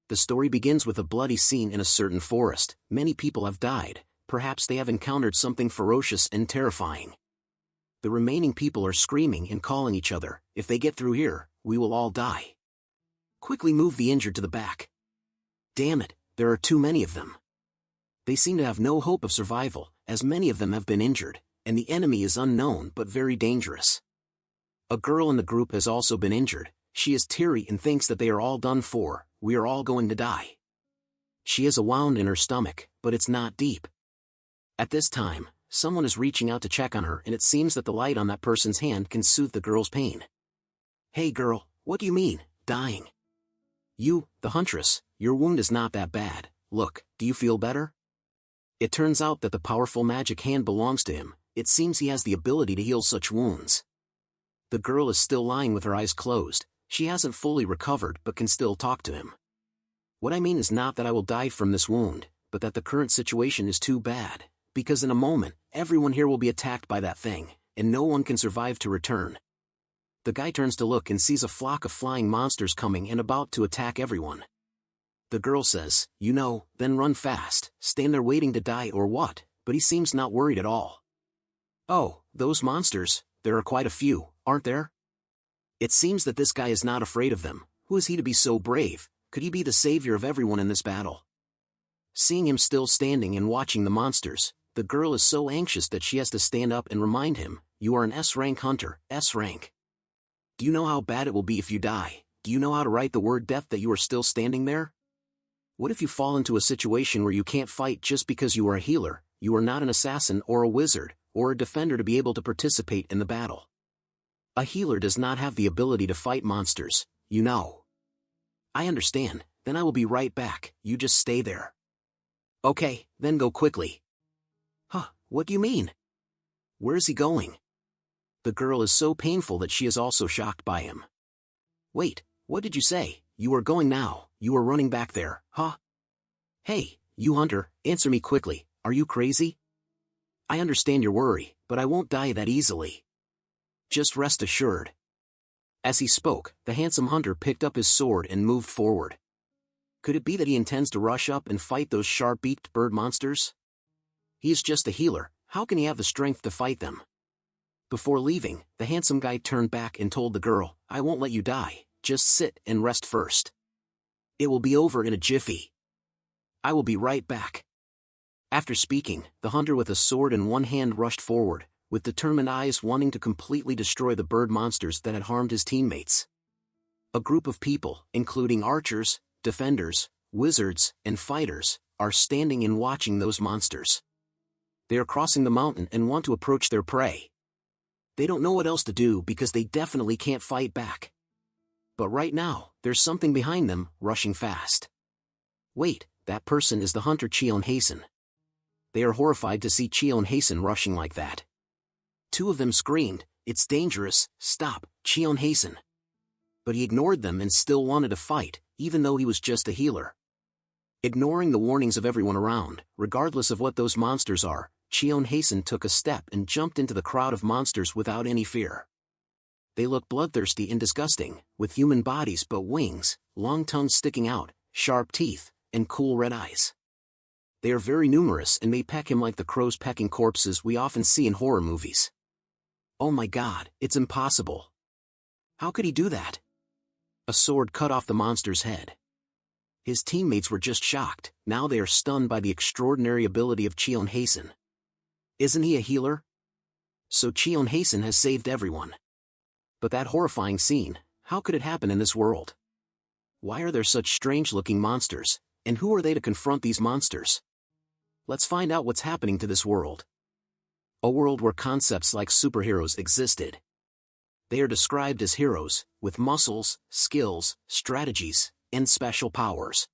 The story begins with a bloody scene in a certain forest. Many people have died, perhaps they have encountered something ferocious and terrifying. The remaining people are screaming and calling each other, if they get through here, we will all die. Quickly move the injured to the back. Damn it, there are too many of them. They seem to have no hope of survival, as many of them have been injured, and the enemy is unknown but very dangerous. A girl in the group has also been injured. She is teary and thinks that they are all done for, we are all going to die. She has a wound in her stomach, but it's not deep. At this time, someone is reaching out to check on her and it seems that the light on that person's hand can soothe the girl's pain. Hey girl, what do you mean, dying? You, the huntress, your wound is not that bad, look, do you feel better? It turns out that the powerful magic hand belongs to him, it seems he has the ability to heal such wounds. The girl is still lying with her eyes closed, she hasn't fully recovered but can still talk to him. What I mean is not that I will die from this wound, but that the current situation is too bad, because in a moment, everyone here will be attacked by that thing, and no one can survive to return. The guy turns to look and sees a flock of flying monsters coming and about to attack everyone. The girl says, you know, then run fast, stand there waiting to die or what, but he seems not worried at all. Oh, those monsters, there are quite a few, aren't there? It seems that this guy is not afraid of them. Who is he to be so brave? Could he be the savior of everyone in this battle? Seeing him still standing and watching the monsters, the girl is so anxious that she has to stand up and remind him, you are an S-rank hunter, S-rank. Do you know how bad it will be if you die? Do you know how to write the word death that you are still standing there? What if you fall into a situation where you can't fight just because you are a healer, you are not an assassin or a wizard, or a defender to be able to participate in the battle? A healer does not have the ability to fight monsters, you know. I understand, then I will be right back, you just stay there. Okay, then go quickly. Huh, what do you mean? Where is he going? The girl is so painful that she is also shocked by him. Wait, what did you say? You are going now, you are running back there, huh? Hey, you hunter, answer me quickly, are you crazy? I understand your worry, but I won't die that easily. Just rest assured. As he spoke, the handsome hunter picked up his sword and moved forward. Could it be that he intends to rush up and fight those sharp-beaked bird monsters? He is just a healer, how can he have the strength to fight them? Before leaving, the handsome guy turned back and told the girl, I won't let you die, just sit and rest first. It will be over in a jiffy. I will be right back. After speaking, the hunter with a sword in one hand rushed forward, with determined eyes wanting to completely destroy the bird monsters that had harmed his teammates. A group of people, including archers, defenders, wizards, and fighters, are standing and watching those monsters. They are crossing the mountain and want to approach their prey. They don't know what else to do because they definitely can't fight back. But right now, there's something behind them, rushing fast. Wait, that person is the hunter Cheon Hasten. They are horrified to see Cheon Hasten rushing like that. Two of them screamed, it's dangerous, stop, Cheon Hasten. But he ignored them and still wanted to fight, even though he was just a healer. Ignoring the warnings of everyone around, regardless of what those monsters are, Cheon Hasten took a step and jumped into the crowd of monsters without any fear. They look bloodthirsty and disgusting, with human bodies but wings, long tongues sticking out, sharp teeth, and cool red eyes. They are very numerous and may peck him like the crows pecking corpses we often see in horror movies. Oh my god, it's impossible. How could he do that? A sword cut off the monster's head. His teammates were just shocked, now they are stunned by the extraordinary ability of Cheon Hasten. Isn't he a healer? So Cheon Hasten has saved everyone. But that horrifying scene, how could it happen in this world? Why are there such strange-looking monsters, and who are they to confront these monsters? Let's find out what's happening to this world. A world where concepts like superheroes existed. They are described as heroes, with muscles, skills, strategies, and special powers.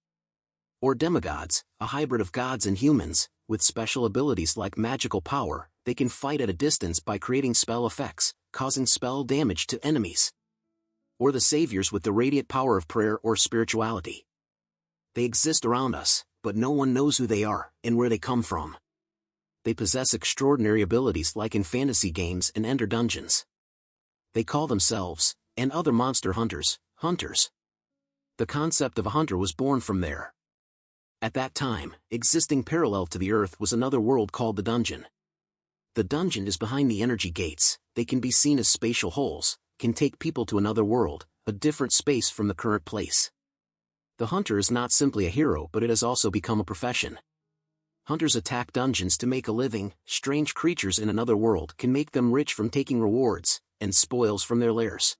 Or demigods, a hybrid of gods and humans, with special abilities like magical power, they can fight at a distance by creating spell effects, causing spell damage to enemies. Or the saviors with the radiant power of prayer or spirituality. They exist around us, but no one knows who they are, and where they come from. They possess extraordinary abilities like in fantasy games and enter dungeons. They call themselves, and other monster hunters, hunters. The concept of a hunter was born from there. At that time, existing parallel to the Earth was another world called the dungeon. The dungeon is behind the energy gates. They can be seen as spatial holes, can take people to another world, a different space from the current place. The hunter is not simply a hero, but it has also become a profession. Hunters attack dungeons to make a living. Strange creatures in another world can make them rich from taking rewards and spoils from their lairs.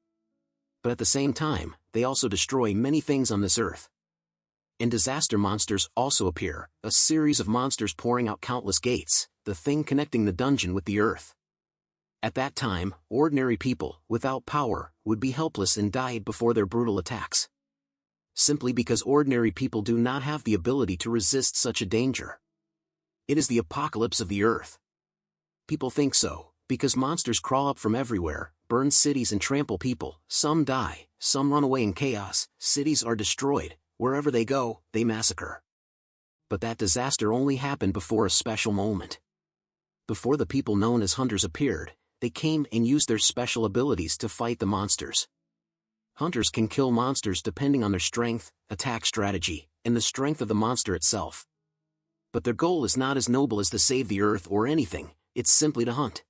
But at the same time, they also destroy many things on this earth. And disaster monsters also appear, a series of monsters pouring out countless gates, the thing connecting the dungeon with the earth. At that time, ordinary people, without power, would be helpless and died before their brutal attacks. Simply because ordinary people do not have the ability to resist such a danger. It is the apocalypse of the earth. People think so, because monsters crawl up from everywhere, burn cities and trample people. Some die, some run away in chaos, cities are destroyed, wherever they go, they massacre. But that disaster only happened before a special moment. Before the people known as hunters appeared, they came and used their special abilities to fight the monsters. Hunters can kill monsters depending on their strength, attack strategy, and the strength of the monster itself. But their goal is not as noble as to save the earth or anything, it's simply to hunt.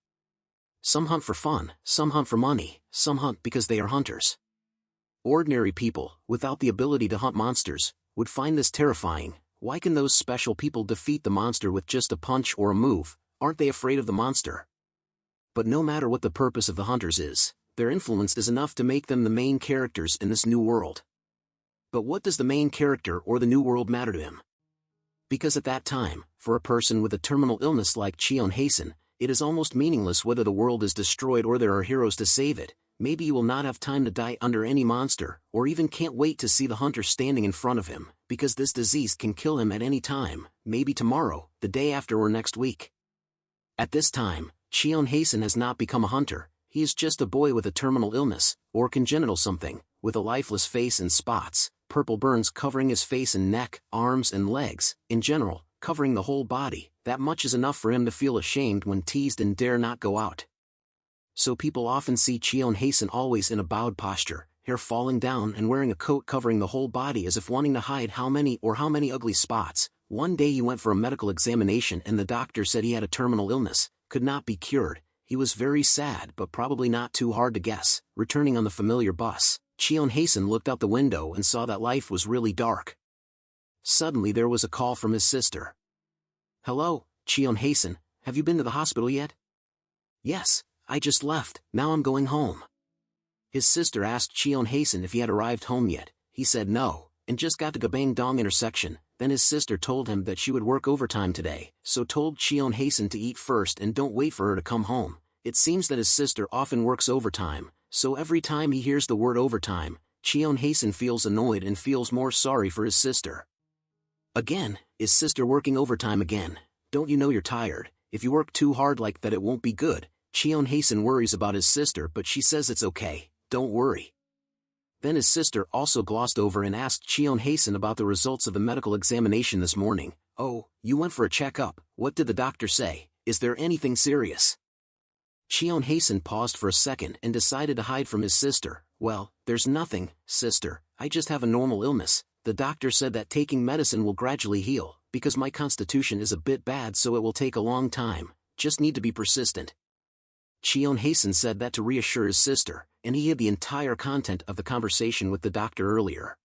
Some hunt for fun, some hunt for money, some hunt because they are hunters. Ordinary people, without the ability to hunt monsters, would find this terrifying. Why can those special people defeat the monster with just a punch or a move? Aren't they afraid of the monster? But no matter what the purpose of the hunters is, their influence is enough to make them the main characters in this new world. But what does the main character or the new world matter to him? Because at that time, for a person with a terminal illness like Cheon Hasen, it is almost meaningless whether the world is destroyed or there are heroes to save it. Maybe you will not have time to die under any monster, or even can't wait to see the hunter standing in front of him, because this disease can kill him at any time, maybe tomorrow, the day after or next week. At this time, Cheon Hasen has not become a hunter, he is just a boy with a terminal illness, or congenital something, with a lifeless face and spots, purple burns covering his face and neck, arms and legs, in general, covering the whole body. That much is enough for him to feel ashamed when teased and dare not go out. So people often see Cheon Hasen always in a bowed posture, hair falling down and wearing a coat covering the whole body as if wanting to hide how many ugly spots. One day he went for a medical examination and the doctor said he had a terminal illness, could not be cured. He was very sad but probably not too hard to guess. Returning on the familiar bus, Cheon Hasen looked out the window and saw that life was really dark. Suddenly there was a call from his sister. "Hello, Cheon Hasen, have you been to the hospital yet?" "Yes, I just left, now I'm going home." His sister asked Cheon Hasen if he had arrived home yet. He said no, and just got to Gabang Dong intersection. Then his sister told him that she would work overtime today, so told Cheon Hasen to eat first and don't wait for her to come home. It seems that his sister often works overtime, so every time he hears the word overtime, Cheon Hasen feels annoyed and feels more sorry for his sister. Again, is sister working overtime again? Don't you know you're tired? If you work too hard like that it won't be good. Cheon Hasen worries about his sister but she says it's okay, don't worry. Then his sister also glossed over and asked Cheon Hasen about the results of the medical examination this morning. "Oh, you went for a checkup, what did the doctor say? Is there anything serious?" Cheon Hasen paused for a second and decided to hide from his sister. "Well, there's nothing, sister, I just have a normal illness. The doctor said that taking medicine will gradually heal, because my constitution is a bit bad so it will take a long time, just need to be persistent." Cheon Hasen said that to reassure his sister, and he had the entire content of the conversation with the doctor earlier.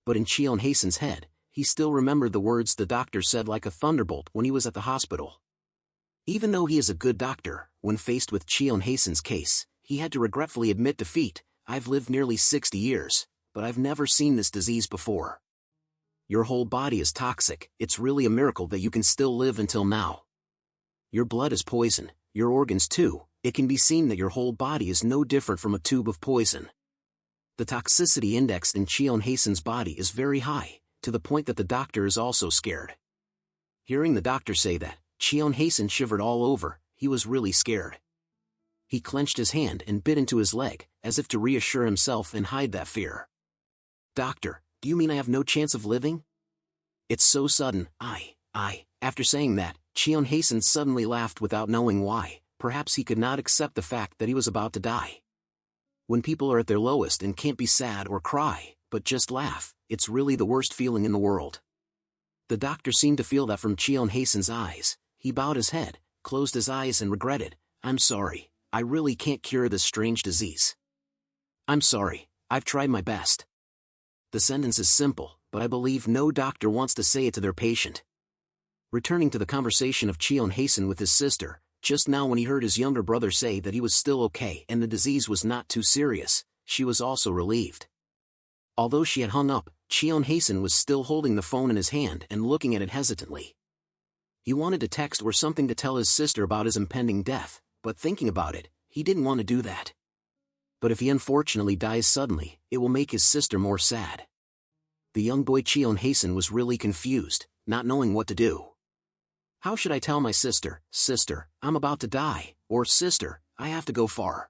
But in Cheon Hasen's head, he still remembered the words the doctor said like a thunderbolt when he was at the hospital. Even though he is a good doctor, when faced with Cheon Hasen's case, he had to regretfully admit defeat. "I've lived nearly 60 years. But I've never seen this disease before. Your whole body is toxic, it's really a miracle that you can still live until now. Your blood is poison, your organs too, it can be seen that your whole body is no different from a tube of poison. The toxicity index in Cheon Hasen's body is very high, to the point that the doctor is also scared." Hearing the doctor say that, Cheon Hasen shivered all over, he was really scared. He clenched his hand and bit into his leg, as if to reassure himself and hide that fear. "Doctor, do you mean I have no chance of living?" "It's so sudden, After saying that, Cheon Hasen suddenly laughed without knowing why. Perhaps he could not accept the fact that he was about to die. When people are at their lowest and can't be sad or cry, but just laugh, it's really the worst feeling in the world. The doctor seemed to feel that from Cheon Hasen's eyes. He bowed his head, closed his eyes and regretted, I'm sorry, I really can't cure this strange disease. I'm sorry, I've tried my best. The sentence is simple, but I believe no doctor wants to say it to their patient. Returning to the conversation of Cheon Hasen with his sister, just now when he heard his younger brother say that he was still okay and the disease was not too serious, she was also relieved. Although she had hung up, Cheon Hasen was still holding the phone in his hand and looking at it hesitantly. He wanted to text or something to tell his sister about his impending death, but thinking about it, he didn't want to do that. But if he unfortunately dies suddenly, it will make his sister more sad. The young boy Cheon Hasen was really confused, not knowing what to do. How should I tell my sister, sister, I'm about to die, or sister, I have to go far?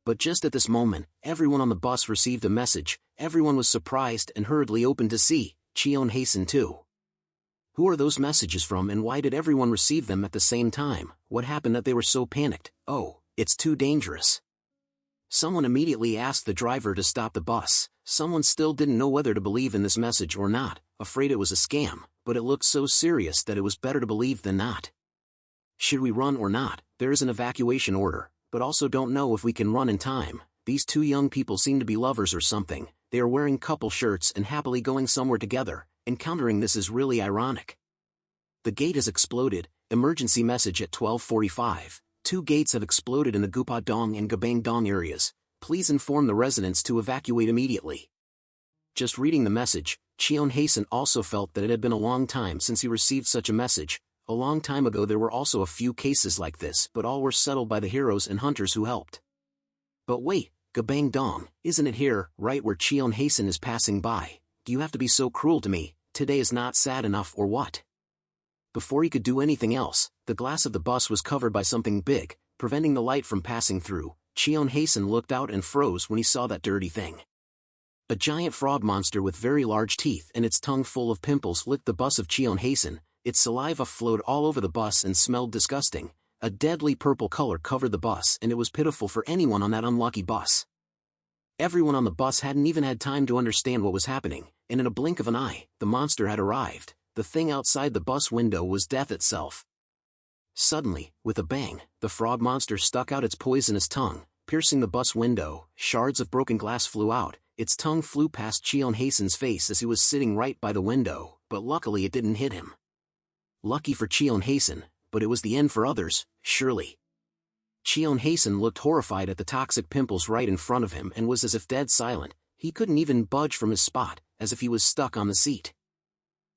But just at this moment, everyone on the bus received a message. Everyone was surprised and hurriedly opened to see Cheon Hasen too. Who are those messages from and why did everyone receive them at the same time? What happened that they were so panicked? Oh, it's too dangerous. Someone immediately asked the driver to stop the bus. Someone still didn't know whether to believe in this message or not, afraid it was a scam, but it looked so serious that it was better to believe than not. Should we run or not? There is an evacuation order, but also don't know if we can run in time. These two young people seem to be lovers or something. They are wearing couple shirts and happily going somewhere together. Encountering this is really ironic. The gate has exploded. Emergency message at 12:45. 2 gates have exploded in the Gupadong and Gabangdong areas. Please inform the residents to evacuate immediately. Just reading the message, Cheon Hasen also felt that it had been a long time since he received such a message. A long time ago there were also a few cases like this, but all were settled by the heroes and hunters who helped. But wait, Gabangdong, isn't it here, right where Cheon Hasen is passing by? Do you have to be so cruel to me? Today is not sad enough or what? Before he could do anything else, the glass of the bus was covered by something big, preventing the light from passing through. Cheon Hasen looked out and froze when he saw that dirty thing. A giant frog monster with very large teeth and its tongue full of pimples licked the bus of Cheon Hasen. Its saliva flowed all over the bus and smelled disgusting. A deadly purple color covered the bus and it was pitiful for anyone on that unlucky bus. Everyone on the bus hadn't even had time to understand what was happening, and in a blink of an eye, the monster had arrived. The thing outside the bus window was death itself. Suddenly, with a bang, the frog monster stuck out its poisonous tongue, piercing the bus window. Shards of broken glass flew out. Its tongue flew past Cheon Hasen's face as he was sitting right by the window, but luckily it didn't hit him. Lucky for Cheon Hasen, but it was the end for others, surely. Cheon Hasen looked horrified at the toxic pimples right in front of him and was as if dead silent. He couldn't even budge from his spot, as if he was stuck on the seat.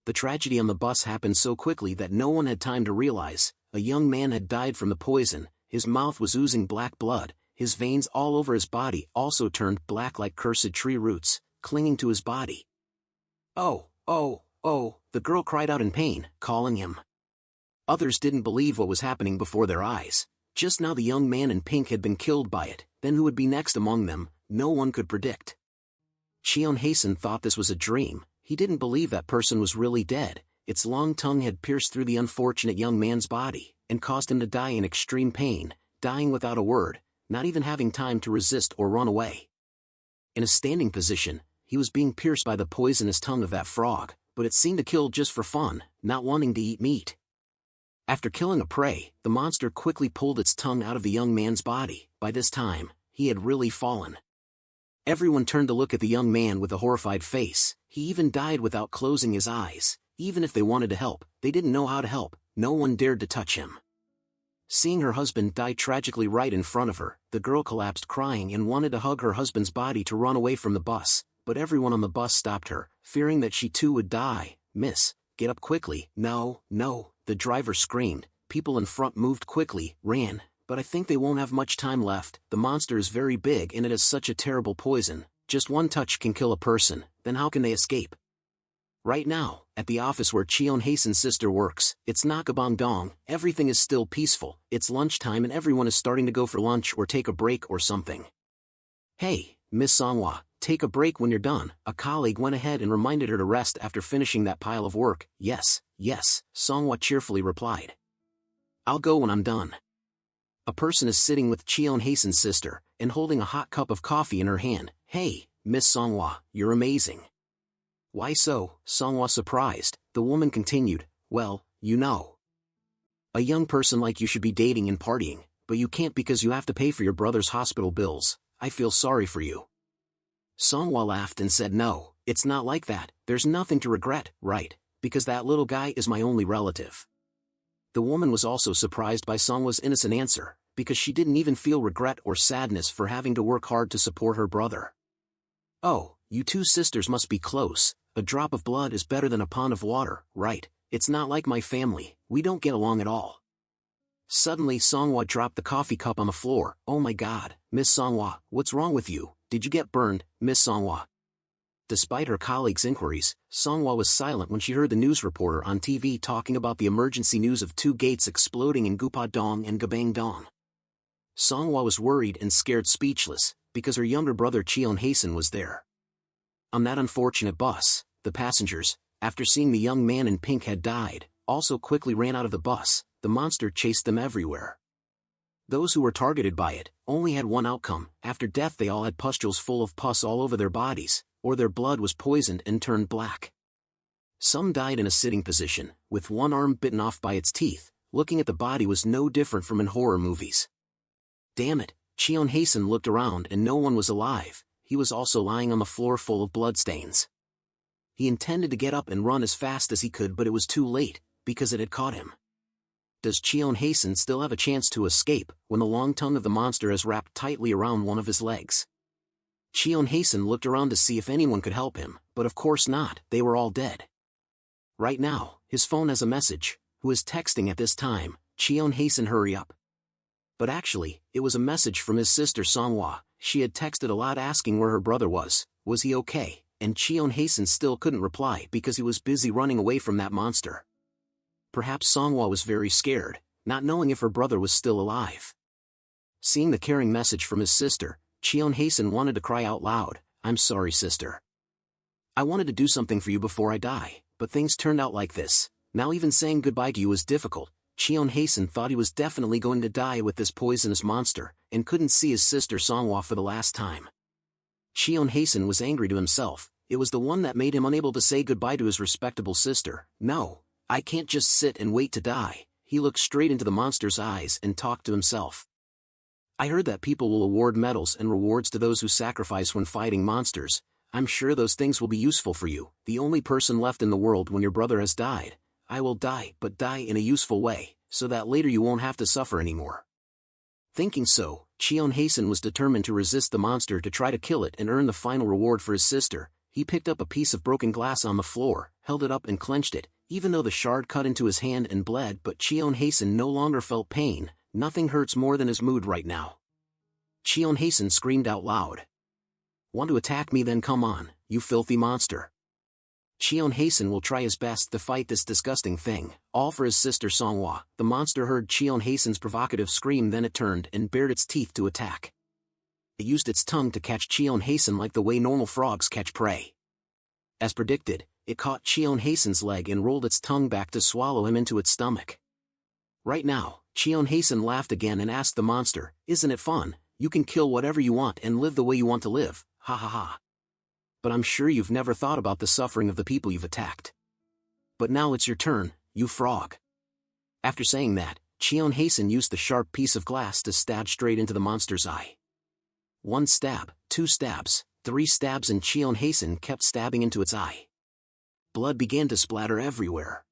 The tragedy on the bus happened so quickly that no one had time to realize. A young man had died from the poison. His mouth was oozing black blood. His veins all over his body also turned black like cursed tree roots, clinging to his body. Oh, oh, oh, the girl cried out in pain, calling him. Others didn't believe what was happening before their eyes. Just now the young man in pink had been killed by it, then who would be next among them, no one could predict. Cheon Hasen thought this was a dream. He didn't believe that person was really dead. Its long tongue had pierced through the unfortunate young man's body, and caused him to die in extreme pain, dying without a word, not even having time to resist or run away. In a standing position, he was being pierced by the poisonous tongue of that frog, but it seemed to kill just for fun, not wanting to eat meat. After killing a prey, the monster quickly pulled its tongue out of the young man's body. By this time, he had really fallen. Everyone turned to look at the young man with a horrified face. He even died without closing his eyes. Even if they wanted to help, they didn't know how to help. No one dared to touch him. Seeing her husband die tragically right in front of her, the girl collapsed crying and wanted to hug her husband's body to run away from the bus, but everyone on the bus stopped her, fearing that she too would die. Miss, get up quickly. No, no, the driver screamed. People in front moved quickly, ran, but I think they won't have much time left. The monster is very big and it has such a terrible poison. Just one touch can kill a person, then how can they escape? Right now, at the office where Cheon Hasen's sister works, it's Nakabangdong, everything is still peaceful. It's lunchtime and everyone is starting to go for lunch or take a break or something. Hey, Miss Songhwa, take a break when you're done. A colleague went ahead and reminded her to rest after finishing that pile of work. Yes, yes, Songhwa cheerfully replied. I'll go when I'm done. A person is sitting with Cheon Hasen's sister, and holding a hot cup of coffee in her hand. Hey, Miss Songhua, you're amazing." "Why so?" Songhua surprised. The woman continued, "Well, you know. A young person like you should be dating and partying, but you can't because you have to pay for your brother's hospital bills. I feel sorry for you." Songhua laughed and said, "No, it's not like that. There's nothing to regret, right? Because that little guy is my only relative." The woman was also surprised by Songhua's innocent answer, because she didn't even feel regret or sadness for having to work hard to support her brother. "Oh, you two sisters must be close. A drop of blood is better than a pond of water, right? It's not like my family, we don't get along at all." Suddenly Songhua dropped the coffee cup on the floor. "Oh my god, Miss Songhua, what's wrong with you? Did you get burned, Miss Songhua?" Despite her colleagues' inquiries, Songhua was silent when she heard the news reporter on TV talking about the emergency news of two gates exploding in Gupadong and Gabangdong. Songhua was worried and scared speechless, because her younger brother Cheon Hasen was there. On that unfortunate bus, the passengers, after seeing the young man in pink had died, also quickly ran out of the bus. The monster chased them everywhere. Those who were targeted by it only had one outcome. After death they all had pustules full of pus all over their bodies, or their blood was poisoned and turned black. Some died in a sitting position, with one arm bitten off by its teeth. Looking at the body was no different from in horror movies. Damn it, Cheon Hasen looked around and no one was alive. He was also lying on the floor full of bloodstains. He intended to get up and run as fast as he could, but it was too late, because it had caught him. Does Cheon Hasen still have a chance to escape, when the long tongue of the monster is wrapped tightly around one of his legs? Cheon Hasen looked around to see if anyone could help him, but of course not, they were all dead. Right now, his phone has a message. Who is texting at this time? Cheon Hasen, hurry up. But actually, it was a message from his sister Songhua. She had texted a lot asking where her brother was he okay, and Cheon Hasen still couldn't reply because he was busy running away from that monster. Perhaps Songhua was very scared, not knowing if her brother was still alive. Seeing the caring message from his sister, Cheon Hasen wanted to cry out loud, "I'm sorry, sister. I wanted to do something for you before I die, but things turned out like this. Now even saying goodbye to you is difficult." Cheon Hasen thought he was definitely going to die with this poisonous monster, and couldn't see his sister Songhua for the last time. Cheon Hasen was angry to himself. It was the one that made him unable to say goodbye to his respectable sister. "No, I can't just sit and wait to die." He looked straight into the monster's eyes and talked to himself. "I heard that people will award medals and rewards to those who sacrifice when fighting monsters. I'm sure those things will be useful for you, the only person left in the world when your brother has died. I will die, but die in a useful way, so that later you won't have to suffer anymore." Thinking so, Cheon Hasen was determined to resist the monster to try to kill it and earn the final reward for his sister. He picked up a piece of broken glass on the floor, held it up and clenched it, even though the shard cut into his hand and bled, but Cheon Hasen no longer felt pain. Nothing hurts more than his mood right now. Cheon Hasen screamed out loud. "Want to attack me? Then come on, you filthy monster." Cheon Hasen will try his best to fight this disgusting thing, all for his sister Songhua. The monster heard Cheon Hasen's provocative scream, then it turned and bared its teeth to attack. It used its tongue to catch Cheon Hasen like the way normal frogs catch prey. As predicted, it caught Cheon Hasen's leg and rolled its tongue back to swallow him into its stomach. Right now, Cheon Hasen laughed again and asked the monster, "Isn't it fun? You can kill whatever you want and live the way you want to live, ha ha ha. But I'm sure you've never thought about the suffering of the people you've attacked. But now it's your turn, you frog." After saying that, Cheon Hasen used the sharp piece of glass to stab straight into the monster's eye. 1 stab, 2 stabs, 3 stabs, and Cheon Hasen kept stabbing into its eye. Blood began to splatter everywhere.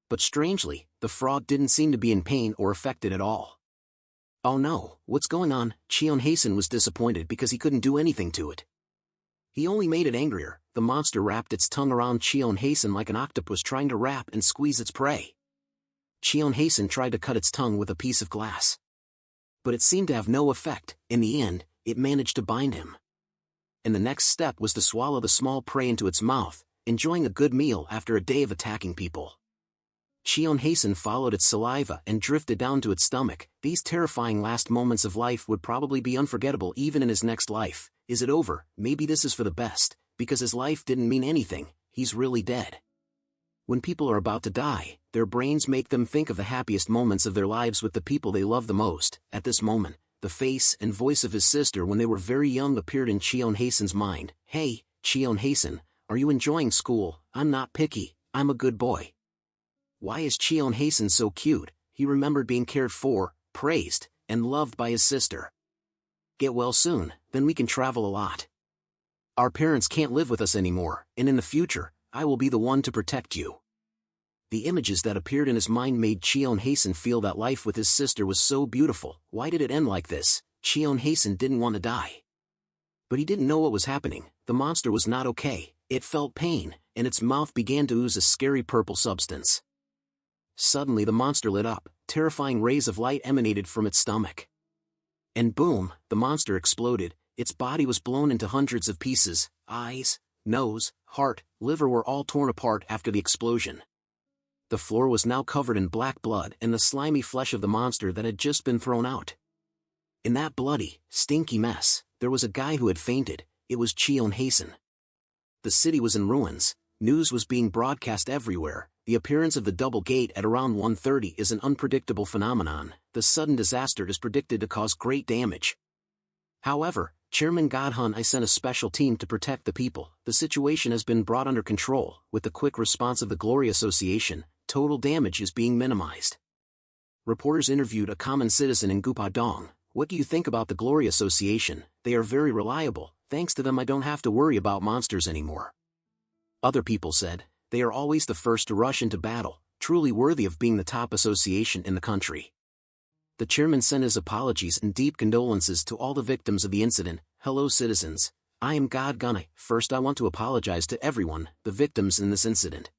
But strangely, the frog didn't seem to be in pain or affected at all. "Oh no, what's going on?" Cheon Hasen was disappointed because he couldn't do anything to it. He only made it angrier. The monster wrapped its tongue around Cheon Hasen like an octopus trying to wrap and squeeze its prey. Cheon Hasen tried to cut its tongue with a piece of glass. But it seemed to have no effect. In the end, it managed to bind him. And the next step was to swallow the small prey into its mouth, enjoying a good meal after a day of attacking people. Cheon Hasen followed its saliva and drifted down to its stomach. These terrifying last moments of life would probably be unforgettable even in his next life. Is it over? Maybe this is for the best, because his life didn't mean anything. He's really dead. When people are about to die, their brains make them think of the happiest moments of their lives with the people they love the most. At this moment, the face and voice of his sister when they were very young appeared in Cheon Hasen's mind. Hey, Cheon Hasen, are you enjoying school? I'm not picky, I'm a good boy. Why is Cheon Hasen so cute? He remembered being cared for, praised, and loved by his sister. Get well soon, then we can travel a lot. Our parents can't live with us anymore, and in the future, I will be the one to protect you. The images that appeared in his mind made Cheon Hasen feel that life with his sister was so beautiful. Why did it end like this? Cheon Hasen didn't want to die. But he didn't know what was happening. The monster was not okay. It felt pain, and its mouth began to ooze a scary purple substance. Suddenly the monster lit up. Terrifying rays of light emanated from its stomach. And boom, the monster exploded. Its body was blown into hundreds of pieces. Eyes, nose, heart, liver were all torn apart after the explosion. The floor was now covered in black blood and the slimy flesh of the monster that had just been thrown out. In that bloody, stinky mess, there was a guy who had fainted. It was Cheon Hasen. The city was in ruins. News was being broadcast everywhere. The appearance of the double gate at around 1:30 is an unpredictable phenomenon. The sudden disaster is predicted to cause great damage. However, Chairman Godhun sent a special team to protect the people. The situation has been brought under control. With the quick response of the Glory Association, total damage is being minimized. Reporters interviewed a common citizen in Gupadong. What do you think about the Glory Association? They are very reliable. Thanks to them I don't have to worry about monsters anymore. Other people said, they are always the first to rush into battle, truly worthy of being the top association in the country. The chairman sent his apologies and deep condolences to all the victims of the incident. Hello citizens, I am God Gunai. First I want to apologize to everyone, the victims in this incident.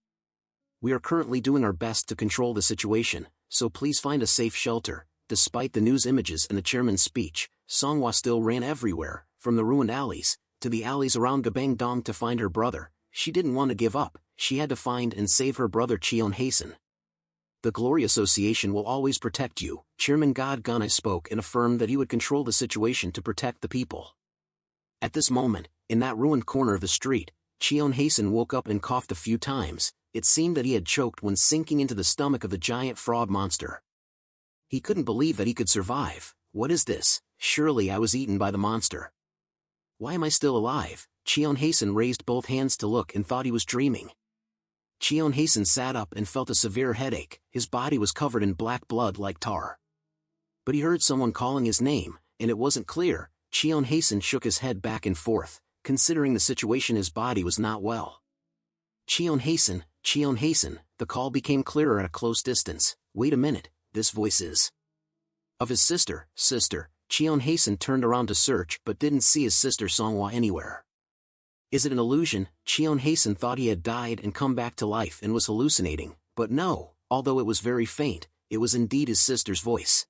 We are currently doing our best to control the situation, so please find a safe shelter. Despite the news images and the chairman's speech, Songhwa still ran everywhere, from the ruined alleys, to the alleys around Gabangdong to find her brother. She didn't want to give up, she had to find and save her brother Cheon Hasen. The Glory Association will always protect you, Chairman God Gunai spoke and affirmed that he would control the situation to protect the people. At this moment, in that ruined corner of the street, Cheon Hasen woke up and coughed a few times. It seemed that he had choked when sinking into the stomach of the giant frog monster. He couldn't believe that he could survive. What is this? Surely I was eaten by the monster. Why am I still alive? Cheon Hasen raised both hands to look and thought he was dreaming. Cheon Hasen sat up and felt a severe headache. His body was covered in black blood like tar. But he heard someone calling his name, and it wasn't clear. Cheon Hasen shook his head back and forth. Considering the situation, his body was not well. Cheon Hasen, the call became clearer at a close distance. Wait a minute, this voice is of his sister. Cheon Hasen turned around to search but didn't see his sister Songhwa anywhere. Is it an illusion? Cheon Hasen thought he had died and come back to life and was hallucinating, but no, although it was very faint, it was indeed his sister's voice.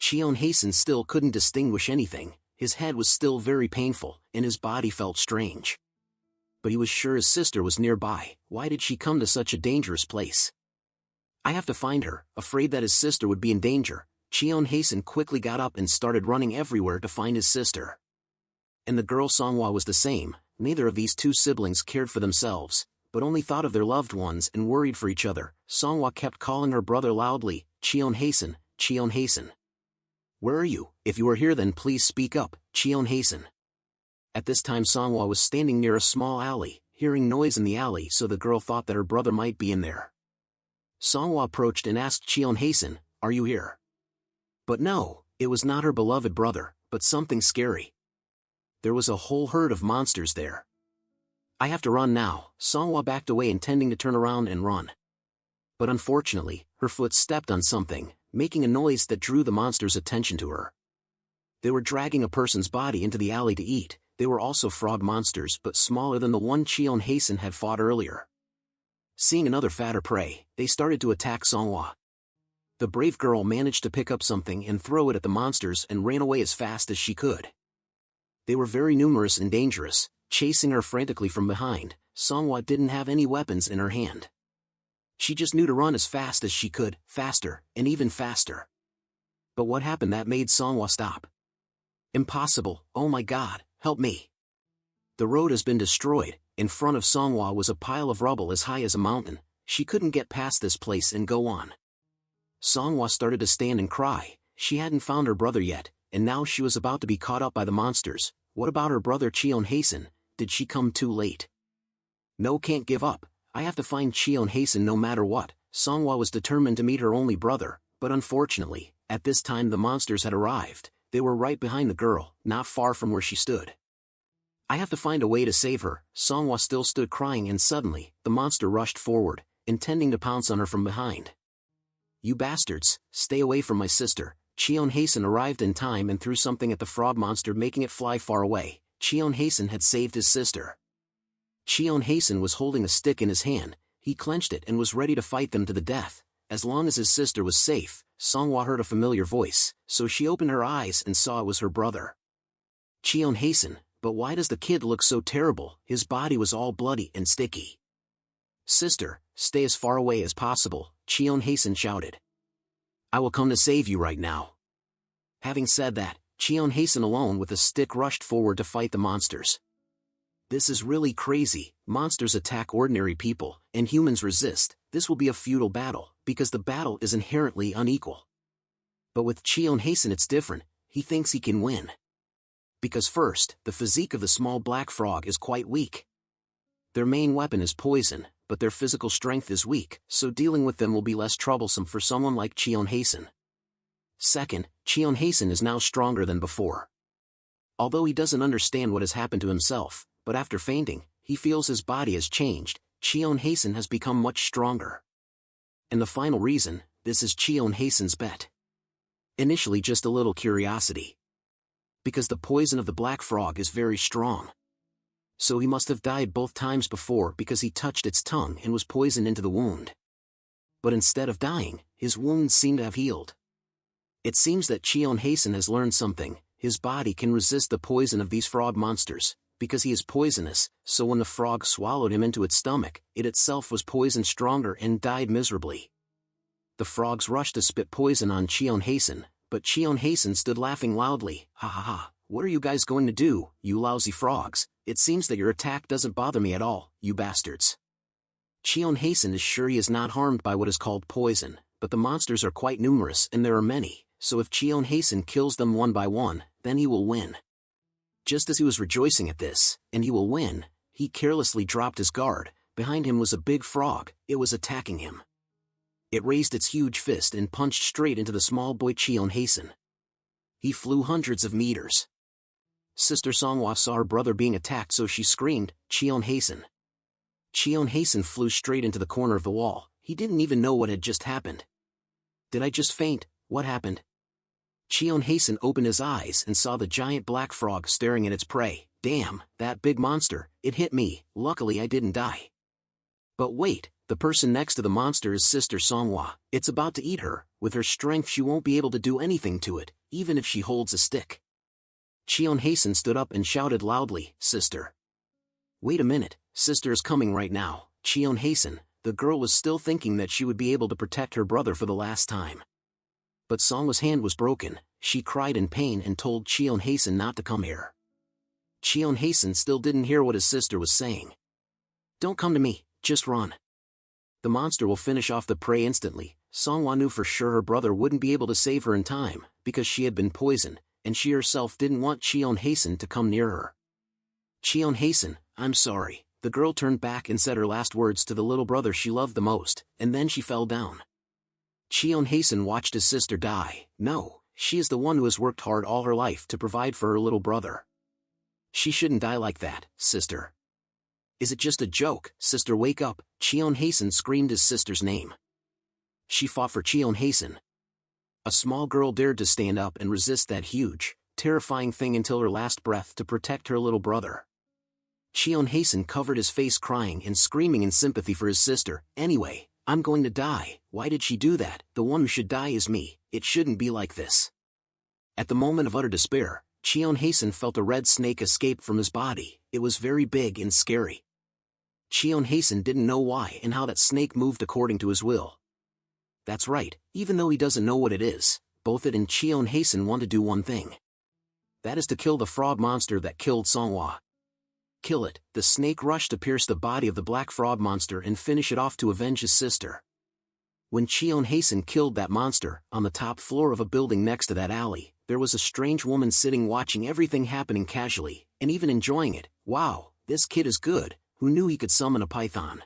Cheon Hasen still couldn't distinguish anything. His head was still very painful, and his body felt strange. But he was sure his sister was nearby. Why did she come to such a dangerous place? I have to find her. Afraid that his sister would be in danger, Cheon Hasen quickly got up and started running everywhere to find his sister. And the girl Songhwa was the same. Neither of these two siblings cared for themselves, but only thought of their loved ones and worried for each other. Songhwa kept calling her brother loudly, Cheon Hasen, Cheon Hasen. Where are you? If you are here then please speak up, Cheon Hasen. At this time Songhwa was standing near a small alley, hearing noise in the alley, so the girl thought that her brother might be in there. Songhwa approached and asked Cheon Hasen, are you here? But no, it was not her beloved brother, but something scary. There was a whole herd of monsters there. I have to run now. Songhwa backed away intending to turn around and run. But unfortunately, her foot stepped on something, making a noise that drew the monster's attention to her. They were dragging a person's body into the alley to eat. They were also frog monsters but smaller than the one Cheon Hasen had fought earlier. Seeing another fatter prey, they started to attack Songhwa. The brave girl managed to pick up something and throw it at the monsters and ran away as fast as she could. They were very numerous and dangerous, chasing her frantically from behind. Songhwa didn't have any weapons in her hand. She just knew to run as fast as she could, faster, and even faster. But what happened that made Songhwa stop? Impossible, oh my god, help me. The road has been destroyed. In front of Songhwa was a pile of rubble as high as a mountain. She couldn't get past this place and go on. Songhwa started to stand and cry. She hadn't found her brother yet, and now she was about to be caught up by the monsters. What about her brother Cheon Hasen? Did she come too late? No, can't give up. I have to find Cheon Hasen no matter what. Songhwa was determined to meet her only brother, but unfortunately, at this time the monsters had arrived. They were right behind the girl, not far from where she stood. I have to find a way to save her. Songhwa still stood crying, and suddenly, the monster rushed forward, intending to pounce on her from behind. You bastards, stay away from my sister. Cheon Hasen arrived in time and threw something at the frog monster, making it fly far away. Cheon Hasen had saved his sister. Cheon Hasen was holding a stick in his hand. He clenched it and was ready to fight them to the death. As long as his sister was safe, Songhwa heard a familiar voice, so she opened her eyes and saw it was her brother. Cheon Hasen, but why does the kid look so terrible? His body was all bloody and sticky. Sister, stay as far away as possible, Cheon Hasen shouted. I will come to save you right now. Having said that, Cheon Hasen alone with a stick rushed forward to fight the monsters. This is really crazy. Monsters attack ordinary people, and humans resist. This will be a futile battle, because the battle is inherently unequal. But with Cheon Hasen it's different. He thinks he can win. Because first, the physique of the small black frog is quite weak. Their main weapon is poison, but their physical strength is weak, so dealing with them will be less troublesome for someone like Cheon Hasen. Second, Cheon Hasen is now stronger than before. Although he doesn't understand what has happened to himself, but after fainting, he feels his body has changed. Cheon Hasen has become much stronger. And the final reason, this is Cheon Hasen's bet. Initially just a little curiosity. Because the poison of the black frog is very strong. So he must have died both times before because he touched its tongue and was poisoned into the wound. But instead of dying, his wounds seem to have healed. It seems that Cheon Hasen has learned something. His body can resist the poison of these frog monsters, because he is poisonous, so when the frog swallowed him into its stomach, it itself was poisoned stronger and died miserably. The frogs rushed to spit poison on Cheon Hasen, but Cheon Hasen stood laughing loudly. Ha ha ha, what are you guys going to do, you lousy frogs? It seems that your attack doesn't bother me at all, you bastards. Cheon Hasen is sure he is not harmed by what is called poison, but the monsters are quite numerous and there are many, so if Cheon Hasen kills them one by one, then he will win. Just as he was rejoicing at this, and he will win, he carelessly dropped his guard. Behind him was a big frog. It was attacking him. It raised its huge fist and punched straight into the small boy Cheon Hasen. He flew hundreds of meters. Sister Songhwa saw her brother being attacked, so she screamed, Cheon Hasen. Cheon Hasen flew straight into the corner of the wall. He didn't even know what had just happened. Did I just faint? What happened? Cheon Hasen opened his eyes and saw the giant black frog staring at its prey. Damn, that big monster, it hit me. Luckily I didn't die. But wait, the person next to the monster is Sister Songhwa. It's about to eat her. With her strength she won't be able to do anything to it, even if she holds a stick. Cheon Hasen stood up and shouted loudly, Sister. Wait a minute, Sister is coming right now. Cheon Hasen, the girl was still thinking that she would be able to protect her brother for the last time. But Songhwa's hand was broken. She cried in pain and told Cheon Hasen not to come here. Cheon Hasen still didn't hear what his sister was saying. Don't come to me, just run. The monster will finish off the prey instantly. Songhwa knew for sure her brother wouldn't be able to save her in time, because she had been poisoned, and she herself didn't want Cheon Hasen to come near her. Cheon Hasen, I'm sorry. The girl turned back and said her last words to the little brother she loved the most, and then she fell down. Cheon Hasen watched his sister die. No, she is the one who has worked hard all her life to provide for her little brother. She shouldn't die like that, Sister. Is it just a joke? Sister, wake up. Cheon Hasen screamed his sister's name. She fought for Cheon Hasen. A small girl dared to stand up and resist that huge, terrifying thing until her last breath to protect her little brother. Cheon Hasen covered his face crying and screaming in sympathy for his sister. Anyway, I'm going to die. Why did she do that? The one who should die is me. It shouldn't be like this. At the moment of utter despair, Cheon Hasen felt a red snake escape from his body. It was very big and scary. Cheon Hasen didn't know why and how that snake moved according to his will. That's right, even though he doesn't know what it is, both it and Cheon Hasen want to do one thing. That is to kill the frog monster that killed Songhwa. Kill it. The snake rushed to pierce the body of the black frog monster and finish it off to avenge his sister. When Cheon Hasen killed that monster, on the top floor of a building next to that alley, there was a strange woman sitting watching everything happening casually, and even enjoying it. Wow, this kid is good, who knew he could summon a python?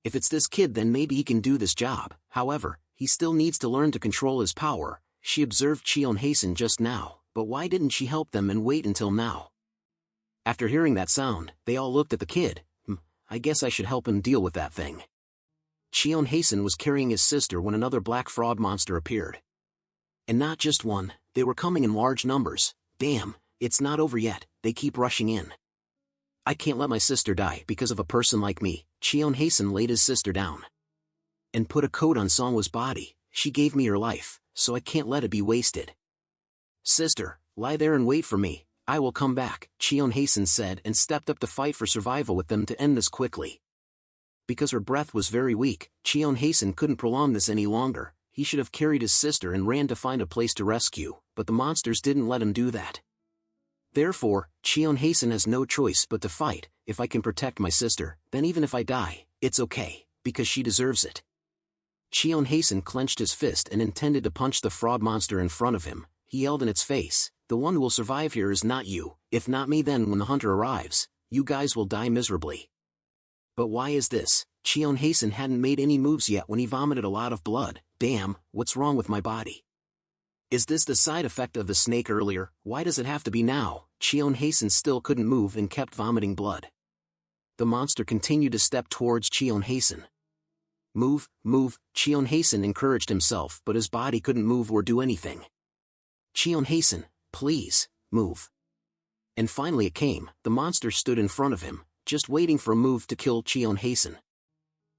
If it's this kid, then maybe he can do this job. However, he still needs to learn to control his power. She observed Cheon Hasen just now, but why didn't she help them and wait until now? After hearing that sound, they all looked at the kid. I guess I should help him deal with that thing. Cheon Hasen was carrying his sister when another black frog monster appeared. And not just one, they were coming in large numbers. Damn, it's not over yet, they keep rushing in. I can't let my sister die because of a person like me. Cheon Hasen laid his sister down and put a coat on Songwa's body. She gave me her life, so I can't let it be wasted. Sister, lie there and wait for me, I will come back, Cheon Hasen said, and stepped up to fight for survival with them to end this quickly. Because her breath was very weak, Cheon Hasen couldn't prolong this any longer. He should have carried his sister and ran to find a place to rescue, but the monsters didn't let him do that. Therefore, Cheon Hasen has no choice but to fight. If I can protect my sister, then even if I die, it's okay, because she deserves it. Cheon Hasen clenched his fist and intended to punch the frog monster in front of him. He yelled in its face, "The one who will survive here is not you. If not me, then when the hunter arrives, you guys will die miserably." But why is this? Cheon Hasen hadn't made any moves yet when he vomited a lot of blood. Damn, what's wrong with my body? Is this the side effect of the snake earlier? Why does it have to be now? Cheon Hasen still couldn't move and kept vomiting blood. The monster continued to step towards Cheon Hasen. Move, move, Cheon Hasen encouraged himself, but his body couldn't move or do anything. Cheon Hasen, please, move. And finally it came. The monster stood in front of him, just waiting for a move to kill Cheon Hasen.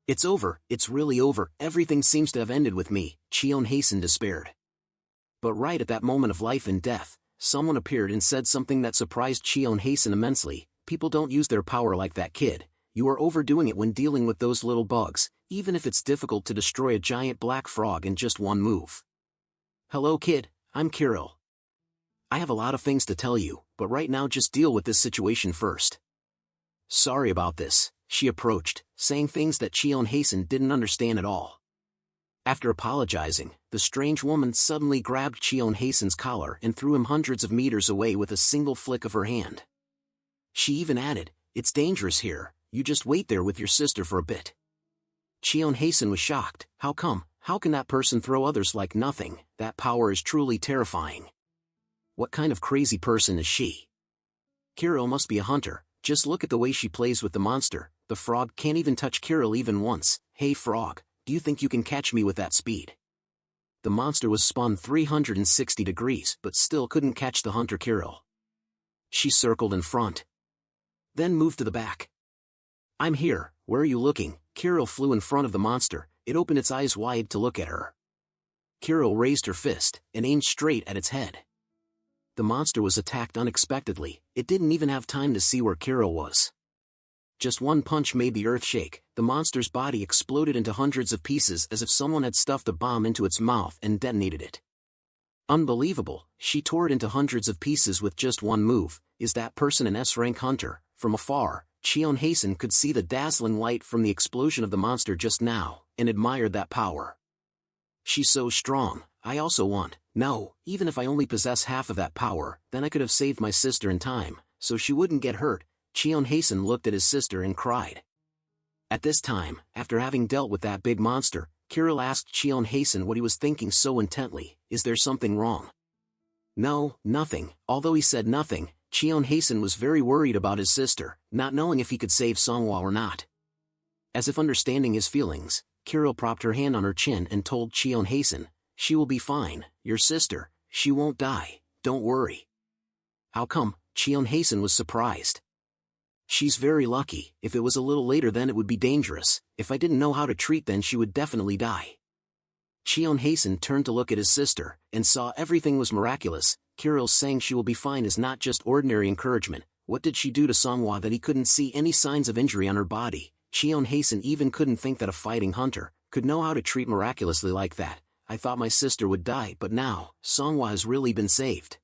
It's over, it's really over, everything seems to have ended with me, Cheon Hasen despaired. But right at that moment of life and death, someone appeared and said something that surprised Cheon Hasen immensely. People don't use their power like that, kid. You are overdoing it when dealing with those little bugs, even if it's difficult to destroy a giant black frog in just one move. Hello kid, I'm Kirill. I have a lot of things to tell you, but right now just deal with this situation first. Sorry about this, she approached, saying things that Cheon Hasen didn't understand at all. After apologizing, the strange woman suddenly grabbed Cheon Hasen's collar and threw him hundreds of meters away with a single flick of her hand. She even added, "It's dangerous here, you just wait there with your sister for a bit." Cheon Hasen was shocked. How come? How can that person throw others like nothing? That power is truly terrifying. What kind of crazy person is she? Kirill must be a hunter. Just look at the way she plays with the monster. The frog can't even touch Kirill even once. Hey frog, do you think you can catch me with that speed? The monster was spun 360 degrees but still couldn't catch the hunter Kirill. She circled in front, then moved to the back. I'm here, where are you looking? Kirill flew in front of the monster. It opened its eyes wide to look at her. Kirill raised her fist and aimed straight at its head. The monster was attacked unexpectedly. It didn't even have time to see where Kirill was. Just one punch made the earth shake. The monster's body exploded into hundreds of pieces as if someone had stuffed a bomb into its mouth and detonated it. Unbelievable, she tore it into hundreds of pieces with just one move. Is that person an S-rank hunter? From afar, Cheon Hasen could see the dazzling light from the explosion of the monster just now, and admired that power. She's so strong. I also want. No, even if I only possess half of that power, then I could have saved my sister in time, so she wouldn't get hurt. Cheon Hasen looked at his sister and cried. At this time, after having dealt with that big monster, Kirill asked Cheon Hasen what he was thinking so intently. Is there something wrong? No, nothing. Although he said nothing, Cheon Hasen was very worried about his sister, not knowing if he could save Songhwa or not. As if understanding his feelings, Kirill propped her hand on her chin and told Cheon Hasen, "She will be fine, your sister, she won't die, don't worry." How come? Cheon Hasen was surprised. She's very lucky. If it was a little later then it would be dangerous. If I didn't know how to treat then she would definitely die. Cheon Hasen turned to look at his sister, and saw everything was miraculous. Kirill saying she will be fine is not just ordinary encouragement. What did she do to Songhwa that he couldn't see any signs of injury on her body? Cheon Hasen even couldn't think that a fighting hunter could know how to treat miraculously like that. I thought my sister would die, but now, Songhwa has really been saved.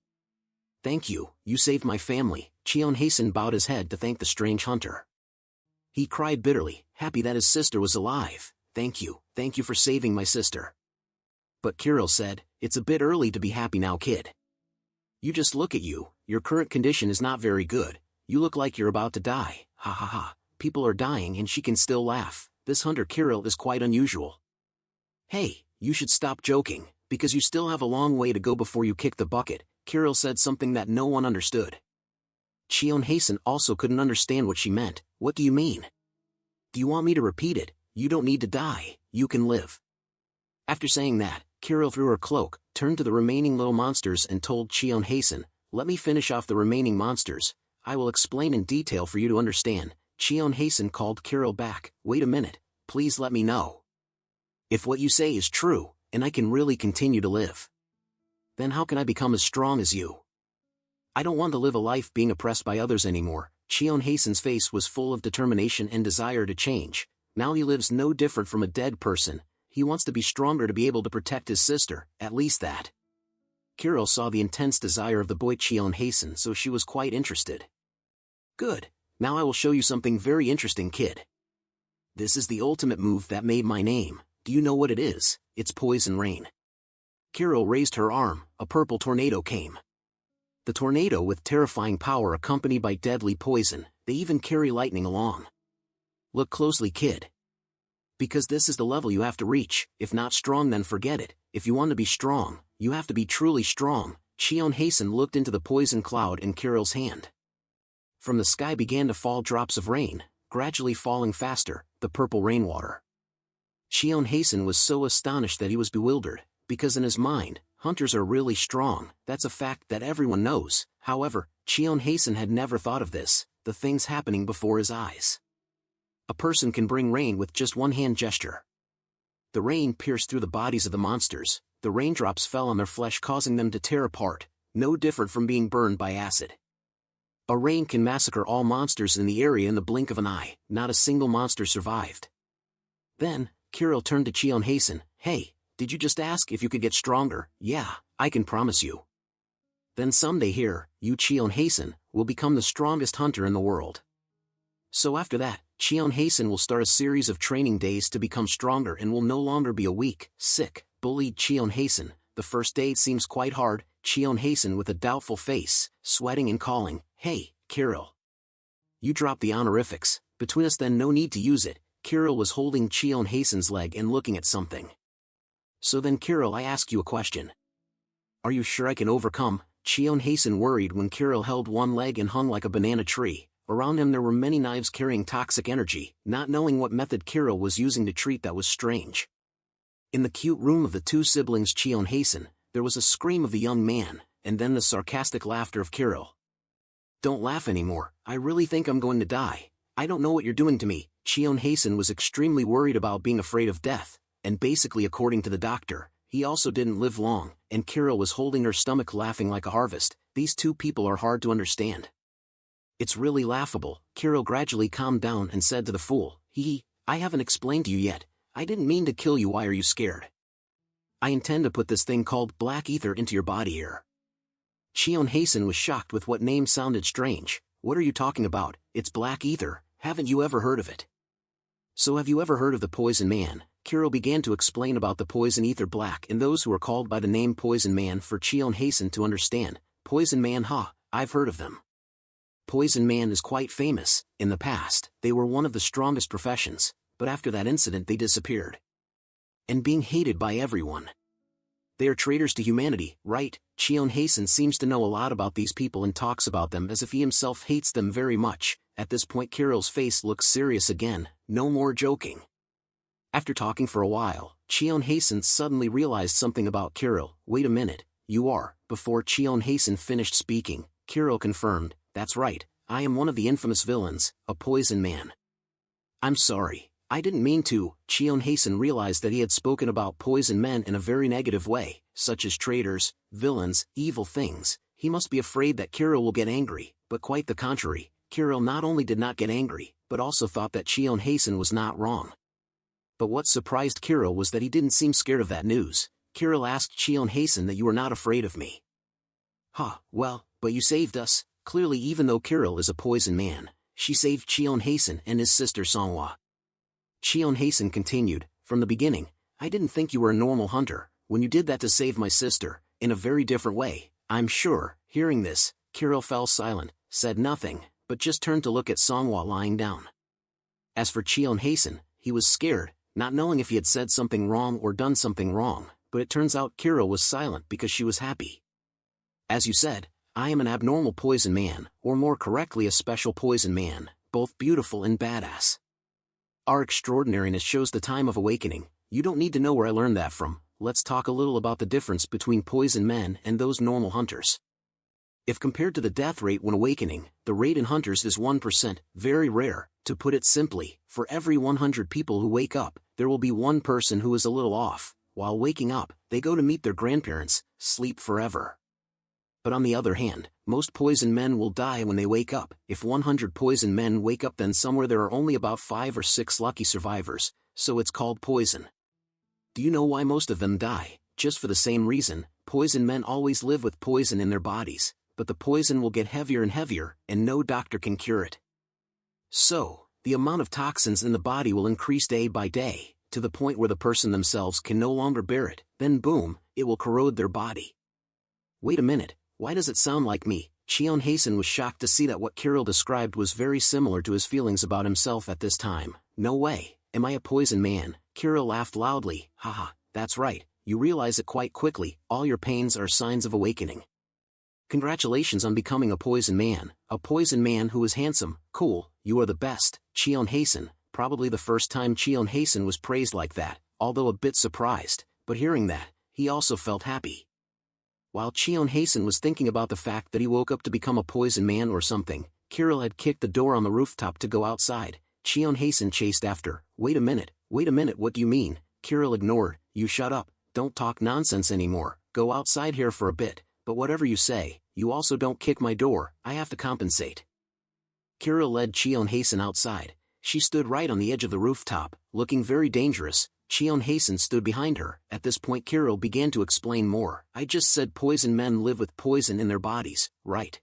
Thank you, you saved my family. Cheon Hasen bowed his head to thank the strange hunter. He cried bitterly, happy that his sister was alive. Thank you for saving my sister. But Kirill said, it's a bit early to be happy now, kid. You just look at you, your current condition is not very good, you look like you're about to die, ha ha ha, people are dying and she can still laugh, this hunter Kirill is quite unusual. Hey, you should stop joking, because you still have a long way to go before you kick the bucket, Kirill said something that no one understood. Cheon Hasen also couldn't understand what she meant. What do you mean? Do you want me to repeat it? You don't need to die, you can live. After saying that, Kirill threw her cloak, turned to the remaining little monsters and told Cheon Hasen, let me finish off the remaining monsters, I will explain in detail for you to understand. Cheon Hasen called Kirill back, wait a minute, please let me know. If what you say is true, and I can really continue to live, then how can I become as strong as you? I don't want to live a life being oppressed by others anymore. Cheon Hasen's face was full of determination and desire to change. Now he lives no different from a dead person. He wants to be stronger to be able to protect his sister, at least that. Kirill saw the intense desire of the boy Cheon Hasen, so she was quite interested. Good, now I will show you something very interesting, kid. This is the ultimate move that made my name. Do you know what it is? It's Poison Rain. Kirill raised her arm, a purple tornado came. The tornado with terrifying power accompanied by deadly poison, they even carry lightning along. Look closely, kid. Because this is the level you have to reach, if not strong then forget it, if you want to be strong, you have to be truly strong. Cheon Hasen looked into the poison cloud in Kirill's hand. From the sky began to fall drops of rain, gradually falling faster, the purple rainwater. Cheon Hasen was so astonished that he was bewildered, because in his mind, hunters are really strong, that's a fact that everyone knows. However, Cheon Hasen had never thought of this, the things happening before his eyes. A person can bring rain with just one hand gesture. The rain pierced through the bodies of the monsters, the raindrops fell on their flesh causing them to tear apart, no different from being burned by acid. A rain can massacre all monsters in the area in the blink of an eye, not a single monster survived. Then, Kirill turned to Cheon Hasen, hey, did you just ask if you could get stronger? Yeah, I can promise you. Then someday here, you Cheon Hasen, will become the strongest hunter in the world. So after that, Cheon Hasen will start a series of training days to become stronger and will no longer be a weak, sick, bullied Cheon Hasen. The first day seems quite hard, Cheon Hasen with a doubtful face, sweating and calling, hey, Kirill. You drop the honorifics, between us then no need to use it. Kirill was holding Cheon Hasen's leg and looking at something. So then Kirill, I ask you a question. Are you sure I can overcome? Cheon Hasen worried when Kirill held one leg and hung like a banana tree. Around him there were many knives carrying toxic energy, not knowing what method Kirill was using to treat that was strange. In the cute room of the two siblings Cheon Hasen, there was a scream of the young man, and then the sarcastic laughter of Kirill. Don't laugh anymore, I really think I'm going to die. I don't know what you're doing to me. Cheon Hasen was extremely worried about being afraid of death, and basically according to the doctor, he also didn't live long, and Kirill was holding her stomach laughing like a harvest. These two people are hard to understand. It's really laughable. Kirill gradually calmed down and said to the fool, I haven't explained to you yet, I didn't mean to kill you, why are you scared? I intend to put this thing called black ether into your body here. Cheon Hasen was shocked with what name sounded strange. What are you talking about? It's black ether, haven't you ever heard of it? So have you ever heard of the Poison Man? Kirill began to explain about the poison ether black and those who are called by the name Poison Man for Cheon Hasen to understand. Poison Man, I've heard of them. Poison Man is quite famous. In the past, they were one of the strongest professions, but after that incident they disappeared. And being hated by everyone. They are traitors to humanity, right? Cheon Hasen seems to know a lot about these people and talks about them as if he himself hates them very much. At this point Kirill's face looks serious again, no more joking. After talking for a while, Cheon Hasen suddenly realized something about Kirill. Wait a minute, you are. Before Cheon Hasen finished speaking, Kirill confirmed, that's right, I am one of the infamous villains, a Poison Man. I'm sorry, I didn't mean to. Cheon Hasen realized that he had spoken about poison men in a very negative way, such as traitors, villains, evil things. He must be afraid that Kirill will get angry, but quite the contrary. Kirill not only did not get angry, but also thought that Cheon Hasen was not wrong. But what surprised Kirill was that he didn't seem scared of that news. Kirill asked Cheon Hasen that you are not afraid of me. Well, but you saved us. Clearly even though Kirill is a poison man, she saved Cheon Hasen and his sister Manhwa. Cheon Hasen continued, from the beginning, I didn't think you were a normal hunter. When you did that to save my sister, in a very different way, I'm sure. Hearing this, Kirill fell silent, said nothing, but just turned to look at Songhwa lying down. As for Cheon Hasen, he was scared, not knowing if he had said something wrong or done something wrong, but it turns out Kirill was silent because she was happy. As you said, I am an abnormal poison man, or more correctly a special poison man, both beautiful and badass. Our extraordinariness shows the time of awakening. You don't need to know where I learned that from. Let's talk a little about the difference between poison men and those normal hunters. If compared to the death rate when awakening, the rate in hunters is 1%, very rare. To put it simply, for every 100 people who wake up, there will be one person who is a little off. While waking up, they go to meet their grandparents, sleep forever. But on the other hand, most poison men will die when they wake up. If 100 poison men wake up, then somewhere there are only about 5 or 6 lucky survivors, so it's called poison. Do you know why most of them die? Just for the same reason, poison men always live with poison in their bodies, but the poison will get heavier and heavier, and no doctor can cure it. So, the amount of toxins in the body will increase day by day, to the point where the person themselves can no longer bear it, then boom, it will corrode their body. Wait a minute, why does it sound like me? Cheon Hasen was shocked to see that what Kirill described was very similar to his feelings about himself at this time. No way, am I a poison man? Kirill laughed loudly. Haha, that's right, you realize it quite quickly, all your pains are signs of awakening. Congratulations on becoming a poison man who is handsome, cool, you are the best. Cheon Hasen, probably the first time Cheon Hasen was praised like that, although a bit surprised, but hearing that, he also felt happy. While Cheon Hasen was thinking about the fact that he woke up to become a poison man or something, Kirill had kicked the door on the rooftop to go outside. Cheon Hasen chased after. Wait a minute, what do you mean? Kirill ignored. You shut up, don't talk nonsense anymore, go outside here for a bit, but whatever you say, you also don't kick my door, I have to compensate. Kirill led Cheon Hasen outside. She stood right on the edge of the rooftop, looking very dangerous. Cheon Hasen stood behind her. At this point Kirill began to explain more. I just said poison men live with poison in their bodies, right?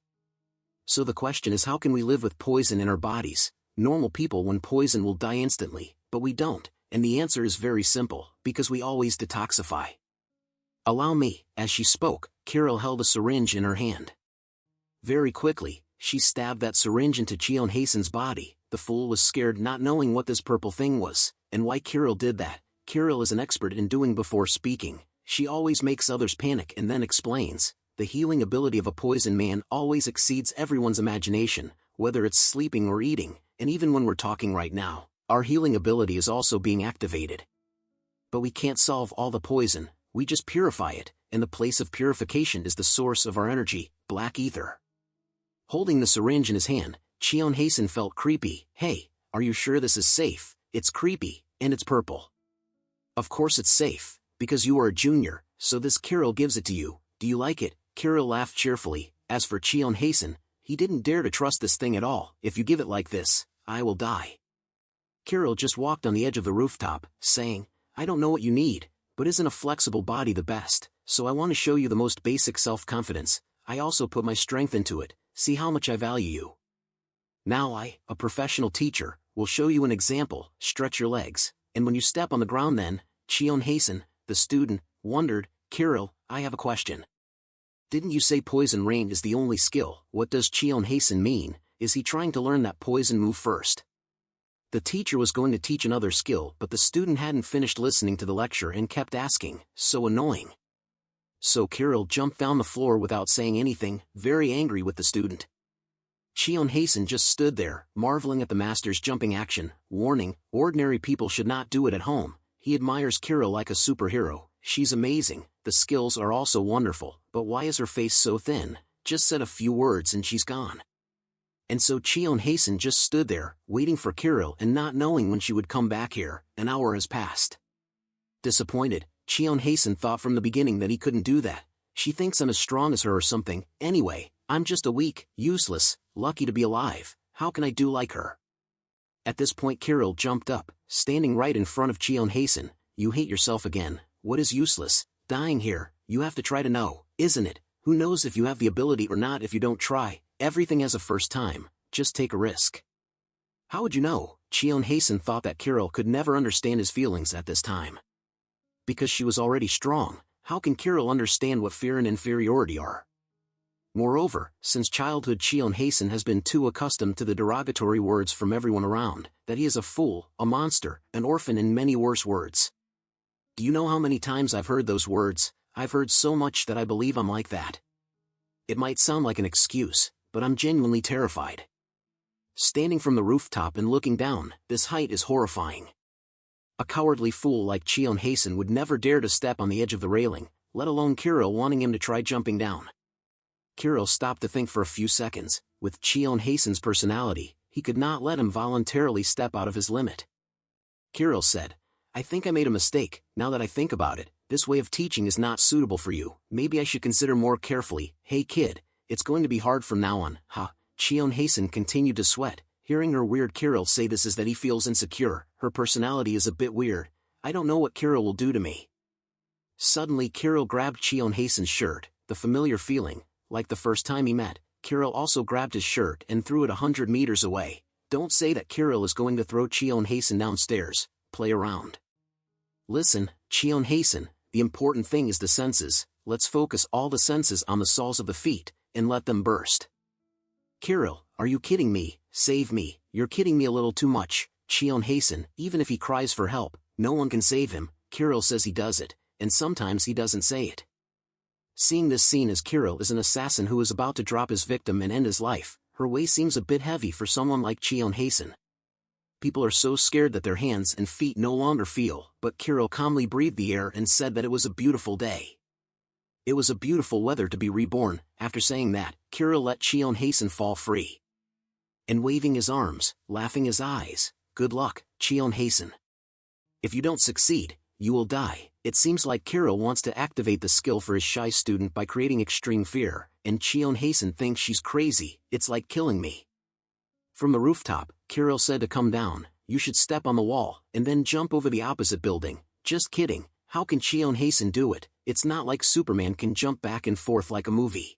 So the question is, how can we live with poison in our bodies? Normal people when poison will die instantly, but we don't, and the answer is very simple, because we always detoxify. Allow me. As she spoke, Kirill held a syringe in her hand. Very quickly, she stabbed that syringe into Cheon Hasen's body. The fool was scared, not knowing what this purple thing was, and why Kirill did that. Kirill is an expert in doing before speaking. She always makes others panic and then explains. The healing ability of a poison man always exceeds everyone's imagination, whether it's sleeping or eating, and even when we're talking right now, our healing ability is also being activated. But we can't solve all the poison, we just purify it, and the place of purification is the source of our energy, black ether. Holding the syringe in his hand, Cheon Hasen felt creepy. Hey, are you sure this is safe? It's creepy, and it's purple. Of course it's safe, because you are a junior, so this Kirill gives it to you. Do you like it? Kirill laughed cheerfully. As for Cheon Hasen, he didn't dare to trust this thing at all. If you give it like this, I will die. Kirill just walked on the edge of the rooftop, saying, I don't know what you need, but isn't a flexible body the best? So I want to show you the most basic self-confidence. I also put my strength into it. See how much I value you. Now I, a professional teacher, will show you an example. Stretch your legs, and when you step on the ground then, Cheon Hasen, the student, wondered. Kirill, I have a question. Didn't you say poison rain is the only skill? What does Cheon Hasen mean? Is he trying to learn that poison move first? The teacher was going to teach another skill, but the student hadn't finished listening to the lecture and kept asking. So annoying. So Kirill jumped down the floor without saying anything, very angry with the student. Cheon Hasen just stood there, marveling at the master's jumping action. Warning, ordinary people should not do it at home. He admires Kirill like a superhero. She's amazing, the skills are also wonderful, but why is her face so thin? Just said a few words and she's gone. And so Cheon Hasen just stood there, waiting for Kirill and not knowing when she would come back here. An hour has passed. Disappointed, Cheon Hasen thought from the beginning that he couldn't do that. She thinks I'm as strong as her or something. Anyway, I'm just a weak, useless, lucky to be alive. How can I do like her? At this point Kirill jumped up, standing right in front of Cheon Hasen. You hate yourself again. What is useless? Dying here, you have to try to know, isn't it? Who knows if you have the ability or not if you don't try? Everything has a first time, just take a risk. How would you know? Cheon Hasen thought that Kirill could never understand his feelings at this time. Because she was already strong, how can Kirill understand what fear and inferiority are? Moreover, since childhood Cheon Hasen has been too accustomed to the derogatory words from everyone around, that he is a fool, a monster, an orphan and many worse words. Do you know how many times I've heard those words? I've heard so much that I believe I'm like that. It might sound like an excuse, but I'm genuinely terrified. Standing from the rooftop and looking down, this height is horrifying. A cowardly fool like Cheon Hasen would never dare to step on the edge of the railing, let alone Kirill wanting him to try jumping down. Kirill stopped to think for a few seconds. With Cheon Hasen's personality, he could not let him voluntarily step out of his limit. Kirill said, "I think I made a mistake. Now that I think about it, this way of teaching is not suitable for you. Maybe I should consider more carefully. Hey kid, it's going to be hard from now on, huh?" Cheon Hasen continued to sweat. Hearing her weird Kirill say this is that he feels insecure. Her personality is a bit weird. I don't know what Kirill will do to me. Suddenly Kirill grabbed Cheon Hasen's shirt, the familiar feeling. Like the first time he met, Kirill also grabbed his shirt and threw it 100 meters away. Don't say that Kirill is going to throw Cheon Hasen downstairs. Play around. Listen, Cheon Hasen, the important thing is the senses. Let's focus all the senses on the soles of the feet, and let them burst. Kirill, are you kidding me? Save me, you're kidding me a little too much. Cheon Hasen, even if he cries for help, no one can save him. Kirill says he does it, and sometimes he doesn't say it. Seeing this scene as Kirill is an assassin who is about to drop his victim and end his life, her way seems a bit heavy for someone like Cheon Hasen. People are so scared that their hands and feet no longer feel, but Kirill calmly breathed the air and said that it was a beautiful day. It was a beautiful weather to be reborn. After saying that, Kirill let Cheon Hasen fall free. And waving his arms, laughing his eyes, "Good luck, Cheon Hasen. If you don't succeed, you will die." It seems like Kirill wants to activate the skill for his shy student by creating extreme fear, and Cheon Hasen thinks she's crazy. "It's like killing me." From the rooftop, Kirill said to come down. "You should step on the wall, and then jump over the opposite building." Just kidding, how can Cheon Hasen do it? It's not like Superman can jump back and forth like a movie.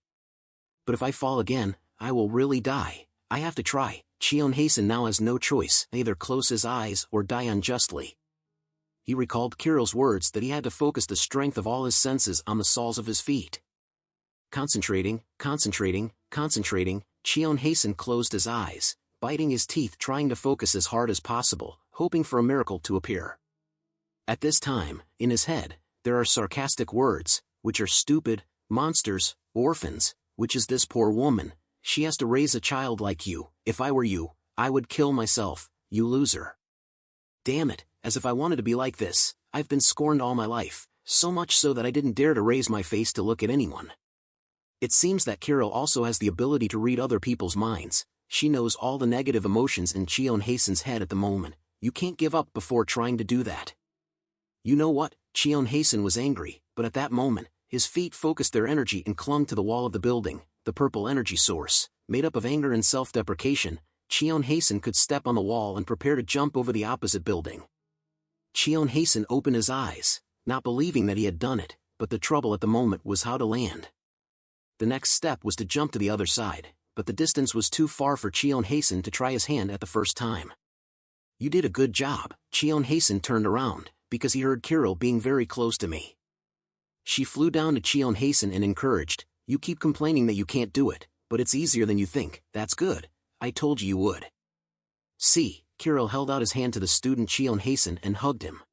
"But if I fall again, I will really die. I have to try." Cheon Hasen now has no choice, either close his eyes or die unjustly. He recalled Kirill's words that he had to focus the strength of all his senses on the soles of his feet. Concentrating, Cheon Hasen closed his eyes, biting his teeth trying to focus as hard as possible, hoping for a miracle to appear. At this time, in his head, there are sarcastic words, which are stupid, monsters, orphans, which is this poor woman. She has to raise a child like you. If I were you, I would kill myself, you loser. Damn it, as if I wanted to be like this. I've been scorned all my life, so much so that I didn't dare to raise my face to look at anyone. It seems that Kirill also has the ability to read other people's minds. She knows all the negative emotions in Cheon Hasen's head at the moment. You can't give up before trying to do that. You know what? Cheon Hasen was angry, but at that moment, his feet focused their energy and clung to the wall of the building, the purple energy source. Made up of anger and self-deprecation, Cheon Hasen could step on the wall and prepare to jump over the opposite building. Cheon Hasen opened his eyes, not believing that he had done it, but the trouble at the moment was how to land. The next step was to jump to the other side, but the distance was too far for Cheon Hasen to try his hand at the first time. "You did a good job." Cheon Hasen turned around, because he heard Kirill being very close to me. She flew down to Cheon Hasen and encouraged, "You keep complaining that you can't do it, but it's easier than you think. That's good. I told you you would." See, Kirill held out his hand to the student Cheon Hasen and hugged him.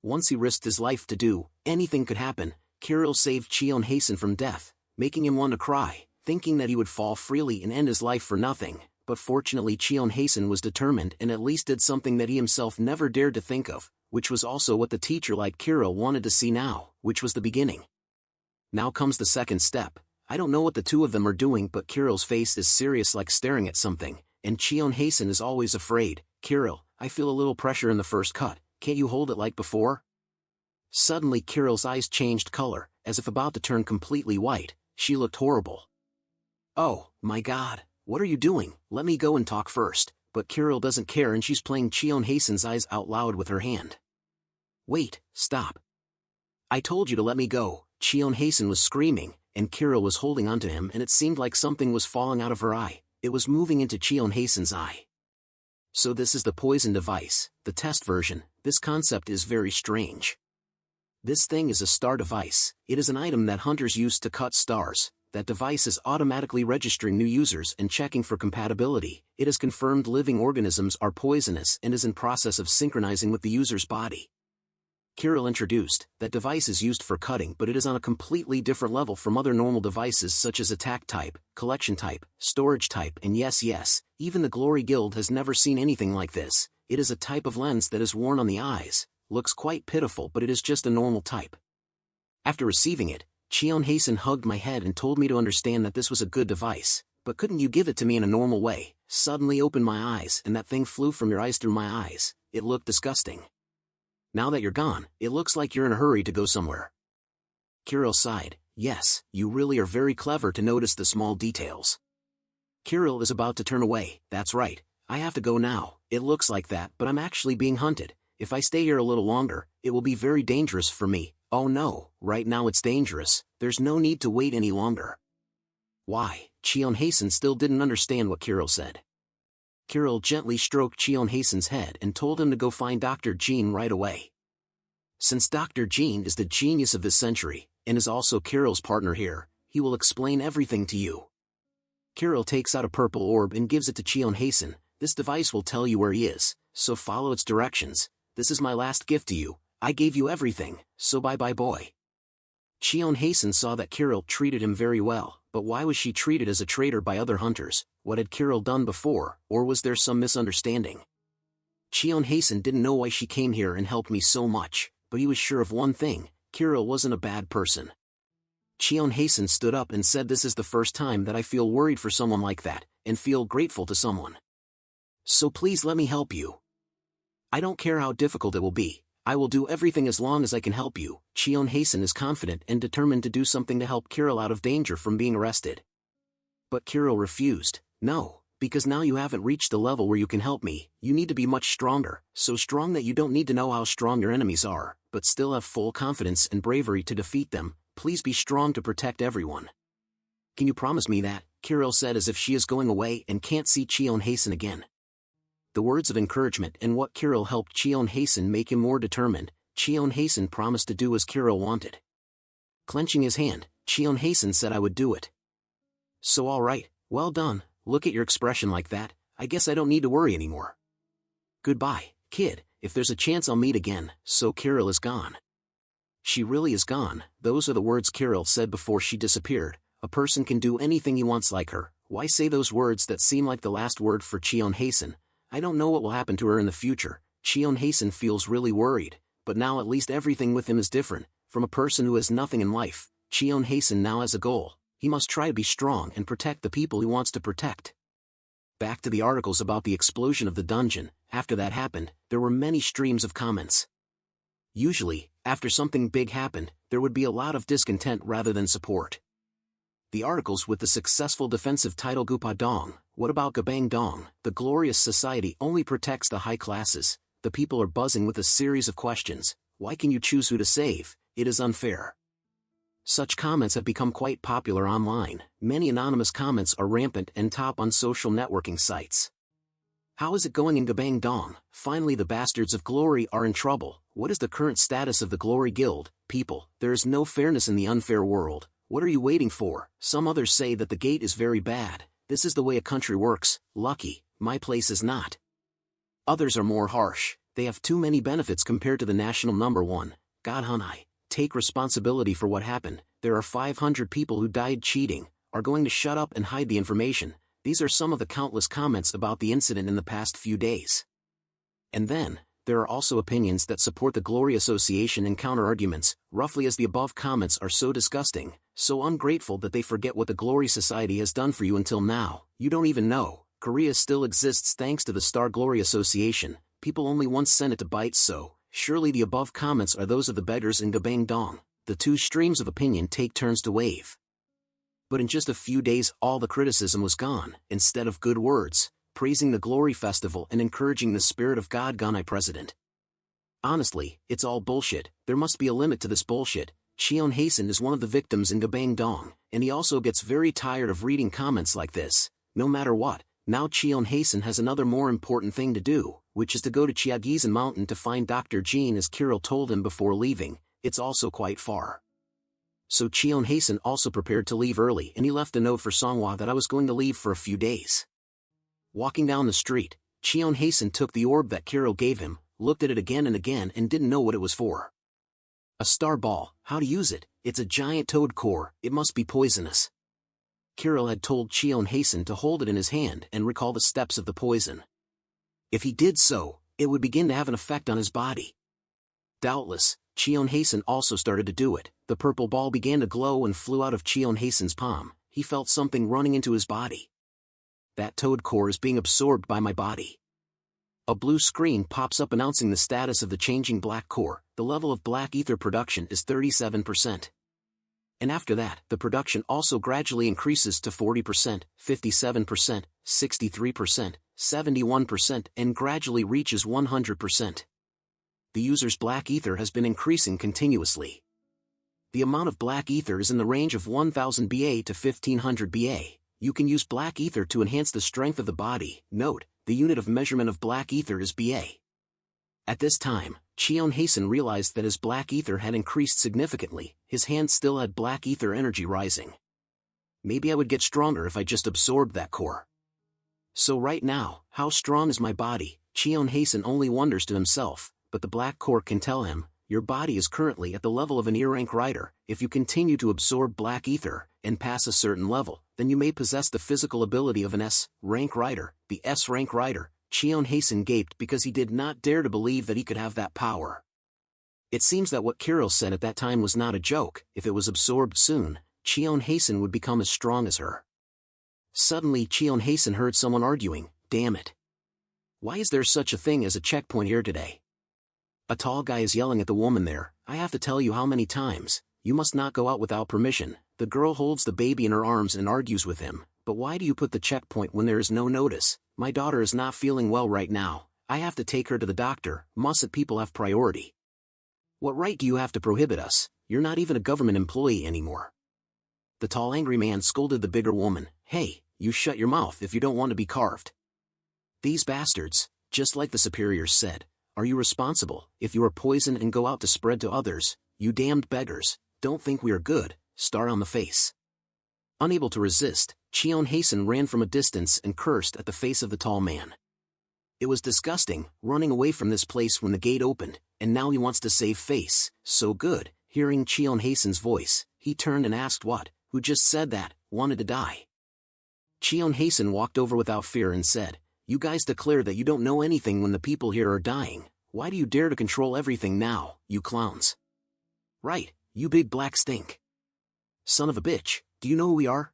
Once he risked his life to do, anything could happen. Kirill saved Cheon Hasen from death, making him want to cry, thinking that he would fall freely and end his life for nothing. But fortunately Cheon Hasen was determined and at least did something that he himself never dared to think of, which was also what the teacher like Kirill wanted to see now, which was the beginning. Now comes the second step. I don't know what the two of them are doing, but Kirill's face is serious, like staring at something, and Cheon Hasen is always afraid. "Kirill, I feel a little pressure in the first cut. Can't you hold it like before?" Suddenly Kirill's eyes changed color, as if about to turn completely white. She looked horrible. "Oh, my God, what are you doing? Let me go and talk first." But Kirill doesn't care and she's playing Cheon Hasen's eyes out loud with her hand. "Wait, stop. I told you to let me go." Cheon Hasen was screaming, and Kirill was holding onto him, and it seemed like something was falling out of her eye. It was moving into Cheon Hasen's eye. So this is the poison device, the test version. This concept is very strange. This thing is a star device. It is an item that hunters use to cut stars. that device is automatically registering new users and checking for compatibility. It has confirmed living organisms are poisonous and is in process of synchronizing with the user's body. Kirill introduced, that device is used for cutting, but it is on a completely different level from other normal devices such as attack type, collection type, storage type, and yes, even the Glory Guild has never seen anything like this. It is a type of lens that is worn on the eyes, looks quite pitiful, but it is just a normal type. After receiving it, Cheon Hasen hugged my head and told me to understand that this was a good device, but couldn't you give it to me in a normal way? Suddenly opened my eyes and that thing flew from your eyes through my eyes. It looked disgusting. Now that you're gone, it looks like you're in a hurry to go somewhere. Kirill sighed. Yes, you really are very clever to notice the small details. Kirill is about to turn away. That's right, I have to go now. It looks like that, but I'm actually being hunted. If I stay here a little longer, it will be very dangerous for me. Oh no, right now it's dangerous. There's no need to wait any longer. Why? Cheon Hasen still didn't understand what Kirill said. Kirill gently stroked Cheon Hasen's head and told him to go find Dr. Jean right away. Since Dr. Jean is the genius of this century, and is also Kirill's partner here, he will explain everything to you. Kirill takes out a purple orb and gives it to Cheon Hasen. This device will tell you where he is, so follow its directions. This is my last gift to you. I gave you everything, so bye-bye boy. Cheon Hasen saw that Kirill treated him very well, but why was she treated as a traitor by other hunters? What had Kirill done before, or was there some misunderstanding? Cheon Hasen didn't know why she came here and helped me so much, but he was sure of one thing, Kirill wasn't a bad person. Cheon Hasen stood up and said, this is the first time that I feel worried for someone like that, and feel grateful to someone. So please let me help you. I don't care how difficult it will be. I will do everything as long as I can help you. Cheon Hasen is confident and determined to do something to help Kirill out of danger from being arrested. But Kirill refused. No, because now you haven't reached the level where you can help me. You need to be much stronger, so strong that you don't need to know how strong your enemies are, but still have full confidence and bravery to defeat them. Please be strong to protect everyone. Can you promise me that? Kirill said as if she is going away and can't see Cheon Hasen again. The words of encouragement and what Kirill helped Cheon Hasen make him more determined. Cheon Hasen promised to do as Kirill wanted. Clenching his hand, Cheon Hasen said, I would do it. So all right, well done. Look at your expression like that. I guess I don't need to worry anymore. Goodbye, kid. If there's a chance I'll meet again. So Kirill is gone. She really is gone. Those are the words Kirill said before she disappeared. A person can do anything he wants like her. Why say those words that seem like the last word for Cheon Hasen? I don't know what will happen to her in the future. Cheon Hasen feels really worried, but now at least everything with him is different. From a person who has nothing in life, Cheon Hasen now has a goal. He must try to be strong and protect the people he wants to protect. Back to the articles about the explosion of the dungeon. After that happened, there were many streams of comments. Usually, after something big happened, there would be a lot of discontent rather than support. The articles with the successful defensive title Gupa Dong, what about Gabang Dong? The glorious society only protects the high classes. The people are buzzing with a series of questions. Why can you choose who to save? It is unfair. Such comments have become quite popular online. Many anonymous comments are rampant and top on social networking sites. How is it going in Gabang Dong? Finally the bastards of glory are in trouble. What is the current status of the Glory Guild? People, there is no fairness in the unfair world. What are you waiting for? Some others say that the gate is very bad. This is the way a country works. Lucky, my place is not. Others are more harsh. They have too many benefits compared to the national number one. God Hunai, take responsibility for what happened. There are 500 people who died cheating, are going to shut up and hide the information. These are some of the countless comments about the incident in the past few days. And then, there are also opinions that support the Glory Association and counter-arguments, roughly as the above comments are so disgusting, so ungrateful that they forget what the Glory Society has done for you until now. You don't even know. Korea still exists thanks to the Star Glory Association. People only once sent it to bite, so surely the above comments are those of the beggars in Gabang Dong. The two streams of opinion take turns to wave. But in just a few days all the criticism was gone. Instead of good words, praising the Glory Festival and encouraging the spirit of God Ganai President. Honestly, it's all bullshit. There must be a limit to this bullshit. Cheon Hasen is one of the victims in Gabang Dong, and he also gets very tired of reading comments like this. No matter what, now Cheon Hasen has another more important thing to do, which is to go to Chiagizan Mountain to find Dr. Jean as Kirill told him before leaving. It's also quite far. So Cheon Hasen also prepared to leave early, and he left a note for Songhwa that I was going to leave for a few days. Walking down the street, Cheon Hasen took the orb that Kirill gave him, looked at it again and didn't know what it was for. A star ball. How to use it? It's a giant toad core, it must be poisonous. Kirill had told Cheon Hasen to hold it in his hand and recall the steps of the poison. If he did so, it would begin to have an effect on his body. Doubtless, Cheon Hasen also started to do it. The purple ball began to glow and flew out of Cheon Hasen's palm. He felt something running into his body. That toad core is being absorbed by my body. A blue screen pops up announcing the status of the changing black core. The level of black ether production is 37%. And after that, the production also gradually increases to 40%, 57%, 63%, 71%, and gradually reaches 100%. The user's black ether has been increasing continuously. The amount of black ether is in the range of 1000 BA to 1500 BA. You can use black ether to enhance the strength of the body. Note, the unit of measurement of black ether is BA. At this time, Cheon Hasen realized that his black ether had increased significantly. His hand still had black ether energy rising. Maybe I would get stronger if I just absorbed that core. So right now, how strong is my body? Cheon Hasen only wonders to himself, but the black core can tell him, your body is currently at the level of an E-rank rider. If you continue to absorb black ether, and pass a certain level, then you may possess the physical ability of an S-rank rider. The S-rank rider. Cheon Hasen gaped because he did not dare to believe that he could have that power. It seems that what Kirill said at that time was not a joke. If it was absorbed soon, Cheon Hasen would become as strong as her. Suddenly Cheon Hasen heard someone arguing, damn it. Why is there such a thing as a checkpoint here today? A tall guy is yelling at the woman there, I have to tell you how many times, you must not go out without permission. The girl holds the baby in her arms and argues with him, but why do you put the checkpoint when there is no notice? My daughter is not feeling well right now, I have to take her to the doctor. Mustn't people have priority? What right do you have to prohibit us? You're not even a government employee anymore. The tall angry man scolded the bigger woman, hey, you shut your mouth if you don't want to be carved. These bastards, just like the superiors said, are you responsible? If you are poisoned and go out to spread to others, you damned beggars, don't think we are good, star on the face. Unable to resist, Cheon Hasen ran from a distance and cursed at the face of the tall man. It was disgusting, running away from this place when the gate opened, and now he wants to save face. So good. Hearing Cheon Hasen's voice, he turned and asked what, who just said that, wanted to die. Cheon Hasen walked over without fear and said, you guys declare that you don't know anything when the people here are dying. Why do you dare to control everything now, you clowns? Right, you big black stink. Son of a bitch, do you know who we are?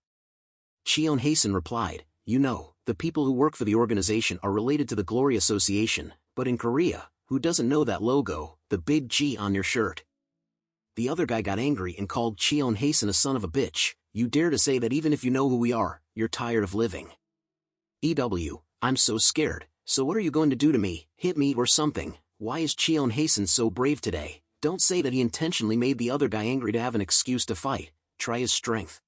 Cheon Hasen replied, you know, the people who work for the organization are related to the Glory Association, but in Korea, who doesn't know that logo, the big G on your shirt? The other guy got angry and called Cheon Hasen a son of a bitch. You dare to say that even if you know who we are, you're tired of living. I'm so scared, so what are you going to do to me, hit me or something? Why is Cheon Hasen so brave today? Don't say that he intentionally made the other guy angry to have an excuse to fight, try his strength.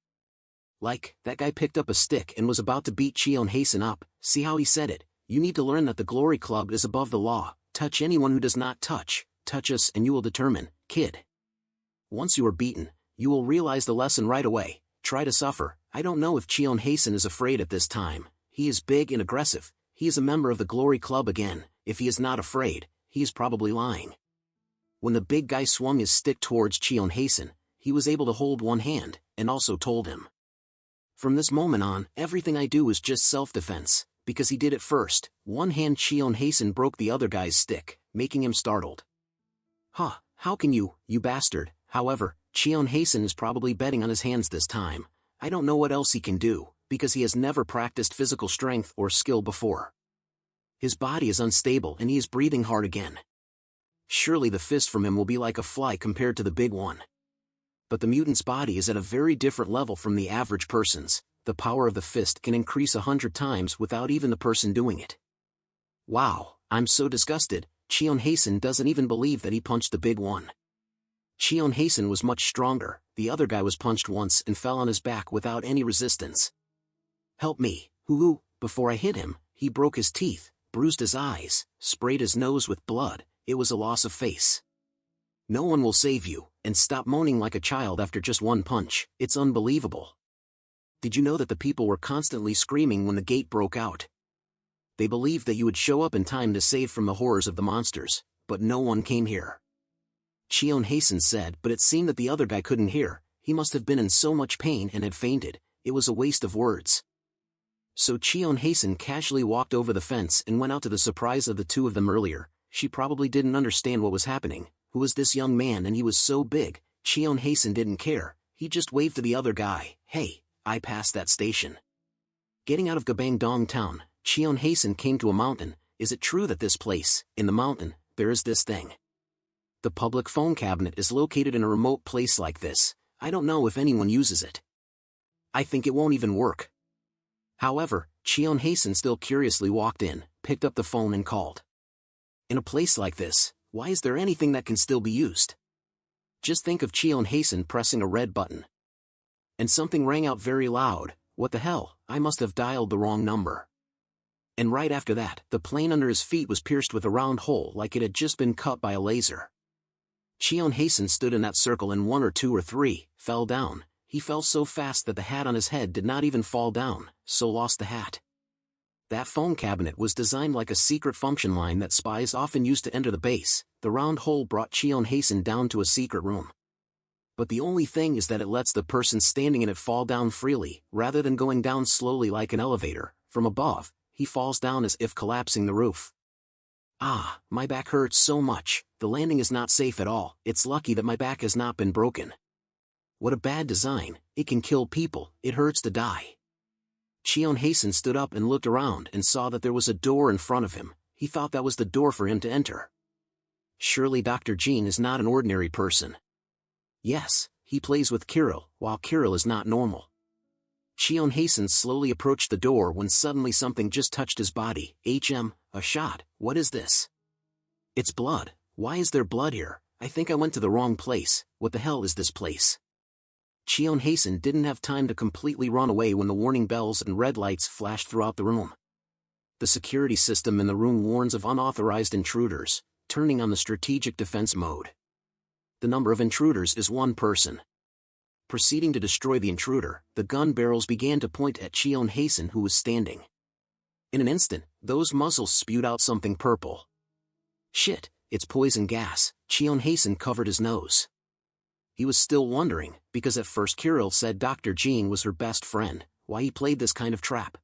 Like, that guy picked up a stick and was about to beat Cheon Hasen up. See how he said it, you need to learn that the Glory Club is above the law, touch anyone who does not touch us and you will determine, kid. Once you are beaten, you will realize the lesson right away, try to suffer. I don't know if Cheon Hasen is afraid at this time. He is big and aggressive, he is a member of the Glory Club again. If he is not afraid, he is probably lying. When the big guy swung his stick towards Cheon Hasen, he was able to hold one hand, and also told him. From this moment on, everything I do is just self-defense, because he did it first. One hand Cheon Hasen broke the other guy's stick, making him startled. Huh, how can you bastard? However, Cheon Hasen is probably betting on his hands this time. I don't know what else he can do, because he has never practiced physical strength or skill before. His body is unstable and he is breathing hard again. Surely the fist from him will be like a fly compared to the big one. But the mutant's body is at a very different level from the average person's. The power of the fist can increase 100 times without even the person doing it. Wow, I'm so disgusted. Cheon Hasen doesn't even believe that he punched the big one. Cheon Hasen was much stronger. The other guy was punched once and fell on his back without any resistance. Help me, hoo-hoo. Before I hit him, he broke his teeth, bruised his eyes, sprayed his nose with blood. It was a loss of face. No one will save you. and stop moaning like a child after just one punch. It's unbelievable. Did you know that the people were constantly screaming when the gate broke out? They believed that you would show up in time to save from the horrors of the monsters, but no one came here. Cheon hastened said, but it seemed that the other guy couldn't hear. He must have been in so much pain and had fainted. It was a waste of words. So Cheon hastened casually walked over the fence and went out to the surprise of the two of them earlier. She probably didn't understand what was happening. Who was this young man, and he was so big? Cheon hastened didn't care. He just waved to the other guy. Hey, I passed that station. Getting out of Gabangdong town, Cheon hastened came to a mountain. Is it true that this place, in the mountain, there is this thing? The public phone cabinet is located in a remote place like this. I don't know if anyone uses it. I think it won't even work. However, Cheon hastened still curiously walked in, picked up the phone and called. In a place like this, why is there anything that can still be used? Just think of Cheon hastened pressing a red button. And something rang out very loud. What the hell, I must have dialed the wrong number. And right after that, the plane under his feet was pierced with a round hole like it had just been cut by a laser. Cheon hastened stood in that circle and one or two or three fell down. He fell so fast that the hat on his head did not even fall down, so lost the hat. That phone cabinet was designed like a secret function line that spies often used to enter the base. The round hole brought Cheon hastened down to a secret room. But the only thing is that it lets the person standing in it fall down freely, rather than going down slowly like an elevator. From above, he falls down as if collapsing the roof. Ah, my back hurts so much. The landing is not safe at all. It's lucky that my back has not been broken. What a bad design. It can kill people. It hurts to die. Cheon hastened stood up and looked around and saw that there was a door in front of him. He thought that was the door for him to enter. Surely Dr. Jean is not an ordinary person. Yes, he plays with Kirill, while Kirill is not normal. Cheon hastened slowly approached the door when suddenly something just touched his body. A shot. What is this? It's blood. Why is there blood here? I think I went to the wrong place. What the hell is this place? Cheon hastened didn't have time to completely run away when the warning bells and red lights flashed throughout the room. The security system in the room warns of unauthorized intruders, turning on the strategic defense mode. The number of intruders is one person. Proceeding to destroy the intruder, the gun barrels began to point at Cheon hastened who was standing. In an instant, those muzzles spewed out something purple. Shit, it's poison gas. Cheon hastened covered his nose. He was still wondering, because at first Kirill said Dr. Jean was her best friend, why he played this kind of trap.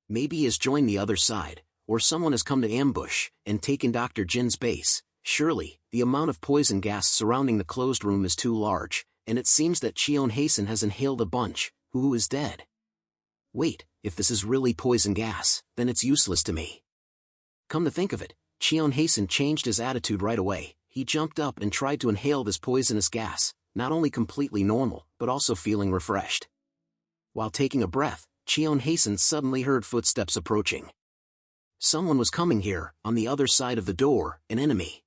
Maybe he has joined the other side, or someone has come to ambush and taken Dr. Jin's base. Surely, the amount of poison gas surrounding the closed room is too large, and it seems that Cheon hastened has inhaled a bunch. Who is dead? Wait, if this is really poison gas, then it's useless to me. Come to think of it, Cheon hastened changed his attitude right away. He jumped up and tried to inhale this poisonous gas, not only completely normal, but also feeling refreshed. While taking a breath, Cheon hastened suddenly heard footsteps approaching. Someone was coming here, on the other side of the door, an enemy.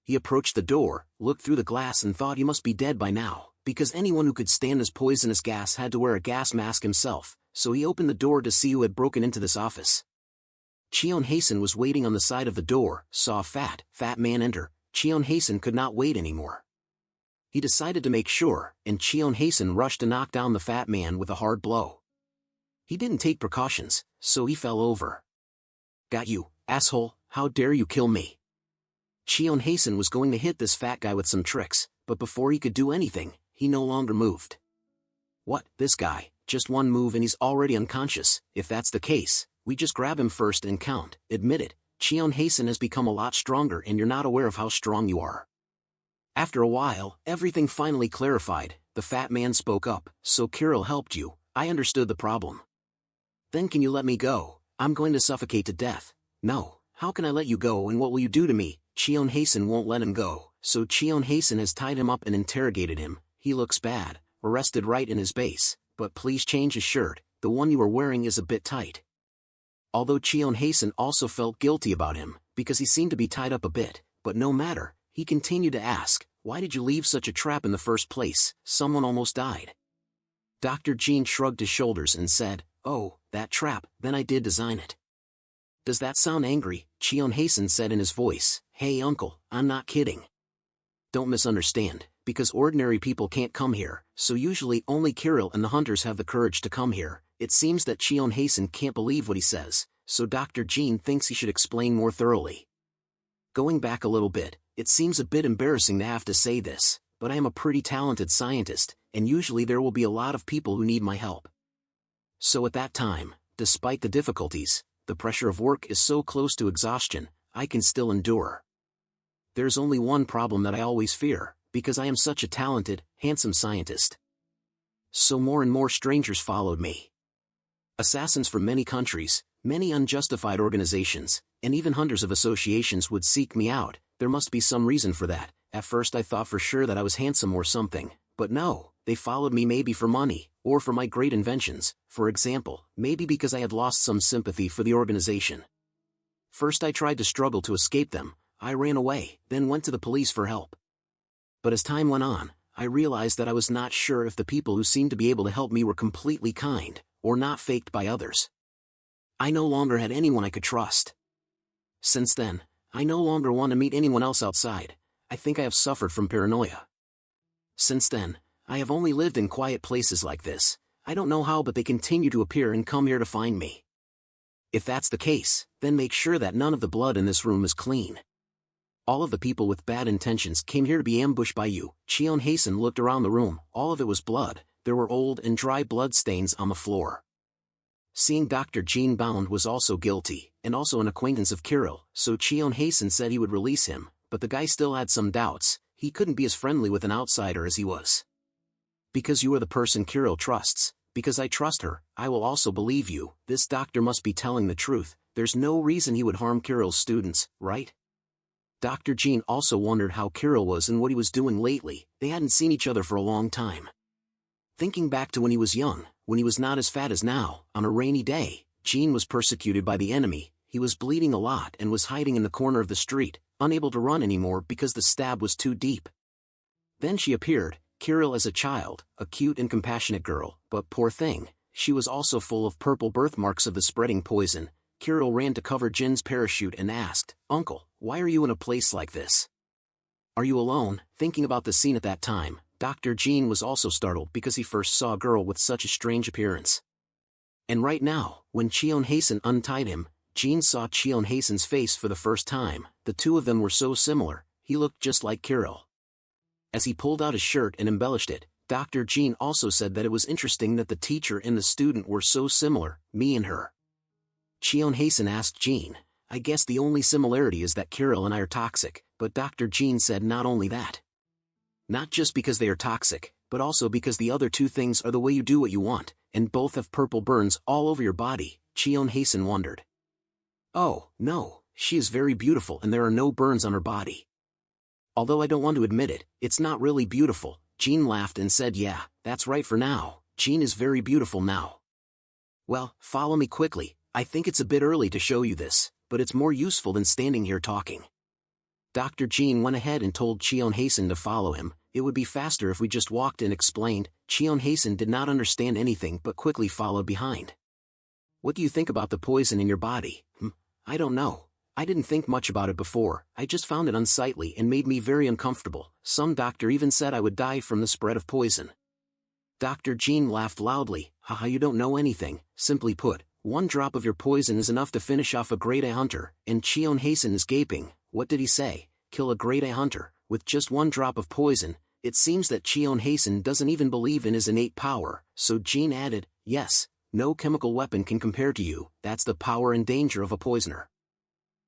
He approached the door, looked through the glass and thought he must be dead by now, because anyone who could stand this poisonous gas had to wear a gas mask himself, so he opened the door to see who had broken into this office. Cheon hastened was waiting on the side of the door, saw a fat man enter. Cheon hastened could not wait anymore. He decided to make sure, and Cheon hastened rushed to knock down the fat man with a hard blow. He didn't take precautions, so he fell over. Got you, asshole, how dare you kill me? Cheon hastened was going to hit this fat guy with some tricks, but before he could do anything, he no longer moved. What, this guy, just one move and he's already unconscious. If that's the case, we just grab him first and count. Admit it, Cheon hastened has become a lot stronger and you're not aware of how strong you are. After a while, everything finally clarified. The fat man spoke up. So Kirill helped you. I understood the problem. Then can you let me go? I'm going to suffocate to death. No, how can I let you go and what will you do to me? Cheon hastened won't let him go, so Cheon hastened has tied him up and interrogated him. He looks bad, arrested right in his base, but please change his shirt, the one you are wearing is a bit tight. Although Cheon hastened also felt guilty about him, because he seemed to be tied up a bit, but no matter, he continued to ask, why did you leave such a trap in the first place? Someone almost died. Dr. Jean shrugged his shoulders and said, oh, that trap, then I did design it. Does that sound angry? Cheon hastened said in his voice, hey uncle, I'm not kidding. don't misunderstand, because ordinary people can't come here, so usually only Kirill and the hunters have the courage to come here. It seems that Cheon Hasen can't believe what he says, so Dr. Jean thinks he should explain more thoroughly. Going back a little bit, it seems a bit embarrassing to have to say this, but I am a pretty talented scientist, and usually there will be a lot of people who need my help. So at that time, despite the difficulties, the pressure of work is so close to exhaustion, I can still endure. There's only one problem that I always fear, because I am such a talented, handsome scientist. So more and more strangers followed me. Assassins from many countries, many unjustified organizations, and even hundreds of associations would seek me out. There must be some reason for that. At first I thought for sure that I was handsome or something, but no, they followed me maybe for money, or for my great inventions, for example, maybe because I had lost some sympathy for the organization. First I tried to struggle to escape them. I ran away, then went to the police for help. But as time went on, I realized that I was not sure if the people who seemed to be able to help me were completely kind, or not faked by others. I no longer had anyone I could trust. Since then, I no longer want to meet anyone else outside. I think I have suffered from paranoia. Since then, I have only lived in quiet places like this. I don't know how, but they continue to appear and come here to find me. If that's the case, then make sure that none of the blood in this room is clean. All of the people with bad intentions came here to be ambushed by you. Cheon Hasen looked around the room. All of it was blood. There were old and dry blood stains on the floor. Seeing Dr. Jean bound was also guilty, and also an acquaintance of Kirill, so Cheon Hasen said he would release him, but the guy still had some doubts. He couldn't be as friendly with an outsider as he was. Because you are the person Kirill trusts, because I trust her, I will also believe you. This doctor must be telling the truth. There's no reason he would harm Kirill's students, right? Dr. Jean also wondered how Kirill was and what he was doing lately. They hadn't seen each other for a long time. Thinking back to when he was young, when he was not as fat as now, on a rainy day, Jean was persecuted by the enemy. He was bleeding a lot and was hiding in the corner of the street, unable to run anymore because the stab was too deep. Then she appeared, Kirill as a child, a cute and compassionate girl, but poor thing, she was also full of purple birthmarks of the spreading poison. Kirill ran to cover Jin's parachute and asked, "Uncle, why are you in a place like this? Are you alone?" Thinking about the scene at that time, Dr. Jean was also startled because he first saw a girl with such a strange appearance. And right now, when Cheon Hasen untied him, Jean saw Cheon Hasen's face for the first time. The two of them were so similar, he looked just like Kirill. As he pulled out his shirt and embellished it, Dr. Jean also said that it was interesting that the teacher and the student were so similar, me and her. Cheon Hasen asked Jean, "I guess the only similarity is that Kirill and I are toxic," but Dr. Jean said not only that. Not just because they are toxic, but also because the other two things are the way you do what you want, and both have purple burns all over your body. Cheon Hasen wondered. "Oh, no, she is very beautiful and there are no burns on her body. Although I don't want to admit it, it's not really beautiful." Jean laughed and said, "Yeah, that's right for now. Jean is very beautiful now." "Well, follow me quickly. I think it's a bit early to show you this, but it's more useful than standing here talking." Dr. Jean went ahead and told Cheon Hasen to follow him. It would be faster if we just walked and explained. Cheon Hasen did not understand anything but quickly followed behind. "What do you think about the poison in your body?" "I don't know. I didn't think much about it before. I just found it unsightly and made me very uncomfortable. Some doctor even said I would die from the spread of poison." Dr. Jean laughed loudly. "Haha, you don't know anything. Simply put, one drop of your poison is enough to finish off a grade A hunter." And Cheon Hasen is gaping. What did he say? Kill a grade A hunter, with just one drop of poison? It seems that Cheon Hasen doesn't even believe in his innate power, so Jean added, "Yes, no chemical weapon can compare to you. That's the power and danger of a poisoner."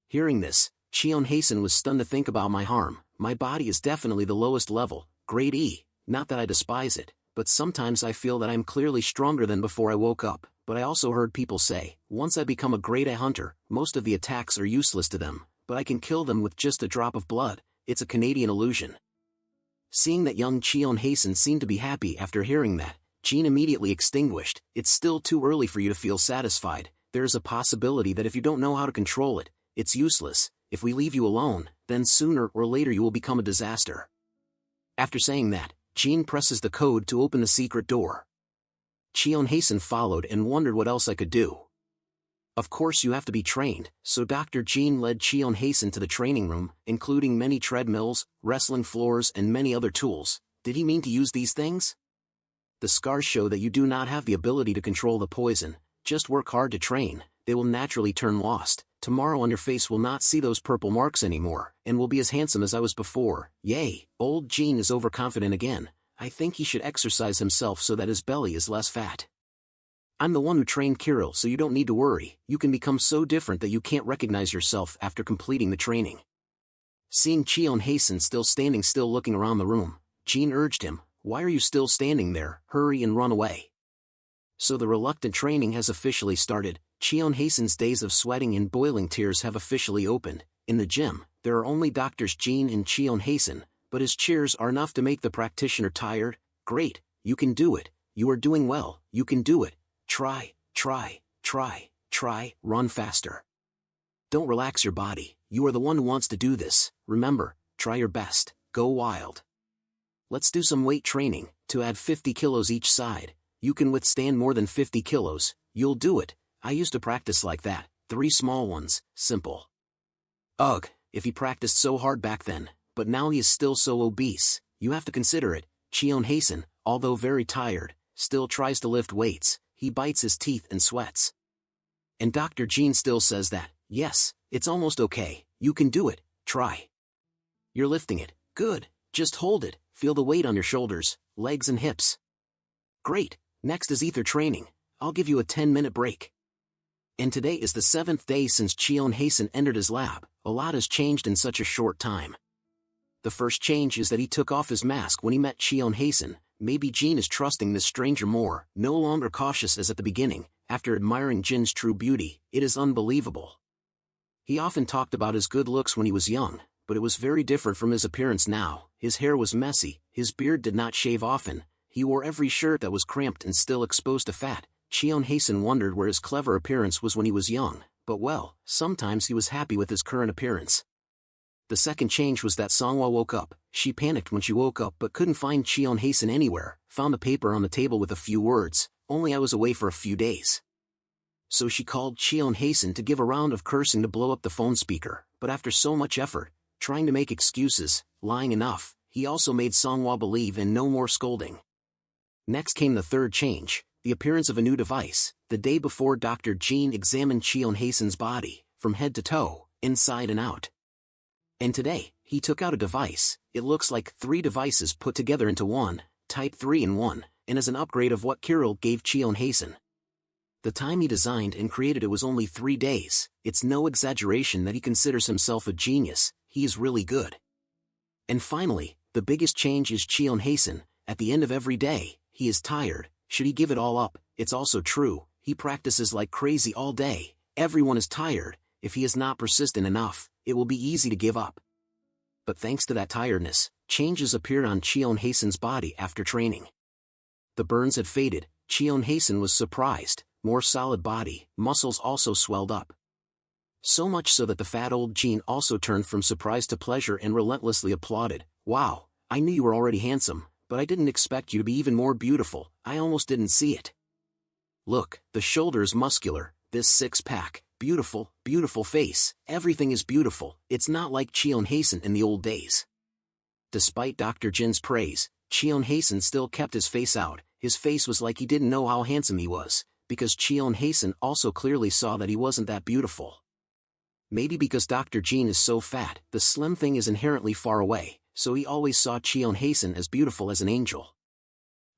Hearing this, Cheon Hasen was stunned to think about my harm. My body is definitely the lowest level, grade E, not that I despise it, but sometimes I feel that I am clearly stronger than before I woke up. But I also heard people say, once I become a grade A hunter, most of the attacks are useless to them, but I can kill them with just a drop of blood. It's a Canadian illusion. Seeing that young Cheon Hasen seemed to be happy after hearing that, Jean immediately extinguished. "It's still too early for you to feel satisfied. There is a possibility that if you don't know how to control it, it's useless. If we leave you alone, then sooner or later you will become a disaster." After saying that, Jean presses the code to open the secret door. Cheon Hasen followed and wondered what else I could do. Of course you have to be trained, so Dr. Jean led Cheon Hasen to the training room, including many treadmills, wrestling floors and many other tools. Did he mean to use these things? The scars show that you do not have the ability to control the poison. Just work hard to train, they will naturally turn lost. Tomorrow on your face will not see those purple marks anymore, and will be as handsome as I was before. Yay, old Jean is overconfident again. I think he should exercise himself so that his belly is less fat. I'm the one who trained Kirill, so you don't need to worry. You can become so different that you can't recognize yourself after completing the training. Seeing Cheon Hasen still standing still looking around the room, Jean urged him, "Why are you still standing there? Hurry and run away." So the reluctant training has officially started. Cheon Hasen's days of sweating and boiling tears have officially opened. In the gym, there are only Doctors Jean and Cheon Hasen, but his cheers are enough to make the practitioner tired. Great, you can do it. You are doing well, you can do it. Try, run faster. Don't relax your body, you are the one who wants to do this. Remember, try your best, go wild. Let's do some weight training, to add 50 kilos each side. You can withstand more than 50 kilos, you'll do it. I used to practice like that, 3 small ones, simple. Ugh, if he practiced so hard back then, but now he is still so obese, you have to consider it. Cheon Hasen, although very tired, still tries to lift weights. He bites his teeth and sweats. And Dr. Jean still says that, yes, it's almost okay, you can do it, try. You're lifting it, good, just hold it, feel the weight on your shoulders, legs and hips. Great, next is ether training, I'll give you a 10-minute break. And today is the 7th day since Cheon Hasen entered his lab. A lot has changed in such a short time. The first change is that he took off his mask when he met Cheon Hasen. Maybe Jean is trusting this stranger more, no longer cautious as at the beginning. After admiring Jin's true beauty, it is unbelievable. He often talked about his good looks when he was young, but it was very different from his appearance now. His hair was messy, his beard did not shave often, he wore every shirt that was cramped and still exposed to fat. Cheon Hasen wondered where his clever appearance was when he was young, but well, sometimes he was happy with his current appearance. The second change was that Manhwa woke up. She panicked when she woke up but couldn't find Cheon Hasen anywhere, found a paper on the table with a few words, "Only I was away for a few days." So she called Cheon Hasen to give a round of cursing to blow up the phone speaker, but after so much effort, trying to make excuses, lying enough, he also made Manhwa believe in no more scolding. Next came the third change, the appearance of a new device. The day before, Dr. Jean examined Cheon Hasen's body, from head to toe, inside and out. And today, he took out a device. It looks like 3 devices put together into one, type 3-in-1, and is an upgrade of what Kirill gave Cheon Hasen. The time he designed and created it was only 3 days. It's no exaggeration that he considers himself a genius, he is really good. And finally, the biggest change is Cheon Hasen. At the end of every day, he is tired. Should he give it all up? It's also true, he practices like crazy all day. Everyone is tired. If he is not persistent enough, it will be easy to give up. But thanks to that tiredness, changes appeared on Cheon Hasen's body after training. The burns had faded. Cheon Hasen was surprised. More solid body, muscles also swelled up. So much so that the fat old Jean also turned from surprise to pleasure and relentlessly applauded. "Wow, I knew you were already handsome, but I didn't expect you to be even more beautiful. I almost didn't see it. Look, the shoulder is muscular, this six-pack, beautiful, beautiful face, everything is beautiful. It's not like Cheon Hasen in the old days." Despite Dr. Jin's praise, Cheon Hasen still kept his face out. His face was like he didn't know how handsome he was, because Cheon Hasen also clearly saw that he wasn't that beautiful. Maybe because Dr. Jean is so fat, the slim thing is inherently far away, so he always saw Cheon Hasen as beautiful as an angel.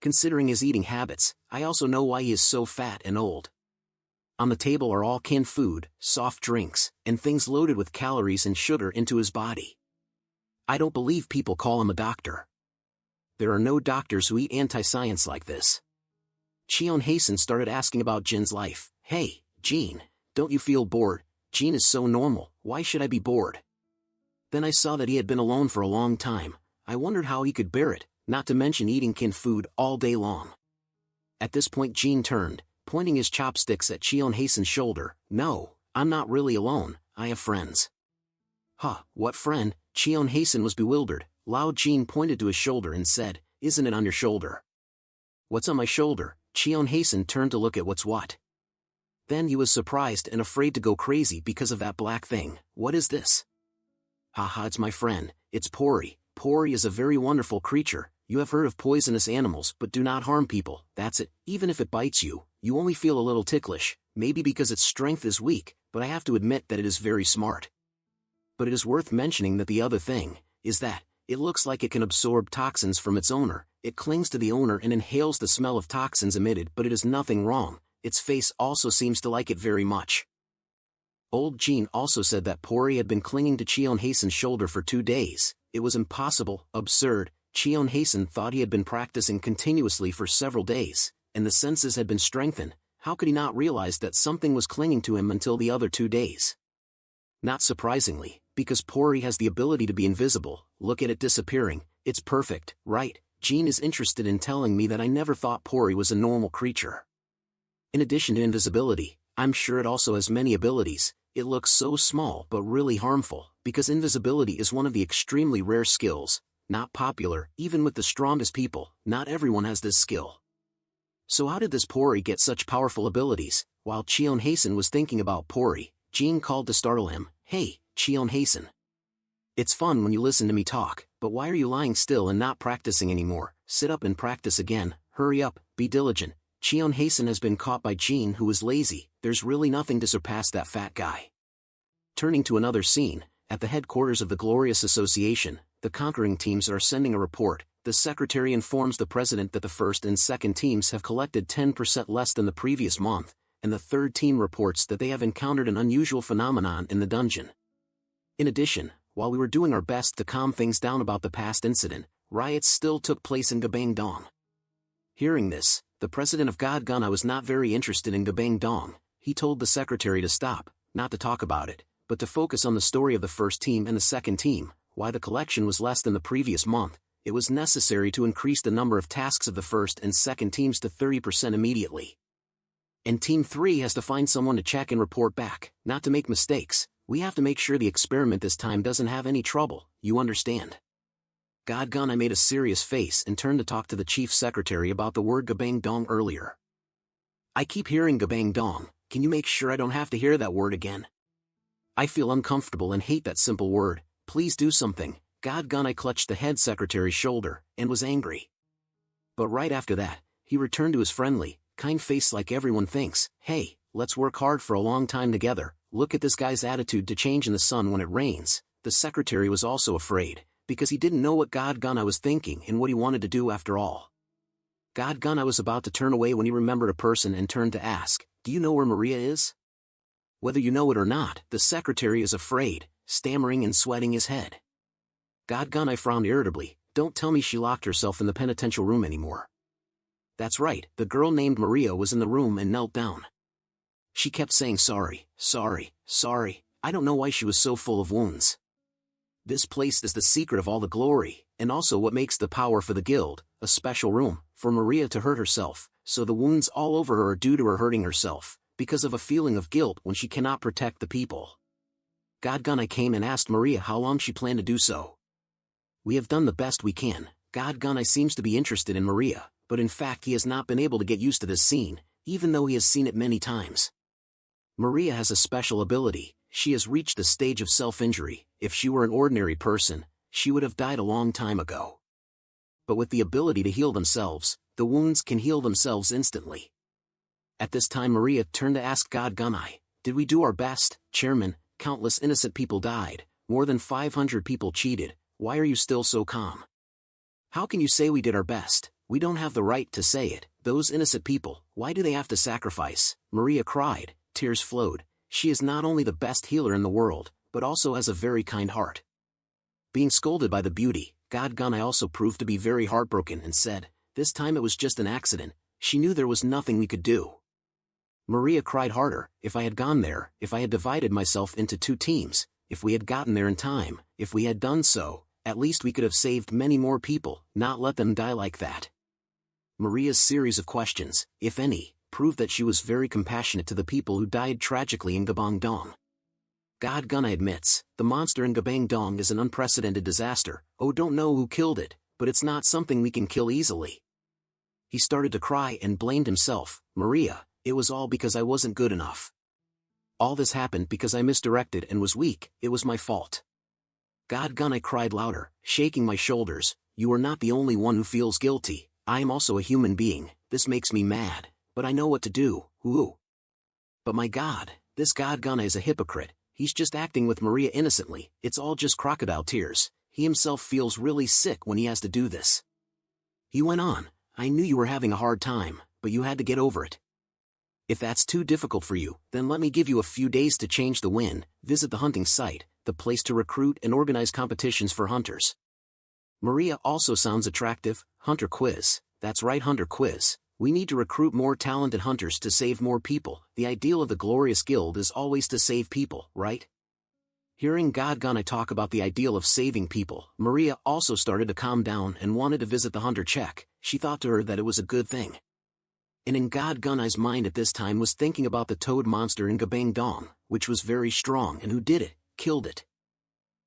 Considering his eating habits, I also know why he is so fat and old. On the table are all canned food, soft drinks, and things loaded with calories and sugar into his body. I don't believe people call him a doctor. There are no doctors who eat anti-science like this. Cheon Hasen started asking about Jin's life. "Hey, Jean, don't you feel bored? Jean is so normal, why should I be bored?" Then I saw that he had been alone for a long time. I wondered how he could bear it, not to mention eating canned food all day long. At this point Jean turned, pointing his chopsticks at Cheon Hasen's shoulder. "No, I'm not really alone, I have friends." "Huh, what friend?" Cheon Hasen was bewildered. Lao Jean pointed to his shoulder and said, "Isn't it on your shoulder?" "What's on my shoulder?" Cheon Hasen turned to look at what's what. Then he was surprised and afraid to go crazy because of that black thing. What is this? Haha, it's my friend, it's Pori. Pori is a very wonderful creature. You have heard of poisonous animals but do not harm people, that's it. Even if it bites you, you only feel a little ticklish, maybe because its strength is weak, but I have to admit that it is very smart. But it is worth mentioning that the other thing is that it looks like it can absorb toxins from its owner. It clings to the owner and inhales the smell of toxins emitted, but it is nothing wrong. Its face also seems to like it very much. Old Jean also said that Pori had been clinging to Cheon Hasen's shoulder for 2 days. It was impossible, absurd. Cheon Hasen thought he had been practicing continuously for several days, and the senses had been strengthened. How could he not realize that something was clinging to him until the other 2 days? Not surprisingly, because Pori has the ability to be invisible. Look at it disappearing, it's perfect, right? Jean is interested in telling me that I never thought Pori was a normal creature. In addition to invisibility, I'm sure it also has many abilities. It looks so small but really harmful, because invisibility is one of the extremely rare skills, not popular, even with the strongest people. Not everyone has this skill. So how did this Pori get such powerful abilities? While Cheon Hasen was thinking about Pori, Jean called to startle him. Hey, Cheon Hasen. It's fun when you listen to me talk, but why are you lying still and not practicing anymore? Sit up and practice again, hurry up, be diligent. Cheon Hasen has been caught by Jean, who is lazy. There's really nothing to surpass that fat guy. Turning to another scene, at the headquarters of the Glorious Association, the conquering teams are sending a report. The secretary informs the president that the first and second teams have collected 10% less than the previous month, and the third team reports that they have encountered an unusual phenomenon in the dungeon. In addition, while we were doing our best to calm things down about the past incident, riots still took place in Gabang-dong. Hearing this, the president of Godgana was not very interested in Gabang-dong. He told the secretary to stop, not to talk about it, but to focus on the story of the first team and the second team. Why the collection was less than the previous month, it was necessary to increase the number of tasks of the first and second teams to 30% immediately. And Team 3 has to find someone to check and report back, not to make mistakes. We have to make sure the experiment this time doesn't have any trouble, you understand? Godgana made a serious face and turned to talk to the chief secretary about the word Gabang-dong earlier. I keep hearing Gabang-dong, can you make sure I don't have to hear that word again? I feel uncomfortable and hate that simple word. Please do something. Godgana clutched the head secretary's shoulder, and was angry. But right after that, he returned to his friendly, kind face like everyone thinks. Hey, let's work hard for a long time together. Look at this guy's attitude to change in the sun when it rains. The secretary was also afraid, because he didn't know what Godgana was thinking and what he wanted to do after all. Godgana was about to turn away when he remembered a person and turned to ask, do you know where Maria is? Whether you know it or not, the secretary is afraid, stammering and sweating his head. Godgana frowned irritably. Don't tell me she locked herself in the penitential room anymore. That's right, the girl named Maria was in the room and knelt down. She kept saying sorry, sorry, sorry. I don't know why she was so full of wounds. This place is the secret of all the glory, and also what makes the power for the guild, a special room, for Maria to hurt herself, so the wounds all over her are due to her hurting herself, because of a feeling of guilt when she cannot protect the people. Godgana came and asked Maria how long she planned to do so. We have done the best we can. Godgana seems to be interested in Maria, but in fact he has not been able to get used to this scene, even though he has seen it many times. Maria has a special ability. She has reached the stage of self-injury. If she were an ordinary person, she would have died a long time ago. But with the ability to heal themselves, the wounds can heal themselves instantly. At this time Maria turned to ask Godgana, did we do our best, Chairman? Countless innocent people died, more than 500 people cheated. Why are you still so calm? How can you say we did our best? We don't have the right to say it. Those innocent people, why do they have to sacrifice? Maria cried, tears flowed. She is not only the best healer in the world, but also has a very kind heart. Being scolded by the beauty, Godgana also proved to be very heartbroken and said, this time it was just an accident. She knew there was nothing we could do. Maria cried harder. If I had gone there, if I had divided myself into 2 teams, if we had gotten there in time, if we had done so, at least we could have saved many more people, not let them die like that. Maria's series of questions, if any, proved that she was very compassionate to the people who died tragically in Gabang-dong. Godgana admits, the monster in Gabang-dong is an unprecedented disaster. Oh, don't know who killed it, but it's not something we can kill easily. He started to cry and blamed himself. Maria, It was all because I wasn't good enough. All this happened because I misdirected and was weak. It was my fault. God gun, I cried louder, shaking my shoulders. You are not the only one who feels guilty. I am also a human being. This makes me mad, but I know what to do. Ooh. But my God, this God gun is a hypocrite. He's just acting with Maria innocently. It's all just crocodile tears. He himself feels really sick when he has to do this. He went on, I knew you were having a hard time, but you had to get over it. If that's too difficult for you, then let me give you a few days to change the wind, visit the hunting site, the place to recruit and organize competitions for hunters. Maria also sounds attractive. Hunter quiz. That's right, hunter quiz. We need to recruit more talented hunters to save more people. The ideal of the Glorious Guild is always to save people, right? Hearing God Gana talk about the ideal of saving people, Maria also started to calm down and wanted to visit the hunter check. She thought to her that it was a good thing. And in God Gunai's mind at this time was thinking about the toad monster in Gabang Dong, which was very strong and who did it, killed it.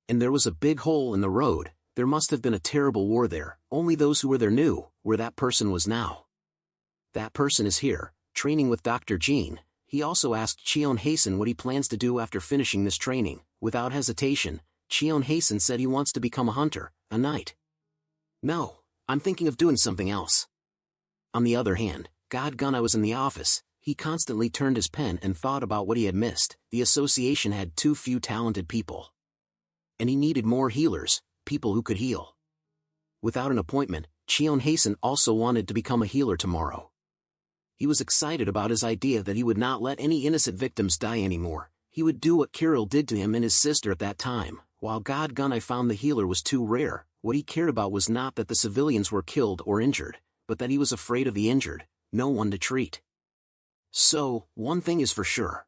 And there was a big hole in the road. There must have been a terrible war there. Only those who were there knew where that person was now. That person is here, training with Dr. Jean. He also asked Cheon Hasen what he plans to do after finishing this training. Without hesitation, Cheon Hasen said he wants to become a hunter, a knight. No, I'm thinking of doing something else. On the other hand, God Gunai was in the office. He constantly turned his pen and thought about what he had missed. The association had too few talented people. And he needed more healers, people who could heal. Without an appointment, Cheon Hasen also wanted to become a healer tomorrow. He was excited about his idea that he would not let any innocent victims die anymore. He would do what Kirill did to him and his sister at that time. While God Gunai found the healer was too rare, what he cared about was not that the civilians were killed or injured, but that he was afraid of the injured, no one to treat. So, one thing is for sure.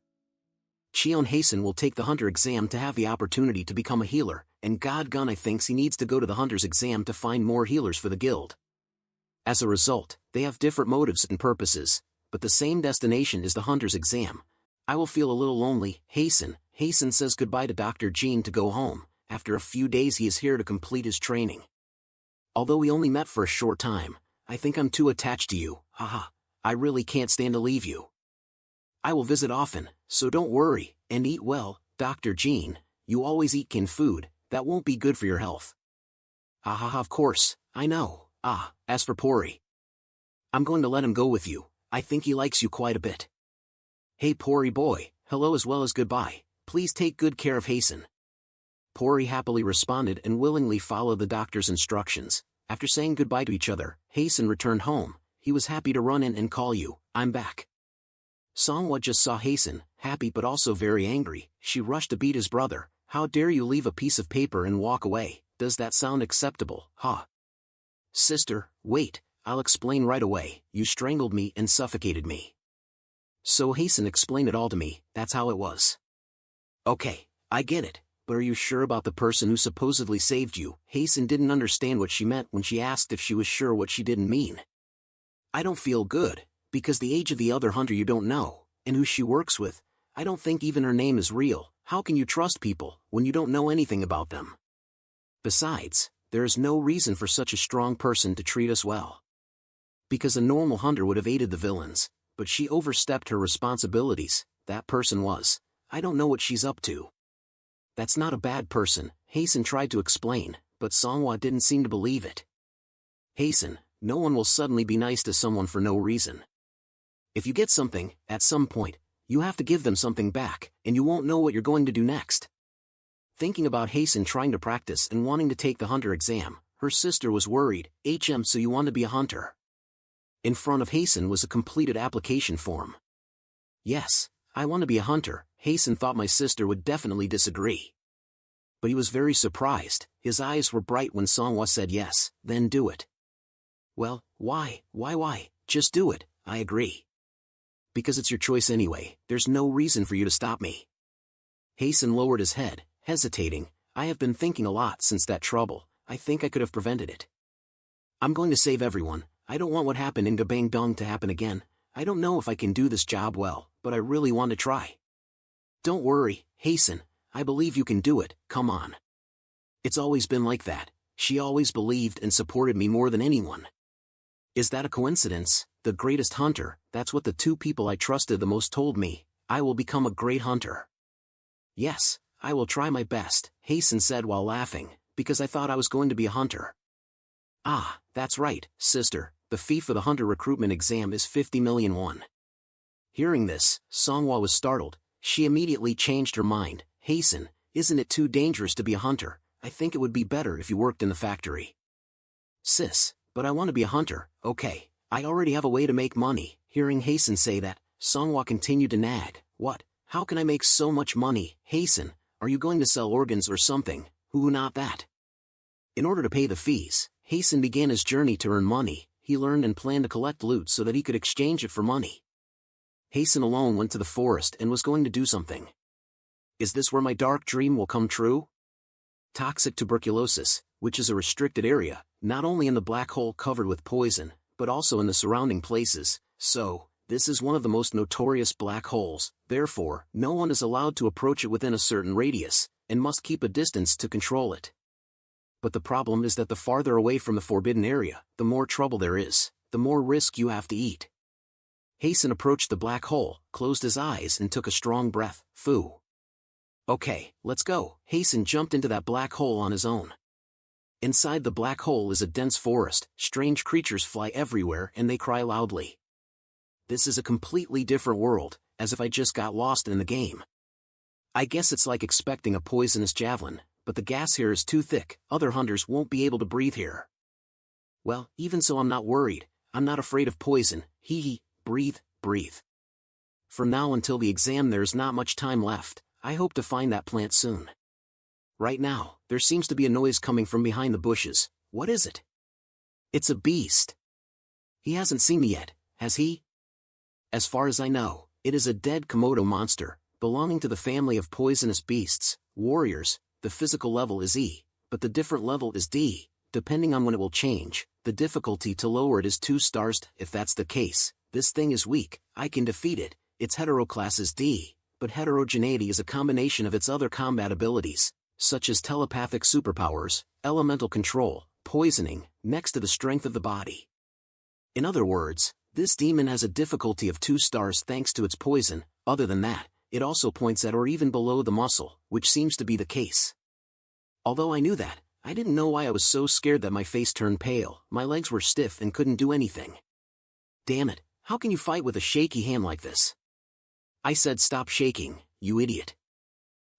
Cheon Hasen will take the hunter exam to have the opportunity to become a healer, and God Gunai thinks he needs to go to the hunter's exam to find more healers for the guild. As a result, they have different motives and purposes, but the same destination is the hunter's exam. I will feel a little lonely. Hasen says goodbye to Dr. Jean to go home. After a few days he is here to complete his training. Although we only met for a short time, I think I'm too attached to you. Haha, I really can't stand to leave you. I will visit often, so don't worry, and eat well, Dr. Jean. You always eat canned food, that won't be good for your health. Haha, of course, I know. As for Pori, I'm going to let him go with you. I think he likes you quite a bit. Hey Pori boy, hello as well as goodbye. Please take good care of Hasen. Pori happily responded and willingly followed the doctor's instructions. After saying goodbye to each other, Hasen returned home. He was happy to run in and call you. I'm back. Songhwa just saw Hasen, happy but also very angry. She rushed to beat his brother. How dare you leave a piece of paper and walk away? Does that sound acceptable? Sister, wait, I'll explain right away. You strangled me and suffocated me. So Hasen explained it all to me. That's how it was. Okay, I get it, but are you sure about the person who supposedly saved you? Hasen didn't understand what she meant when she asked if she was sure what she didn't mean. I don't feel good, because the age of the other hunter you don't know, and who she works with, I don't think even her name is real. How can you trust people when you don't know anything about them? Besides, there is no reason for such a strong person to treat us well. Because a normal hunter would have aided the villains, but she overstepped her responsibilities. That person was. I don't know what she's up to. That's not a bad person, Hasen tried to explain, but Songhwa didn't seem to believe it. Hasen, no one will suddenly be nice to someone for no reason. If you get something, at some point, you have to give them something back, and you won't know what you're going to do next. Thinking about Hasen trying to practice and wanting to take the hunter exam, her sister was worried. So you want to be a hunter? In front of Hasen was a completed application form. Yes, I want to be a hunter. Hasen thought my sister would definitely disagree. But he was very surprised. His eyes were bright when Songhwa said yes, then do it. Well, why? Just do it, I agree. Because it's your choice anyway, there's no reason for you to stop me. Hasen lowered his head, hesitating. I have been thinking a lot since that trouble. I think I could have prevented it. I'm going to save everyone. I don't want what happened in Gabang Dong to happen again. I don't know if I can do this job well, but I really want to try. Don't worry, Hasen. I believe you can do it, come on. It's always been like that. She always believed and supported me more than anyone. Is that a coincidence? The greatest hunter, that's what the two people I trusted the most told me. I will become a great hunter. Yes, I will try my best, Hasten said while laughing, because I thought I was going to be a hunter. Ah, that's right, sister, the fee for the hunter recruitment exam is 50 million won. Hearing this, Songhwa was startled. She immediately changed her mind. Hasten, isn't it too dangerous to be a hunter? I think it would be better if you worked in the factory. Sis, but I want to be a hunter. Okay, I already have a way to make money. Hearing Hasten say that, Songhwa continued to nag. What? How can I make so much money? Hasten, are you going to sell organs or something? Who, not that. In order to pay the fees, Hasten began his journey to earn money. He learned and planned to collect loot so that he could exchange it for money. Hasten alone went to the forest and was going to do something. Is this where my dark dream will come true? Toxic tuberculosis, which is a restricted area, not only in the black hole covered with poison, but also in the surrounding places, so, this is one of the most notorious black holes, therefore, no one is allowed to approach it within a certain radius, and must keep a distance to control it. But the problem is that the farther away from the forbidden area, the more trouble there is, the more risk you have to eat. Hasten approached the black hole, closed his eyes and took a strong breath. Phoo. Okay, let's go. Hasten jumped into that black hole on his own. Inside the black hole is a dense forest, strange creatures fly everywhere and they cry loudly. This is a completely different world, as if I just got lost in the game. I guess it's like expecting a poisonous javelin, but the gas here is too thick, other hunters won't be able to breathe here. Well, even so I'm not worried, I'm not afraid of poison, hee. Breathe, breathe. From now until the exam there's not much time left, I hope to find that plant soon. Right now, there seems to be a noise coming from behind the bushes. What is it? It's a beast. He hasn't seen me yet, has he? As far as I know, it is a dead Komodo monster, belonging to the family of poisonous beasts, warriors. The physical level is E, but the different level is D, depending on when it will change. The difficulty to lower it is 2 stars. If that's the case, this thing is weak, I can defeat it. Its hetero class is D, but heterogeneity is a combination of its other combat abilities, such as telepathic superpowers, elemental control, poisoning, next to the strength of the body. In other words, this demon has a difficulty of 2 stars thanks to its poison. Other than that, it also points at or even below the muscle, which seems to be the case. Although I knew that, I didn't know why I was so scared that my face turned pale. My legs were stiff and couldn't do anything. Damn it, how can you fight with a shaky hand like this? I said stop shaking, you idiot.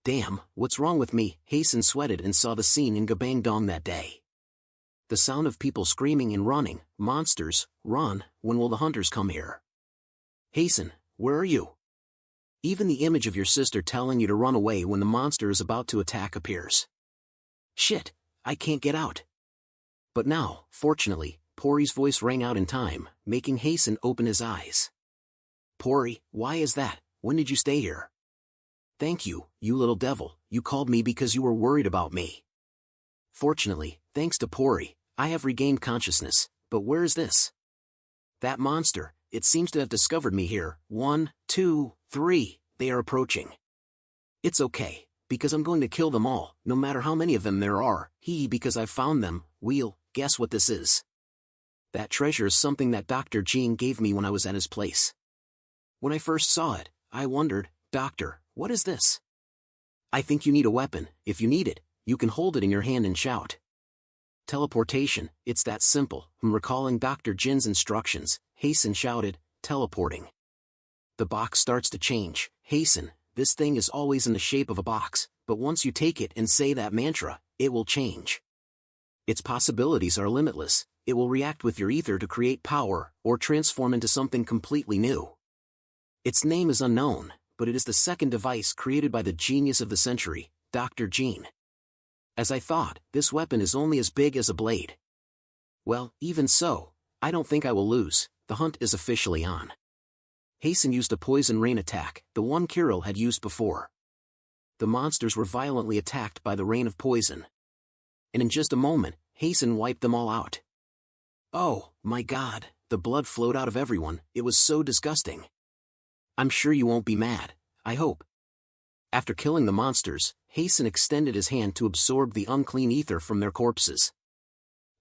Damn, what's wrong with me? Hasten sweated and saw the scene in Gabangdong that day. The sound of people screaming and running. Monsters, run, when will the hunters come here? Hasten, where are you? Even the image of your sister telling you to run away when the monster is about to attack appears. Shit, I can't get out. But now, fortunately, Pori's voice rang out in time, making Hasten open his eyes. Pori, why is that? When did you stay here? Thank you, you little devil, you called me because you were worried about me. Fortunately, thanks to Pori, I have regained consciousness, but where is this? That monster, it seems to have discovered me here. 1, 2, 3, they are approaching. It's okay, because I'm going to kill them all, no matter how many of them there are. Because I've found them. Wheel, guess what this is? That treasure is something that Dr. Jean gave me when I was at his place. When I first saw it, I wondered, Doctor, what is this? I think you need a weapon. If you need it, you can hold it in your hand and shout. Teleportation, it's that simple. Recalling Dr. Jin's instructions, Hasten shouted, teleporting. The box starts to change. Hasten, this thing is always in the shape of a box, but once you take it and say that mantra, it will change. Its possibilities are limitless. It will react with your ether to create power, or transform into something completely new. Its name is unknown, but it is the second device created by the genius of the century, Dr. Jean. As I thought, this weapon is only as big as a blade. Well, even so, I don't think I will lose. The hunt is officially on. Hasten used a poison rain attack, the one Kirill had used before. The monsters were violently attacked by the rain of poison. And in just a moment, Hasten wiped them all out. Oh, my God, the blood flowed out of everyone. It was so disgusting. I'm sure you won't be mad, I hope. After killing the monsters, Hasten extended his hand to absorb the unclean ether from their corpses.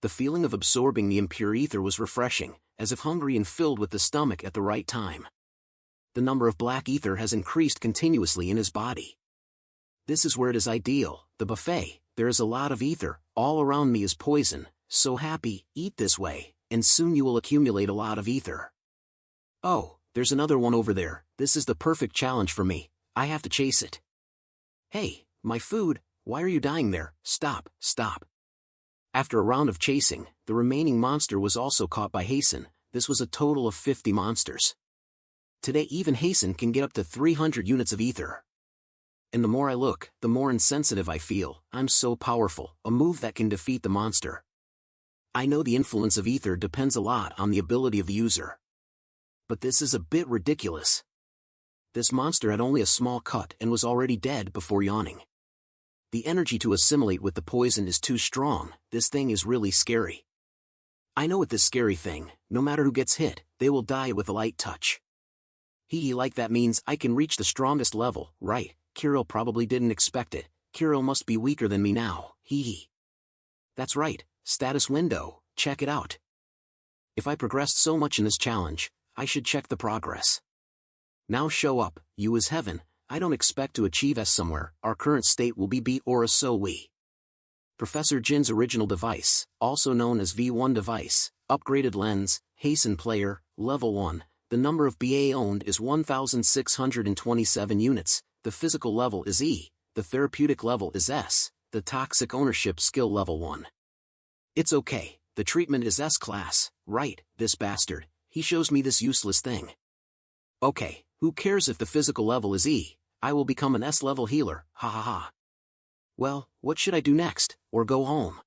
The feeling of absorbing the impure ether was refreshing, as if hungry and filled with the stomach at the right time. The number of black ether has increased continuously in his body. This is where it is ideal, the buffet. There is a lot of ether, all around me is poison, so happy, eat this way, and soon you will accumulate a lot of ether. Oh, there's another one over there, this is the perfect challenge for me, I have to chase it. Hey, my food, why are you dying there? Stop, stop. After a round of chasing, the remaining monster was also caught by Hasten. This was a total of 50 monsters. Today even Hasten can get up to 300 units of ether. And the more I look, the more insensitive I feel. I'm so powerful, a move that can defeat the monster. I know the influence of ether depends a lot on the ability of the user. But this is a bit ridiculous. This monster had only a small cut and was already dead before yawning. The energy to assimilate with the poison is too strong, this thing is really scary. I know with this scary thing, no matter who gets hit, they will die with a light touch. Like that means I can reach the strongest level, right? Kirill probably didn't expect it. Kirill must be weaker than me now, That's right, status window, check it out. If I progressed so much in this challenge, I should check the progress. Now show up, U is heaven, I don't expect to achieve S somewhere, our current state will be B or a so we. Professor Jin's original device, also known as V1 device, upgraded lens, Hasten player, level 1, the number of BA owned is 1,627 units, the physical level is E, the therapeutic level is S, the toxic ownership skill level 1. It's okay, the treatment is S class, right, this bastard, he shows me this useless thing. Okay, who cares if the physical level is E, I will become an S level healer, ha ha ha. Well, what should I do next, or go home?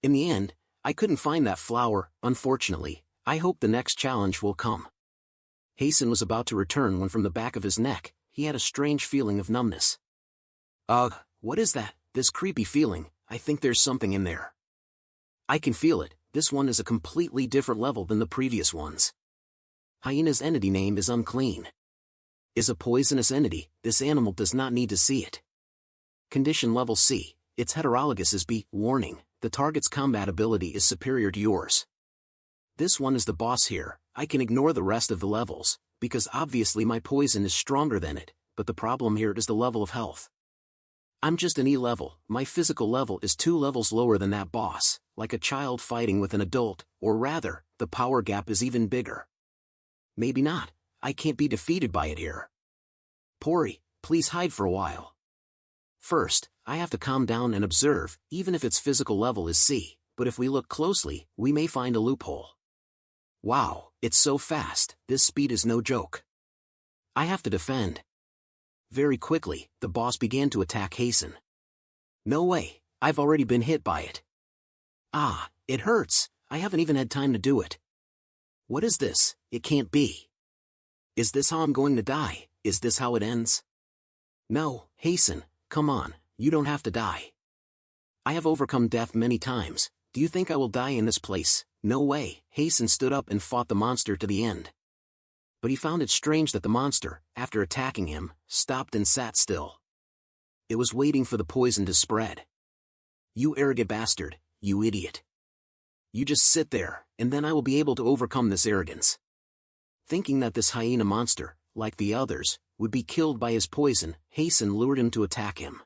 In the end, I couldn't find that flower, unfortunately, I hope the next challenge will come. Hasten was about to return when from the back of his neck, he had a strange feeling of numbness. Ugh, what is that, this creepy feeling, I think there's something in there. I can feel it, this one is a completely different level than the previous ones. Hyena's entity name is unclean. Is a poisonous entity, this animal does not need to see it. Condition level C, its heterologous is B, warning, the target's combat ability is superior to yours. This one is the boss here, I can ignore the rest of the levels, because obviously my poison is stronger than it, but the problem here is the level of health. I'm just an E level, my physical level is 2 levels lower than that boss, like a child fighting with an adult, or rather, the power gap is even bigger. Maybe not, I can't be defeated by it here. Pori, please hide for a while. First, I have to calm down and observe, even if its physical level is C, but if we look closely, we may find a loophole. Wow, it's so fast, this speed is no joke. I have to defend. Very quickly, the boss began to attack Hasten. No way, I've already been hit by it. Ah, it hurts, I haven't even had time to do it. What is this? It can't be. Is this how I'm going to die? Is this how it ends? No, Hasten, come on, you don't have to die. I have overcome death many times, do you think I will die in this place? No way, Hasten stood up and fought the monster to the end. But he found it strange that the monster, after attacking him, stopped and sat still. It was waiting for the poison to spread. You arrogant bastard, you idiot. You just sit there, and then I will be able to overcome this arrogance. Thinking that this hyena monster, like the others, would be killed by his poison, Hasten lured him to attack him.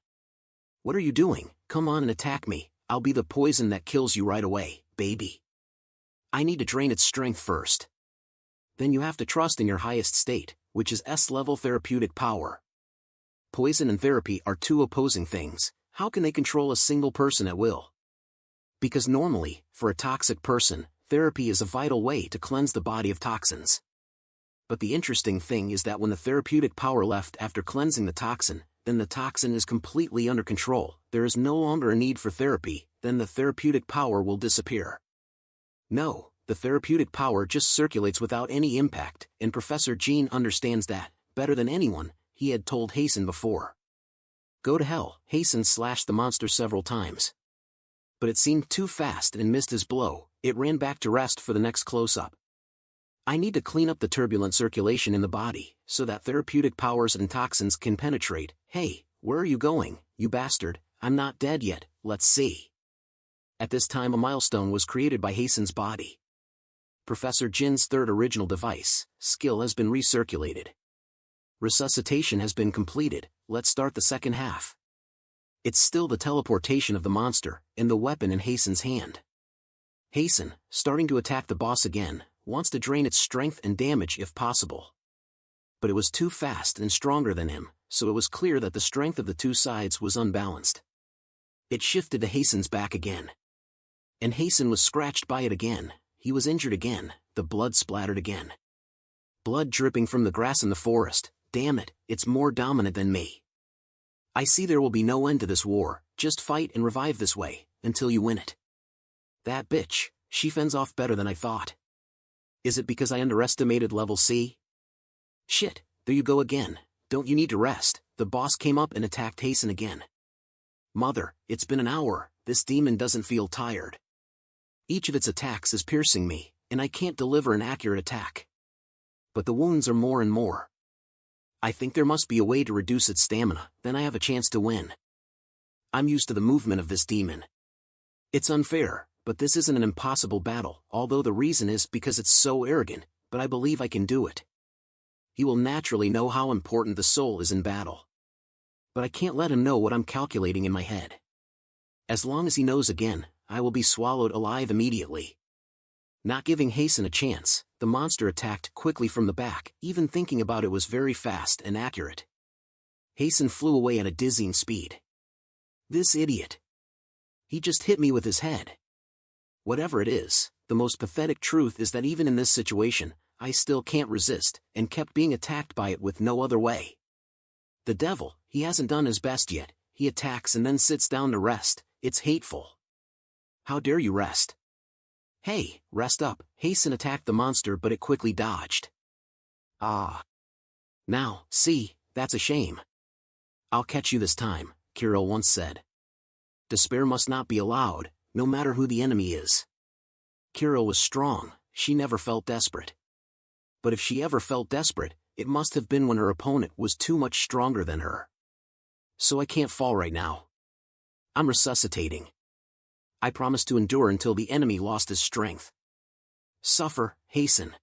What are you doing? Come on and attack me, I'll be the poison that kills you right away, baby. I need to drain its strength first. Then you have to trust in your highest state, which is S-level therapeutic power. Poison and therapy are two opposing things, how can they control a single person at will? Because normally, for a toxic person, therapy is a vital way to cleanse the body of toxins. But the interesting thing is that when the therapeutic power left after cleansing the toxin, then the toxin is completely under control, there is no longer a need for therapy, then the therapeutic power will disappear. No, the therapeutic power just circulates without any impact, and Professor Jean understands that, better than anyone, he had told Hasten before. Go to hell, Hasten slashed the monster several times. But it seemed too fast and missed his blow, it ran back to rest for the next close-up. I need to clean up the turbulent circulation in the body, so that therapeutic powers and toxins can penetrate. Hey, where are you going, you bastard? I'm not dead yet, let's see. At this time a milestone was created by Hasten's body. Professor Jin's third original device, skill has been recirculated. Resuscitation has been completed, let's start the second half. It's still the teleportation of the monster, and the weapon in Hasten's hand. Hasten, starting to attack the boss again, wants to drain its strength and damage if possible. But it was too fast and stronger than him, so it was clear that the strength of the two sides was unbalanced. It shifted to Hasten's back again. And Hasten was scratched by it again, he was injured again, the blood splattered again. Blood dripping from the grass in the forest, damn it, it's more dominant than me. I see there will be no end to this war, just fight and revive this way, until you win it. That bitch, she fends off better than I thought. Is it because I underestimated level C? Shit, there you go again, don't you need to rest? The boss came up and attacked Hasten again. Mother, it's been an hour, this demon doesn't feel tired. Each of its attacks is piercing me, and I can't deliver an accurate attack. But the wounds are more and more. I think there must be a way to reduce its stamina, then I have a chance to win. I'm used to the movement of this demon. It's unfair, but this isn't an impossible battle, although the reason is because it's so arrogant, but I believe I can do it. He will naturally know how important the soul is in battle. But I can't let him know what I'm calculating in my head. As long as he knows again, I will be swallowed alive immediately. Not giving Hasten a chance, the monster attacked quickly from the back, even thinking about it was very fast and accurate. Hasten flew away at a dizzying speed. This idiot. He just hit me with his head. Whatever it is, the most pathetic truth is that even in this situation, I still can't resist, and kept being attacked by it with no other way. The devil, he hasn't done his best yet, he attacks and then sits down to rest, it's hateful. How dare you rest? Hey, rest up, Hasten attacked the monster but it quickly dodged. Ah. Now, see, that's a shame. I'll catch you this time, Kirill once said. Despair must not be allowed, no matter who the enemy is. Kirill was strong, she never felt desperate. But if she ever felt desperate, it must have been when her opponent was too much stronger than her. So I can't fall right now. I'm resuscitating. I promised to endure until the enemy lost his strength. Suffer, Hasten.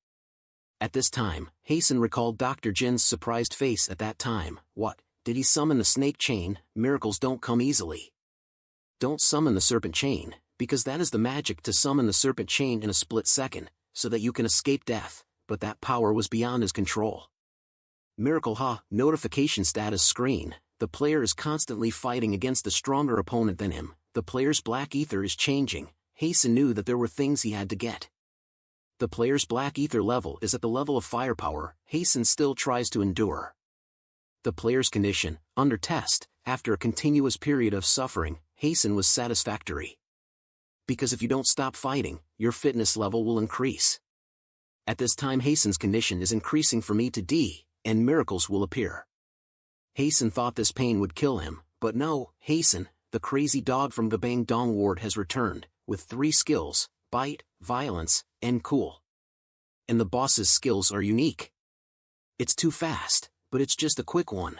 At this time, Hasten recalled Dr. Jin's surprised face at that time. What, did he summon the snake chain? Miracles don't come easily. Don't summon the serpent chain, because that is the magic to summon the serpent chain in a split second, so that you can escape death, but that power was beyond his control. Miracle notification status screen, the player is constantly fighting against a stronger opponent than him. The player's black ether is changing. Hasten knew that there were things he had to get. The player's black ether level is at the level of firepower. Hasten still tries to endure. The player's condition, under test, after a continuous period of suffering, Hasten was satisfactory. Because if you don't stop fighting, your fitness level will increase. At this time Hasten's condition is increasing from E to D, and miracles will appear. Hasten thought this pain would kill him, but no, Hasten, the crazy dog from the Bang Dong ward has returned, with 3 skills, bite, violence, and cool. And the boss's skills are unique. It's too fast, but it's just a quick one.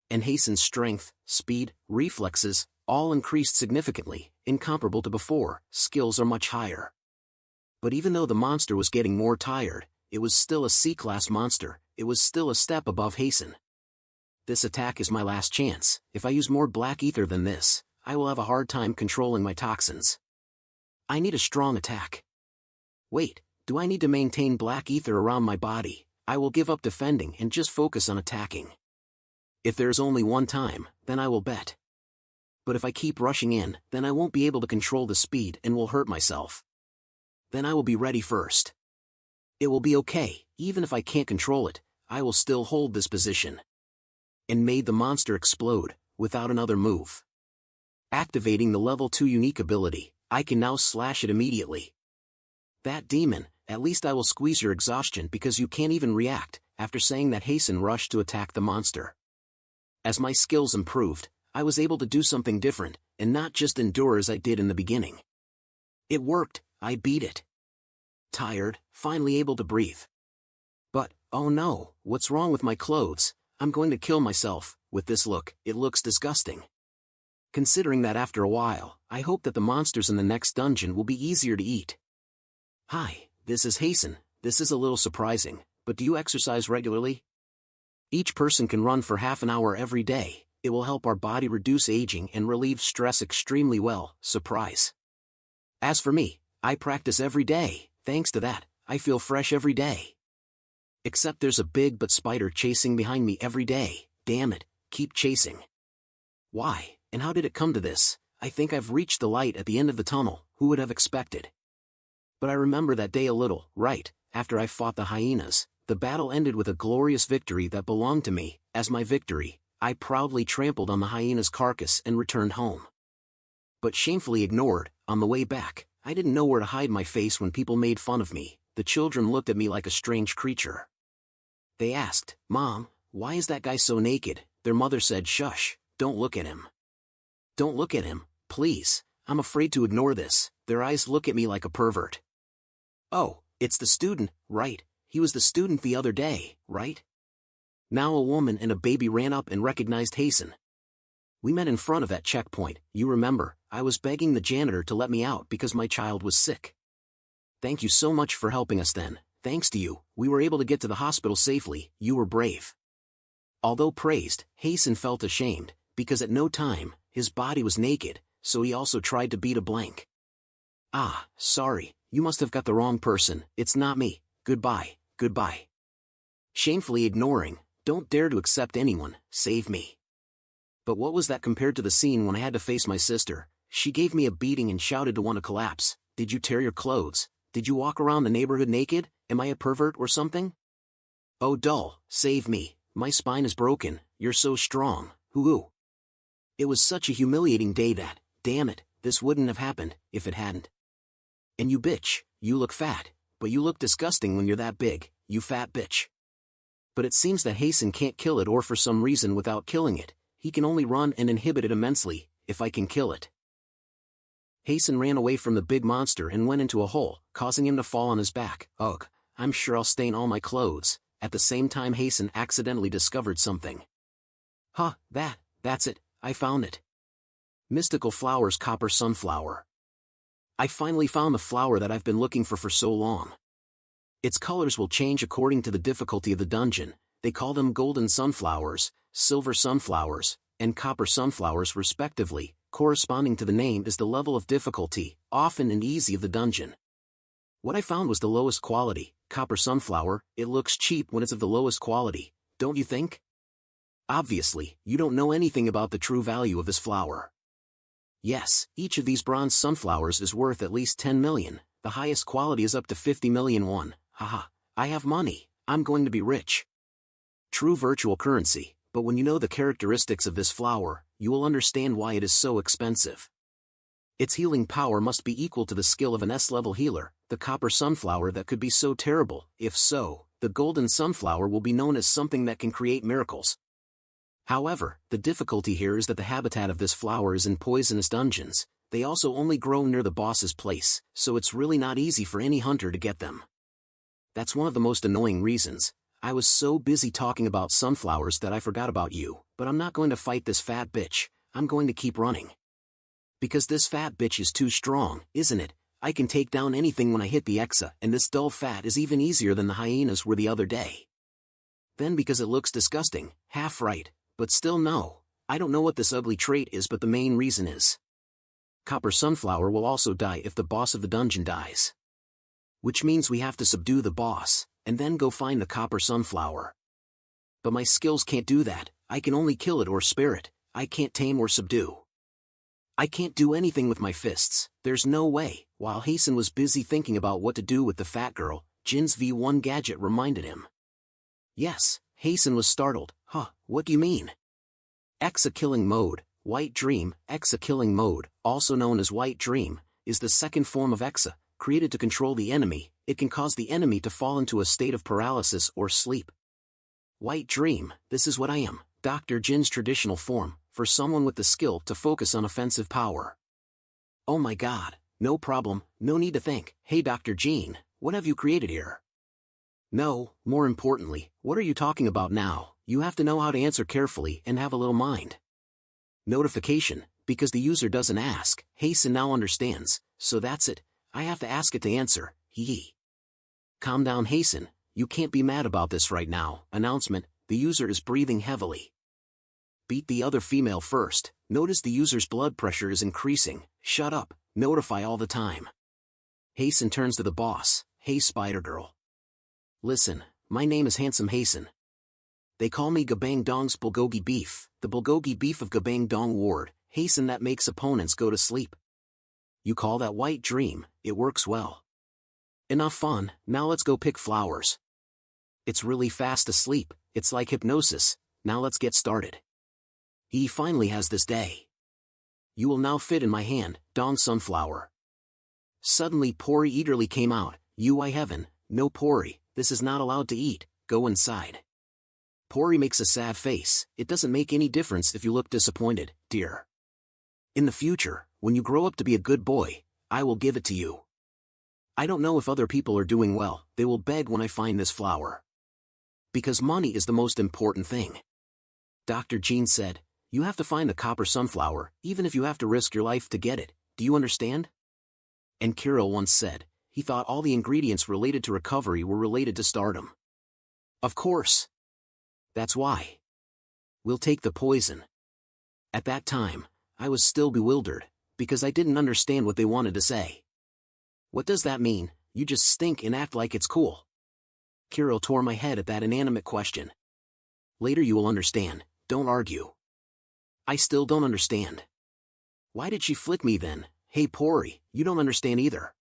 And Hasten's strength, speed, reflexes, all increased significantly, incomparable to before, skills are much higher. But even though the monster was getting more tired, it was still a C-class monster, it was still a step above Hasten. This attack is my last chance. If I use more black ether than this, I will have a hard time controlling my toxins. I need a strong attack. Wait, do I need to maintain black ether around my body? I will give up defending and just focus on attacking. If there's only one time, then I will bet. But if I keep rushing in, then I won't be able to control the speed and will hurt myself. Then I will be ready first. It will be okay, even if I can't control it, I will still hold this position. And made the monster explode, without another move. Activating the level 2 unique ability, I can now slash it immediately. That demon, at least I will squeeze your exhaustion because you can't even react. After saying that, Hasten rushed to attack the monster. As my skills improved, I was able to do something different, and not just endure as I did in the beginning. It worked, I beat it. Tired, finally able to breathe. But, oh no, what's wrong with my clothes? I'm going to kill myself. With this look, it looks disgusting. Considering that after a while, I hope that the monsters in the next dungeon will be easier to eat. Hi, this is Hasten. This is a little surprising, but do you exercise regularly? Each person can run for half an hour every day. It will help our body reduce aging and relieve stress extremely well. Surprise. As for me, I practice every day. Thanks to that, I feel fresh every day. Except there's a big but spider chasing behind me every day. Damn it, keep chasing. Why, and how did it come to this? I think I've reached the light at the end of the tunnel. Who would have expected? But I remember that day a little. Right, after I fought the hyenas, the battle ended with a glorious victory that belonged to me. As my victory, I proudly trampled on the hyena's carcass and returned home. But shamefully ignored, on the way back, I didn't know where to hide my face when people made fun of me. The children looked at me like a strange creature. They asked, "Mom, why is that guy so naked?" Their mother said, "Shush, don't look at him. Don't look at him, please, I'm afraid to ignore this." Their eyes look at me like a pervert. "Oh, it's the student, right? He was the student the other day, right?" Now a woman and a baby ran up and recognized Hasten. We met in front of that checkpoint. You remember, I was begging the janitor to let me out because my child was sick. Thank you so much for helping us then. Thanks to you, we were able to get to the hospital safely. You were brave. Although praised, Hasten felt ashamed, because at no time, his body was naked, so he also tried to beat a blank. "Ah, sorry, you must have got the wrong person. It's not me. Goodbye, goodbye." Shamefully ignoring, don't dare to accept anyone, save me. But what was that compared to the scene when I had to face my sister? She gave me a beating and shouted to want to collapse. "Did you tear your clothes? Did you walk around the neighborhood naked? Am I a pervert or something?" "Oh doll, save me, my spine is broken, you're so strong, hoo-hoo." It was such a humiliating day that, damn it, this wouldn't have happened, if it hadn't. And you bitch, you look fat, but you look disgusting when you're that big, you fat bitch. But it seems that Hasten can't kill it or for some reason without killing it, he can only run and inhibit it immensely, if I can kill it. Hasten ran away from the big monster and went into a hole, causing him to fall on his back. Ugh, I'm sure I'll stain all my clothes. At the same time Hasten accidentally discovered something. Huh, that's it, I found it. Mystical Flowers Copper Sunflower. I finally found the flower that I've been looking for so long. Its colors will change according to the difficulty of the dungeon. They call them golden sunflowers, silver sunflowers, and copper sunflowers respectively. Corresponding to the name is the level of difficulty, often and easy of the dungeon. What I found was the lowest quality, copper sunflower. It looks cheap when it's of the lowest quality, don't you think? Obviously, you don't know anything about the true value of this flower. Yes, each of these bronze sunflowers is worth at least 10 million, the highest quality is up to 50 million won. Haha, I have money, I'm going to be rich. True virtual currency, but when you know the characteristics of this flower, you will understand why it is so expensive. Its healing power must be equal to the skill of an S-level healer, the copper sunflower that could be so terrible. If so, the golden sunflower will be known as something that can create miracles. However, the difficulty here is that the habitat of this flower is in poisonous dungeons. They also only grow near the boss's place, so it's really not easy for any hunter to get them. That's one of the most annoying reasons. I was so busy talking about sunflowers that I forgot about you, but I'm not going to fight this fat bitch, I'm going to keep running. Because this fat bitch is too strong, isn't it? I can take down anything when I hit the Exa, and this dull fat is even easier than the hyenas were the other day. Then because it looks disgusting, half right, but still no, I don't know what this ugly trait is, but the main reason is copper sunflower will also die if the boss of the dungeon dies. Which means we have to subdue the boss, and then go find the copper sunflower. But my skills can't do that, I can only kill it or spare it, I can't tame or subdue. I can't do anything with my fists, there's no way. While Hasten was busy thinking about what to do with the fat girl, Jin's V1 gadget reminded him. Yes, Hasten was startled. Huh, what do you mean? Exa killing mode, White Dream. Exa killing mode, also known as White Dream, is the second form of Exa, created to control the enemy. It can cause the enemy to fall into a state of paralysis or sleep. White Dream, this is what I am, Dr. Jin's traditional form, for someone with the skill to focus on offensive power. Oh my god, no problem, no need to think. Hey Dr. Jin, what have you created here? No, more importantly, what are you talking about now? You have to know how to answer carefully and have a little mind. Notification, because the user doesn't ask. Hasten now understands, so that's it, I have to ask it to answer, hee. Calm down, Hasten. You can't be mad about this right now. Announcement, the user is breathing heavily. Beat the other female first. Notice the user's blood pressure is increasing. Shut up. Notify all the time. Hasten turns to the boss. Hey, Spider Girl. Listen, my name is Handsome Hasten. They call me Gabang Dong's bulgogi beef, the bulgogi beef of Gabang Dong Ward. Hasten that makes opponents go to sleep. You call that white dream? It works well. Enough fun, now let's go pick flowers. It's really fast asleep, it's like hypnosis. Now let's get started. He finally has this day. You will now fit in my hand, Dong Sunflower. Suddenly Pori eagerly came out. You I heaven, no Pori, this is not allowed to eat, go inside. Pori makes a sad face. It doesn't make any difference if you look disappointed, dear. In the future, when you grow up to be a good boy, I will give it to you. I don't know if other people are doing well, they will beg when I find this flower. Because money is the most important thing. Dr. Jean said, you have to find the copper sunflower, even if you have to risk your life to get it, do you understand? And Kirill once said, he thought all the ingredients related to recovery were related to stardom. Of course. That's why. We'll take the poison. At that time, I was still bewildered, because I didn't understand what they wanted to say. What does that mean? You just stink and act like it's cool. Kirill tore my head at that inanimate question. Later you will understand, don't argue. I still don't understand. Why did she flick me then? Hey Pori, you don't understand either.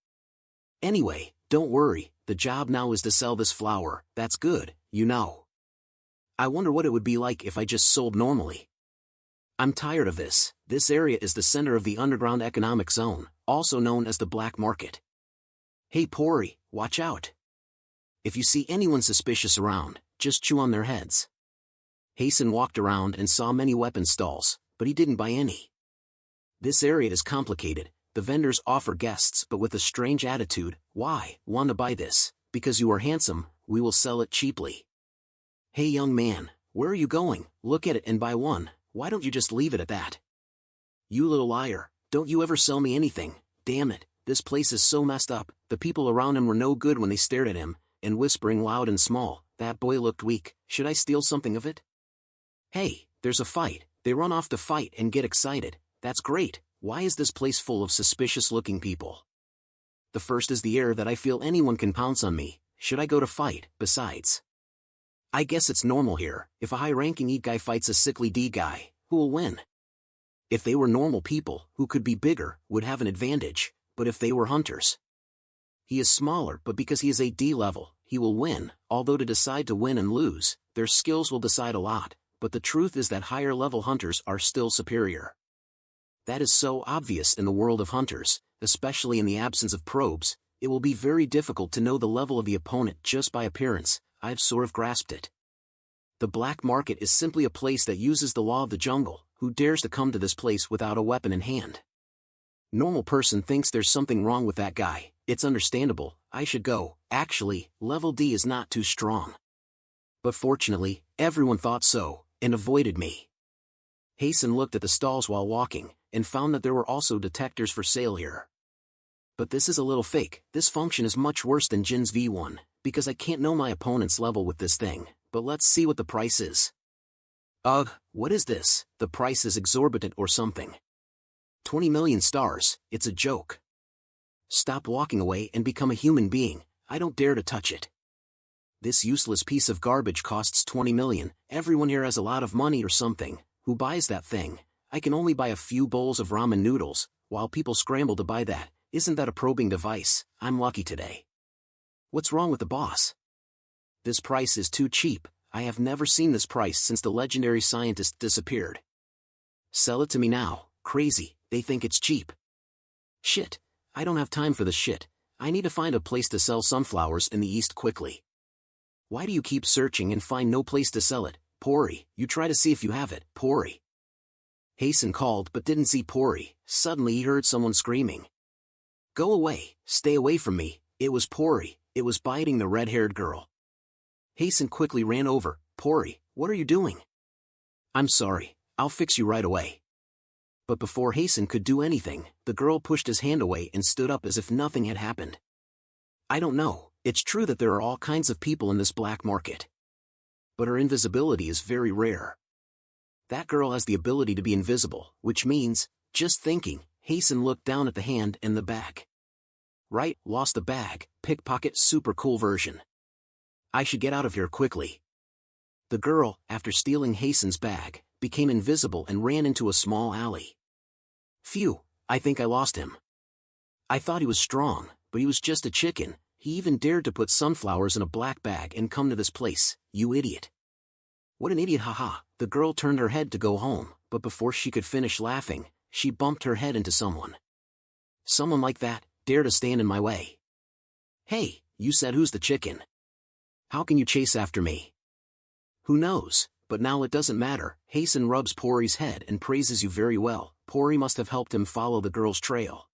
Anyway, don't worry, the job now is to sell this flower, that's good, you know. I wonder what it would be like if I just sold normally. I'm tired of this. This area is the center of the underground economic zone, also known as the black market. Hey Pori, watch out. If you see anyone suspicious around, just chew on their heads. Hasten walked around and saw many weapon stalls, but he didn't buy any. This area is complicated. The vendors offer guests but with a strange attitude. Why? Want to buy this? Because you are handsome, we will sell it cheaply. Hey young man, where are you going? Look at it and buy one, why don't you just leave it at that? You little liar, don't you ever sell me anything, damn it, this place is so messed up. The people around him were no good when they stared at him, and whispering loud and small, that boy looked weak, should I steal something of it? Hey, there's a fight, they run off to fight and get excited, that's great, why is this place full of suspicious looking people? The first is the air that I feel anyone can pounce on me, should I go to fight, besides? I guess it's normal here, if a high-ranking E guy fights a sickly D guy, who will win? If they were normal people, who could be bigger, would have an advantage, but if they were hunters. He is smaller but because he is a D level, he will win, although to decide to win and lose, their skills will decide a lot, but the truth is that higher level hunters are still superior. That is so obvious in the world of hunters, especially in the absence of probes, it will be very difficult to know the level of the opponent just by appearance. I've sort of grasped it. The black market is simply a place that uses the law of the jungle. Who dares to come to this place without a weapon in hand? Normal person thinks there's something wrong with that guy. It's understandable, I should go. Actually, level D is not too strong. But fortunately, everyone thought so, and avoided me. Hasten looked at the stalls while walking, and found that there were also detectors for sale here. But this is a little fake. This function is much worse than Jin's V1, because I can't know my opponent's level with this thing, but let's see what the price is. Ugh, what is this? The price is exorbitant or something. 20 million stars, it's a joke. Stop walking away and become a human being, I don't dare to touch it. This useless piece of garbage costs 20 million, everyone here has a lot of money or something, who buys that thing? I can only buy a few bowls of ramen noodles, while people scramble to buy that. Isn't that a probing device? I'm lucky today. What's wrong with the boss? This price is too cheap. I have never seen this price since the legendary scientist disappeared. Sell it to me now, crazy, they think it's cheap. Shit, I don't have time for this shit, I need to find a place to sell sunflowers in the east quickly. Why do you keep searching and find no place to sell it, Pori? You try to see if you have it, Pori. Hasten called but didn't see Pori, suddenly he heard someone screaming. Go away, stay away from me, it was Pori, it was biting the red-haired girl. Hasten quickly ran over. Pori, what are you doing? I'm sorry, I'll fix you right away. But before Hasten could do anything, the girl pushed his hand away and stood up as if nothing had happened. I don't know, It's true that there are all kinds of people in this black market. But her invisibility is very rare. That girl has the ability to be invisible, which means, just thinking, Hasten looked down at the hand and the bag. Right, lost the bag, pickpocket super cool version. I should get out of here quickly. The girl, after stealing Hasten's bag, became invisible and ran into a small alley. Phew, I think I lost him. I thought he was strong, but he was just a chicken. He even dared to put sunflowers in a black bag and come to this place, you idiot. What an idiot, haha. The girl turned her head to go home, but before she could finish laughing, she bumped her head into someone. Someone like that, dare to stand in my way. Hey, you said who's the chicken? How can you chase after me? Who knows, but now it doesn't matter. Hasten rubs Pori's head and praises you very well. Pori must have helped him follow the girl's trail.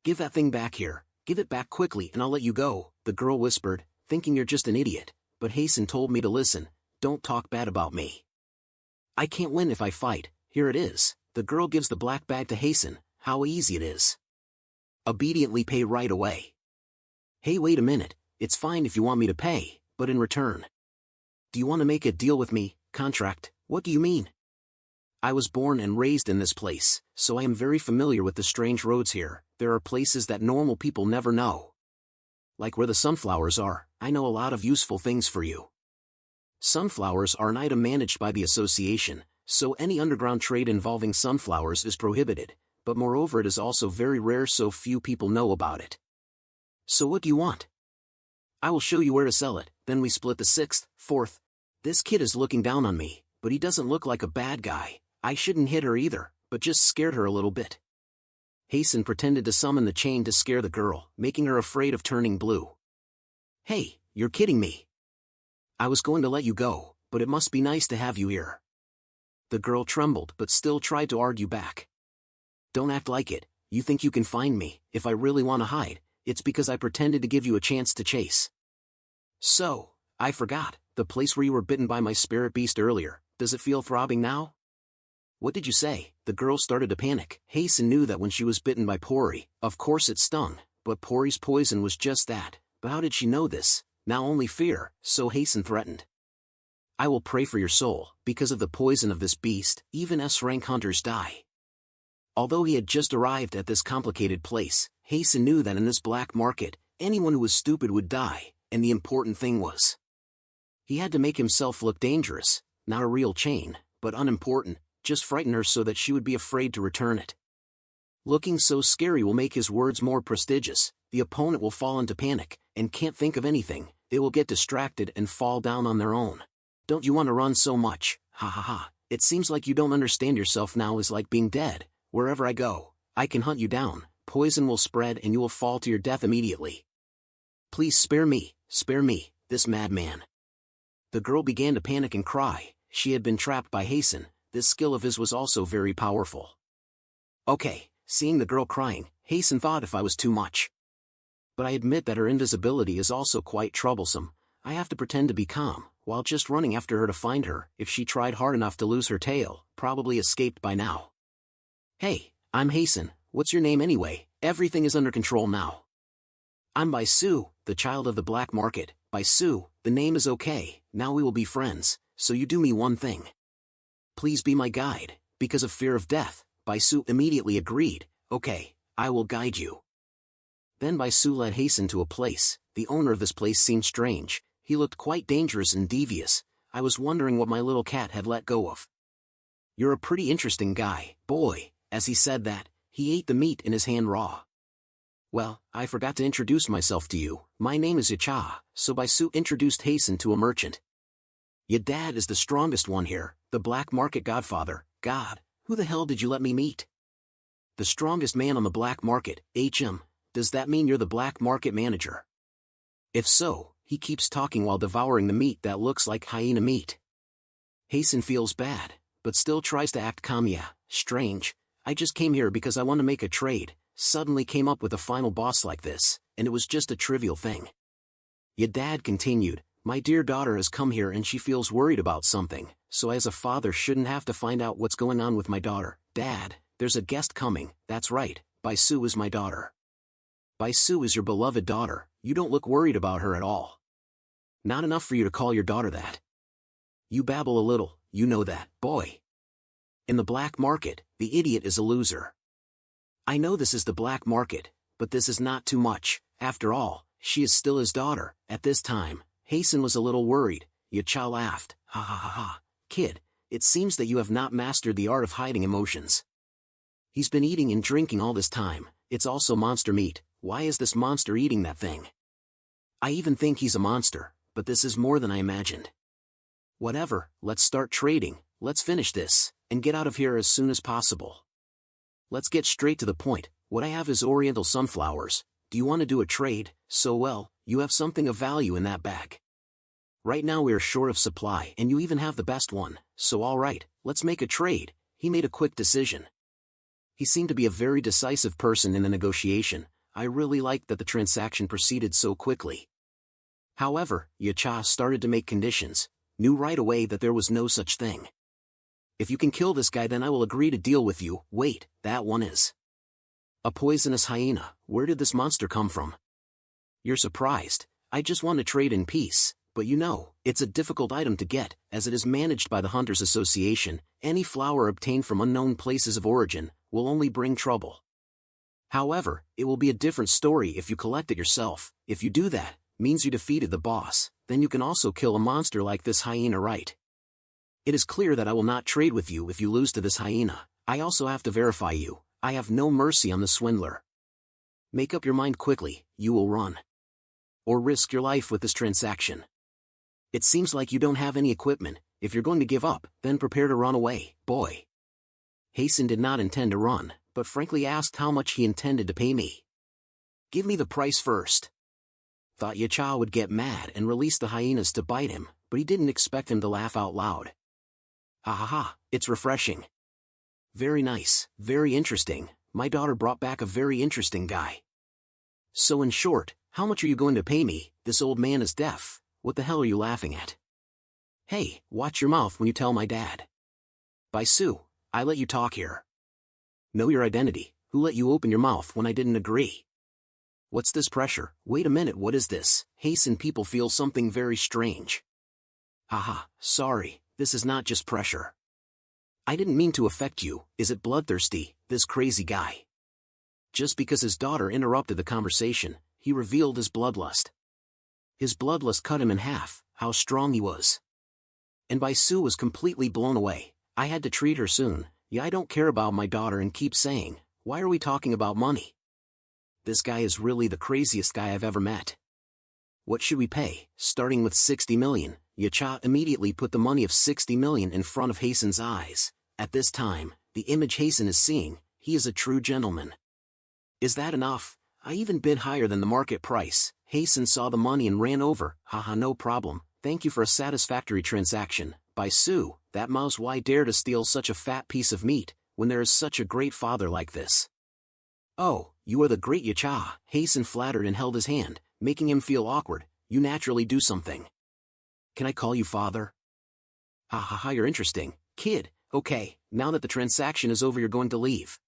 Give that thing back here, give it back quickly and I'll let you go, the girl whispered, thinking you're just an idiot, but Hasten told me to listen, don't talk bad about me. I can't win if I fight, here it is, the girl gives the black bag to Hasten, how easy it is. Obediently pay right away. Hey, wait a minute, it's fine if you want me to pay, but in return. Do you want to make a deal with me, contract, what do you mean? I was born and raised in this place, so I am very familiar with the strange roads here. There are places that normal people never know. Like where the sunflowers are, I know a lot of useful things for you. Sunflowers are an item managed by the association, so any underground trade involving sunflowers is prohibited, but moreover it is also very rare so few people know about it. So what do you want? I will show you where to sell it, then we split the sixth, fourth. This kid is looking down on me, but he doesn't look like a bad guy. I shouldn't hit her either, but just scared her a little bit. Hasten pretended to summon the chain to scare the girl, making her afraid of turning blue. Hey, you're kidding me. I was going to let you go, but it must be nice to have you here. The girl trembled but still tried to argue back. Don't act like it, you think you can find me. If I really want to hide, it's because I pretended to give you a chance to chase. So, I forgot, the place where you were bitten by my spirit beast earlier, does it feel throbbing now? What did you say? The girl started to panic. Hasten knew that when she was bitten by Pori, of course it stung, but Pori's poison was just that. But how did she know this? Now only fear, so Hasten threatened. I will pray for your soul, because of the poison of this beast, even S-rank hunters die. Although he had just arrived at this complicated place, Hasten knew that in this black market, anyone who was stupid would die, and the important thing was, he had to make himself look dangerous, not a real chain, but unimportant, just frighten her so that she would be afraid to return it. Looking so scary will make his words more prestigious, the opponent will fall into panic, and can't think of anything, they will get distracted and fall down on their own. Don't you want to run so much, ha ha ha, it seems like you don't understand yourself now is like being dead, wherever I go, I can hunt you down, poison will spread and you will fall to your death immediately. Please spare me, this madman. The girl began to panic and cry, she had been trapped by Hasten, this skill of his was also very powerful. Okay, seeing the girl crying, Hasten thought if I was too much. But I admit that her invisibility is also quite troublesome, I have to pretend to be calm, while just running after her to find her. If she tried hard enough to lose her tail, probably escaped by now. Hey, I'm Hasten, what's your name anyway? Everything is under control now. I'm Baisu, the child of the black market. Baisu, the name is okay, now we will be friends, so you do me one thing. Please be my guide, because of fear of death. Baisu immediately agreed, okay, I will guide you. Then Baisu led Hasten to a place. The owner of this place seemed strange, he looked quite dangerous and devious. I was wondering what my little cat had let go of. You're a pretty interesting guy, boy. As he said that, he ate the meat in his hand raw. Well, I forgot to introduce myself to you, my name is Yacha, so Baisu introduced Hasten to a merchant. Your dad is the strongest one here, the black market godfather. God, who the hell did you let me meet? The strongest man on the black market, does that mean you're the black market manager? If so, he keeps talking while devouring the meat that looks like hyena meat. Hasten feels bad, but still tries to act calm. Yeah, strange, I just came here because I want to make a trade, suddenly came up with a final boss like this, and it was just a trivial thing. Your dad continued, my dear daughter has come here and she feels worried about something, so as a father shouldn't have to find out what's going on with my daughter. Dad, there's a guest coming, that's right, Baisu is my daughter. Baisu is your beloved daughter, you don't look worried about her at all. Not enough for you to call your daughter that. You babble a little, you know that, boy. In the black market, the idiot is a loser. I know this is the black market, but this is not too much. After all, she is still his daughter. At this time, Hasten was a little worried. Yacha laughed. Ha ha ha ha. Kid, it seems that you have not mastered the art of hiding emotions. He's been eating and drinking all this time. It's also monster meat. Why is this monster eating that thing? I even think he's a monster, but this is more than I imagined. Whatever, let's start trading, let's finish this, and get out of here as soon as possible. Let's get straight to the point. What I have is oriental sunflowers. Do you want to do a trade? So well, you have something of value in that bag. Right now we are short of supply and you even have the best one, so alright, let's make a trade. He made a quick decision. He seemed to be a very decisive person in the negotiation. I really liked that the transaction proceeded so quickly. However, Yacha started to make conditions, knew right away that there was no such thing. If you can kill this guy then I will agree to deal with you. Wait, that one is a poisonous hyena. Where did this monster come from? You're surprised. I just want to trade in peace, but you know, it's a difficult item to get, as it is managed by the Hunters Association. Any flower obtained from unknown places of origin will only bring trouble. However, it will be a different story if you collect it yourself. If you do that, means you defeated the boss, then you can also kill a monster like this hyena, right? It is clear that I will not trade with you if you lose to this hyena. I also have to verify you. I have no mercy on the swindler. Make up your mind quickly, you will run. Or risk your life with this transaction. It seems like you don't have any equipment. If you're going to give up, then prepare to run away, boy. Hasten did not intend to run, but frankly asked how much he intended to pay me. Give me the price first. Thought Yacha would get mad and release the hyenas to bite him, but he didn't expect him to laugh out loud. Ha ha ha, it's refreshing. Very nice, very interesting. My daughter brought back a very interesting guy. So in short, how much are you going to pay me? This old man is deaf. What the hell are you laughing at? Hey, watch your mouth when you tell my dad. Baisu, I let you talk here. Know your identity. Who let you open your mouth when I didn't agree? What's this pressure? Wait a minute, what is this? Hasten, people feel something very strange. Haha, sorry, this is not just pressure. I didn't mean to affect you. Is it bloodthirsty, this crazy guy? Just because his daughter interrupted the conversation, he revealed his bloodlust. His bloodlust cut him in half, how strong he was. And Baisu was completely blown away. I had to treat her soon. Yeah, I don't care about my daughter and keep saying, why are we talking about money? This guy is really the craziest guy I've ever met. What should we pay? Starting with 60 million. Yacha immediately put the money of 60 million in front of Hasten's eyes. At this time, the image Hasten is seeing, he is a true gentleman. Is that enough? I even bid higher than the market price. Hasten saw the money and ran over. Haha, no problem. Thank you for a satisfactory transaction. Baisu, that mouse, why dare to steal such a fat piece of meat, when there is such a great father like this? Oh, you are the great Yacha. Hasten flattered and held his hand, making him feel awkward. You naturally do something. Can I call you father? Ha ha ha, you're interesting, kid. Okay, now that the transaction is over you're going to leave.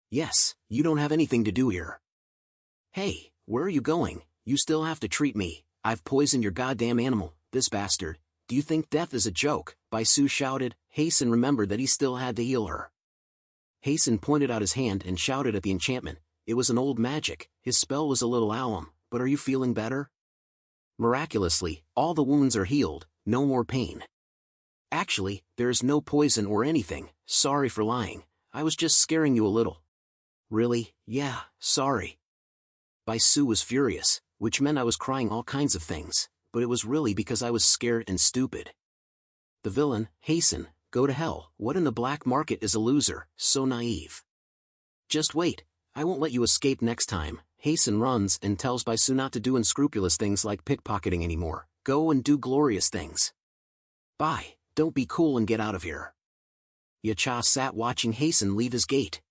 Yes, you don't have anything to do here. Hey, where are you going? You still have to treat me. I've poisoned your goddamn animal, this bastard. Do you think death is a joke? Baisu shouted. Hasten remembered that he still had to heal her. Hasten pointed out his hand and shouted at the enchantment. It was an old magic. His spell was a little alum, but are you feeling better? Miraculously, all the wounds are healed, no more pain. Actually, there is no poison or anything. Sorry for lying. I was just scaring you a little. Really? Yeah, sorry. Baisu was furious, which meant I was crying all kinds of things, but it was really because I was scared and stupid. The villain, Hasten, go to hell. What in the black market is a loser, so naive. Just wait, I won't let you escape next time. Hasten runs and tells Baisu not to do unscrupulous things like pickpocketing anymore. Go and do glorious things. Bye, don't be cool and get out of here. Yacha sat watching Hasten leave his gate.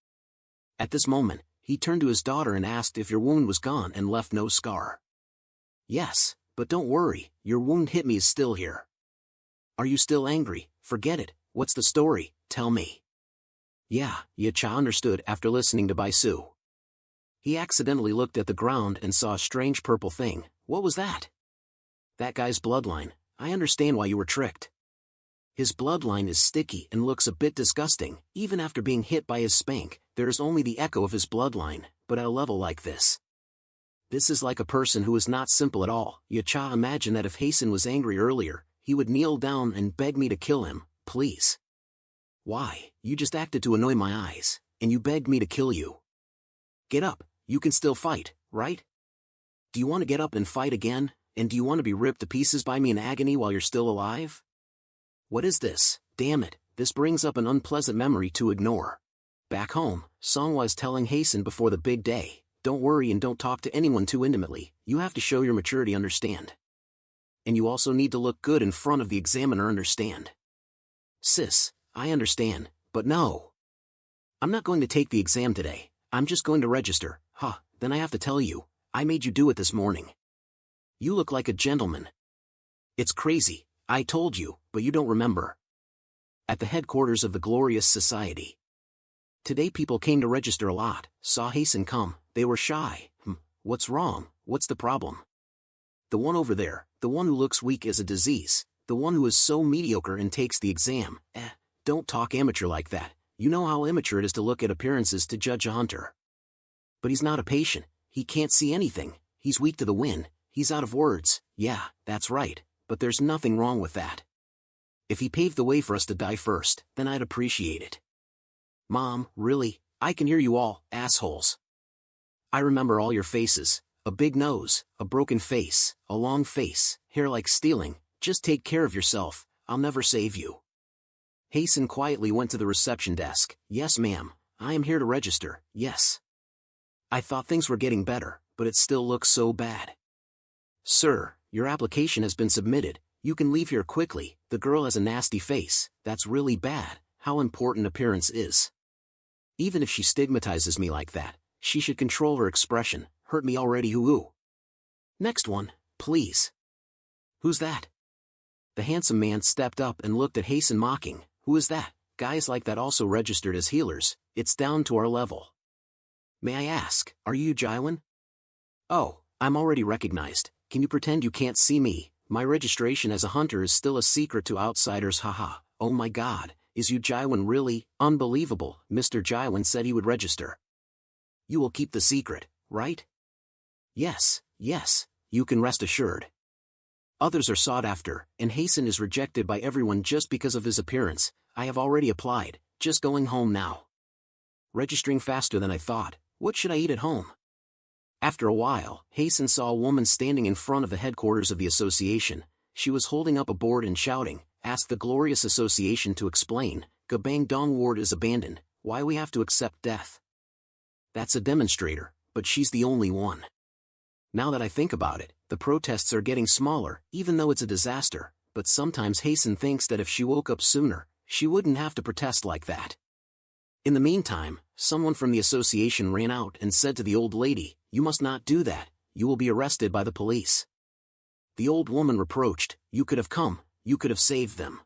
At this moment, he turned to his daughter and asked if your wound was gone and left no scar. Yes, but don't worry, your wound hit me is still here. Are you still angry? Forget it, what's the story, tell me. Yeah, Yacha understood after listening to Baisu. He accidentally looked at the ground and saw a strange purple thing. What was that? That guy's bloodline. I understand why you were tricked. His bloodline is sticky and looks a bit disgusting. Even after being hit by his spank, there is only the echo of his bloodline, but at a level like this. This is like a person who is not simple at all. Yacha imagine that if Hasten was angry earlier, he would kneel down and beg me to kill him, please. Why, you just acted to annoy my eyes, and you begged me to kill you. Get up, you can still fight, right? Do you want to get up and fight again, and do you want to be ripped to pieces by me in agony while you're still alive? What is this? Damn it, this brings up an unpleasant memory to ignore. Back home, Songhua is telling Hasten before the big day, don't worry and don't talk to anyone too intimately, you have to show your maturity, understand? And you also need to look good in front of the examiner, understand? Sis, I understand, but no. I'm not going to take the exam today, I'm just going to register. Then I have to tell you, I made you do it this morning. You look like a gentleman. It's crazy, I told you, but you don't remember. At the headquarters of the Glorious Society. Today people came to register a lot, saw Hasten come, they were shy. What's wrong, what's the problem? The one over there, the one who looks weak as a disease, the one who is so mediocre and takes the exam. Don't talk amateur like that, you know how immature it is to look at appearances to judge a hunter. But he's not a patient, he can't see anything, he's weak to the wind, he's out of words. Yeah, that's right, but there's nothing wrong with that. If he paved the way for us to die first, then I'd appreciate it. Mom, really, I can hear you all, assholes. I remember all your faces, a big nose, a broken face, a long face, hair like stealing, just take care of yourself, I'll never save you. Hasten quietly went to the reception desk. Yes ma'am, I am here to register, yes. I thought things were getting better, but it still looks so bad. Sir, your application has been submitted, you can leave here quickly, the girl has a nasty face, that's really bad, how important appearance is. Even if she stigmatizes me like that, she should control her expression, hurt me already hoo-hoo. Next one, please. Who's that? The handsome man stepped up and looked at Hasten mocking, who is that? Guys like that also registered as healers, it's down to our level. May I ask, are you Jaiwan? Oh, I'm already recognized, can you pretend you can't see me? My registration as a hunter is still a secret to outsiders, haha. Oh my god, is you Jaiwan really? Unbelievable, Mr. Jaiwan said he would register. You will keep the secret, right? Yes, you can rest assured. Others are sought after, and Hasten is rejected by everyone just because of his appearance. I have already applied, just going home now. Registering faster than I thought, what should I eat at home? After a while, Hasten saw a woman standing in front of the headquarters of the association. She was holding up a board and shouting, ask the Glorious Association to explain, Gabang Dong Ward is abandoned, why we have to accept death. That's a demonstrator, but she's the only one. Now that I think about it, the protests are getting smaller, even though it's a disaster, but sometimes Hasten thinks that if she woke up sooner, she wouldn't have to protest like that. In the meantime, someone from the association ran out and said to the old lady, you must not do that, you will be arrested by the police. The old woman reproached, you could have come, you could have saved them.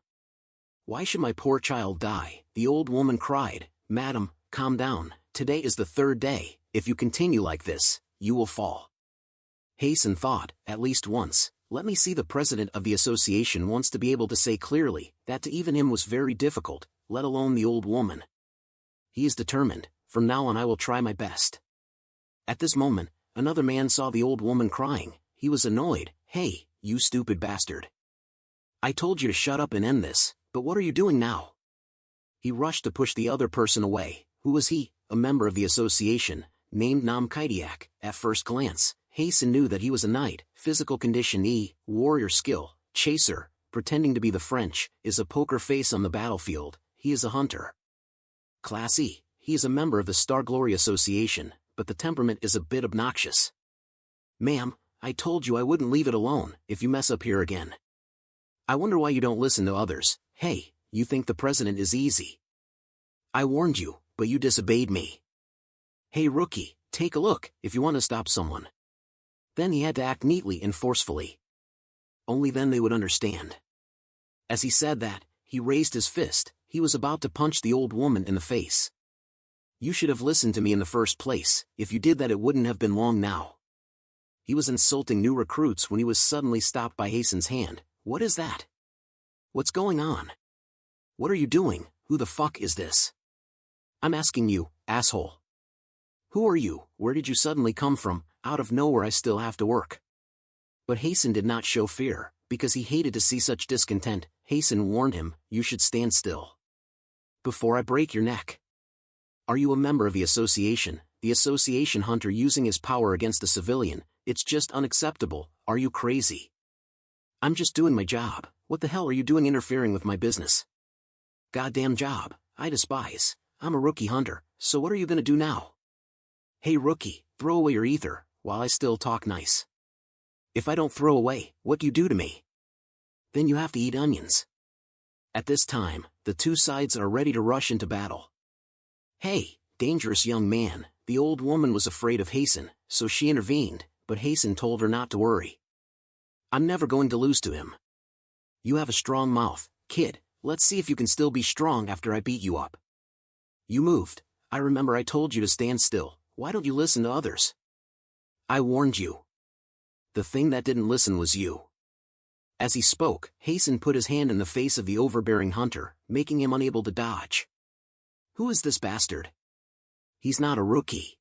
Why should my poor child die? The old woman cried, Madam, calm down, today is the third day, if you continue like this, you will fall. Hasten thought, at least once, let me see the president of the association wants to be able to say clearly, that to even him was very difficult, let alone the old woman. He is determined, from now on I will try my best. At this moment, another man saw the old woman crying, he was annoyed, hey, you stupid bastard. I told you to shut up and end this, but what are you doing now? He rushed to push the other person away. Who was he? A member of the association, named Nam Kaidiak. At first glance, Hasten knew that he was a knight, physical condition E, warrior skill, chaser, pretending to be the French, is a poker face on the battlefield, he is a hunter. Class E, he is a member of the Star Glory Association, but the temperament is a bit obnoxious. Ma'am, I told you I wouldn't leave it alone, if you mess up here again. I wonder why you don't listen to others. Hey, you think the president is easy. I warned you, but you disobeyed me. Hey rookie, take a look, if you want to stop someone. Then he had to act neatly and forcefully. Only then they would understand. As he said that, he raised his fist, he was about to punch the old woman in the face. You should have listened to me in the first place. If you did that, it wouldn't have been long now. He was insulting new recruits when he was suddenly stopped by Hasten's hand. What is that? What's going on? What are you doing? Who the fuck is this? I'm asking you, asshole. Who are you? Where did you suddenly come from? Out of nowhere. I still have to work. But Hasten did not show fear, because he hated to see such discontent. Hasten warned him, you should stand still. Before I break your neck. Are you a member of the association? The association hunter using his power against a civilian? It's just unacceptable. Are you crazy? I'm just doing my job. What the hell are you doing interfering with my business? Goddamn job, I despise. I'm a rookie hunter, so what are you gonna do now? Hey rookie, throw away your ether, while I still talk nice. If I don't throw away, what do you do to me? Then you have to eat onions. At this time, the two sides are ready to rush into battle. Hey, dangerous young man, the old woman was afraid of Hasten, so she intervened, but Hasten told her not to worry. I'm never going to lose to him. You have a strong mouth, kid, let's see if you can still be strong after I beat you up. You moved. I remember I told you to stand still. Why don't you listen to others? I warned you. The thing that didn't listen was you. As he spoke, Hasten put his hand in the face of the overbearing hunter, making him unable to dodge. Who is this bastard? He's not a rookie.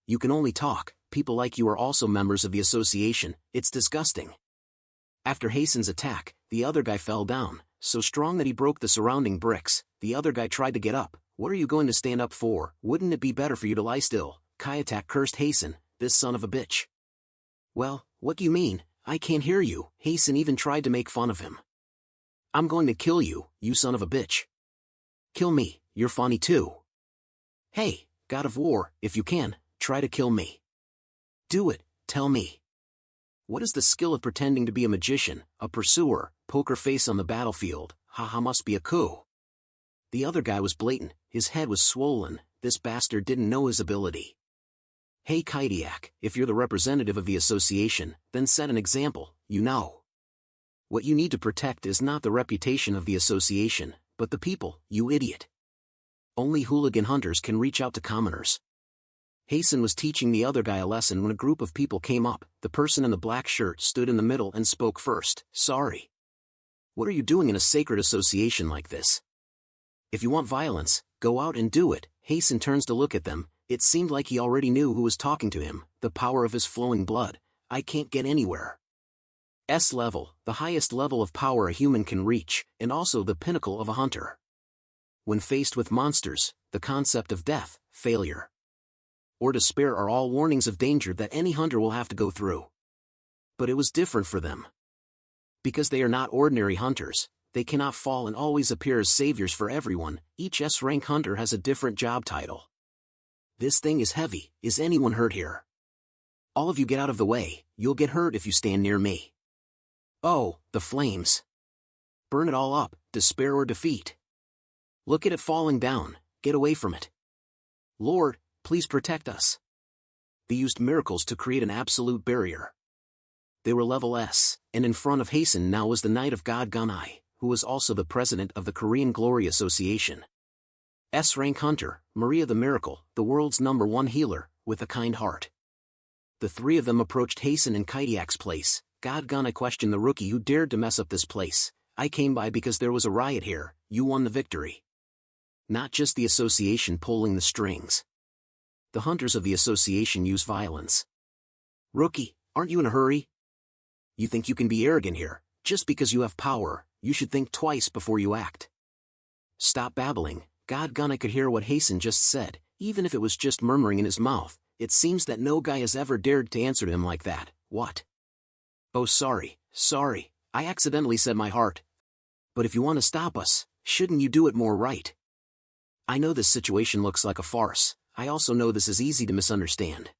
You can only talk. People like you are also members of the association. It's disgusting. After Hasten's attack, the other guy fell down, so strong that he broke the surrounding bricks. The other guy tried to get up. What are you going to stand up for? Wouldn't it be better for you to lie still? Kayatak cursed Hasten, this son of a bitch. Well, what do you mean? I can't hear you. Hasten even tried to make fun of him. I'm going to kill you, you son of a bitch. Kill me, you're funny too. Hey, God of War, if you can, try to kill me. Do it, tell me. What is the skill of pretending to be a magician, a pursuer, poker face on the battlefield? Haha, must be a coup. The other guy was blatant, his head was swollen, this bastard didn't know his ability. Hey Kaidiak, if you're the representative of the association, then set an example, you know. What you need to protect is not the reputation of the association, but the people, you idiot. Only hooligan hunters can reach out to commoners. Hasten was teaching the other guy a lesson when a group of people came up. The person in the black shirt stood in the middle and spoke first. Sorry. What are you doing in a sacred association like this? If you want violence, go out and do it. Hasten turns to look at them. It seemed like he already knew who was talking to him, the power of his flowing blood. I can't get anywhere. S level, the highest level of power a human can reach, and also the pinnacle of a hunter. When faced with monsters, the concept of death, failure, or despair are all warnings of danger that any hunter will have to go through. But it was different for them. Because they are not ordinary hunters, they cannot fall and always appear as saviors for everyone. Each S-rank hunter has a different job title. This thing is heavy. Is anyone hurt here? All of you get out of the way, you'll get hurt if you stand near me. Oh, the flames. Burn it all up, despair or defeat. Look at it falling down, get away from it. Lord, please protect us. They used miracles to create an absolute barrier. They were level S, and in front of Hasten now was the Knight of God Gunai, who was also the president of the Korean Glory Association. S-rank hunter, Maria the Miracle, the world's #1 healer, with a kind heart. The three of them approached Hasten and Kaidiak's place. God Gunai questioned the rookie who dared to mess up this place. I came by because there was a riot here, you won the victory. Not just the association pulling the strings. The hunters of the association use violence. Rookie, aren't you in a hurry? You think you can be arrogant here? Just because you have power, you should think twice before you act. Stop babbling. God Gunai could hear what Hasten just said, even if it was just murmuring in his mouth. It seems that no guy has ever dared to answer to him like that. What? Oh sorry, I accidentally said my heart. But if you want to stop us, shouldn't you do it more right? I know this situation looks like a farce. I also know this is easy to misunderstand.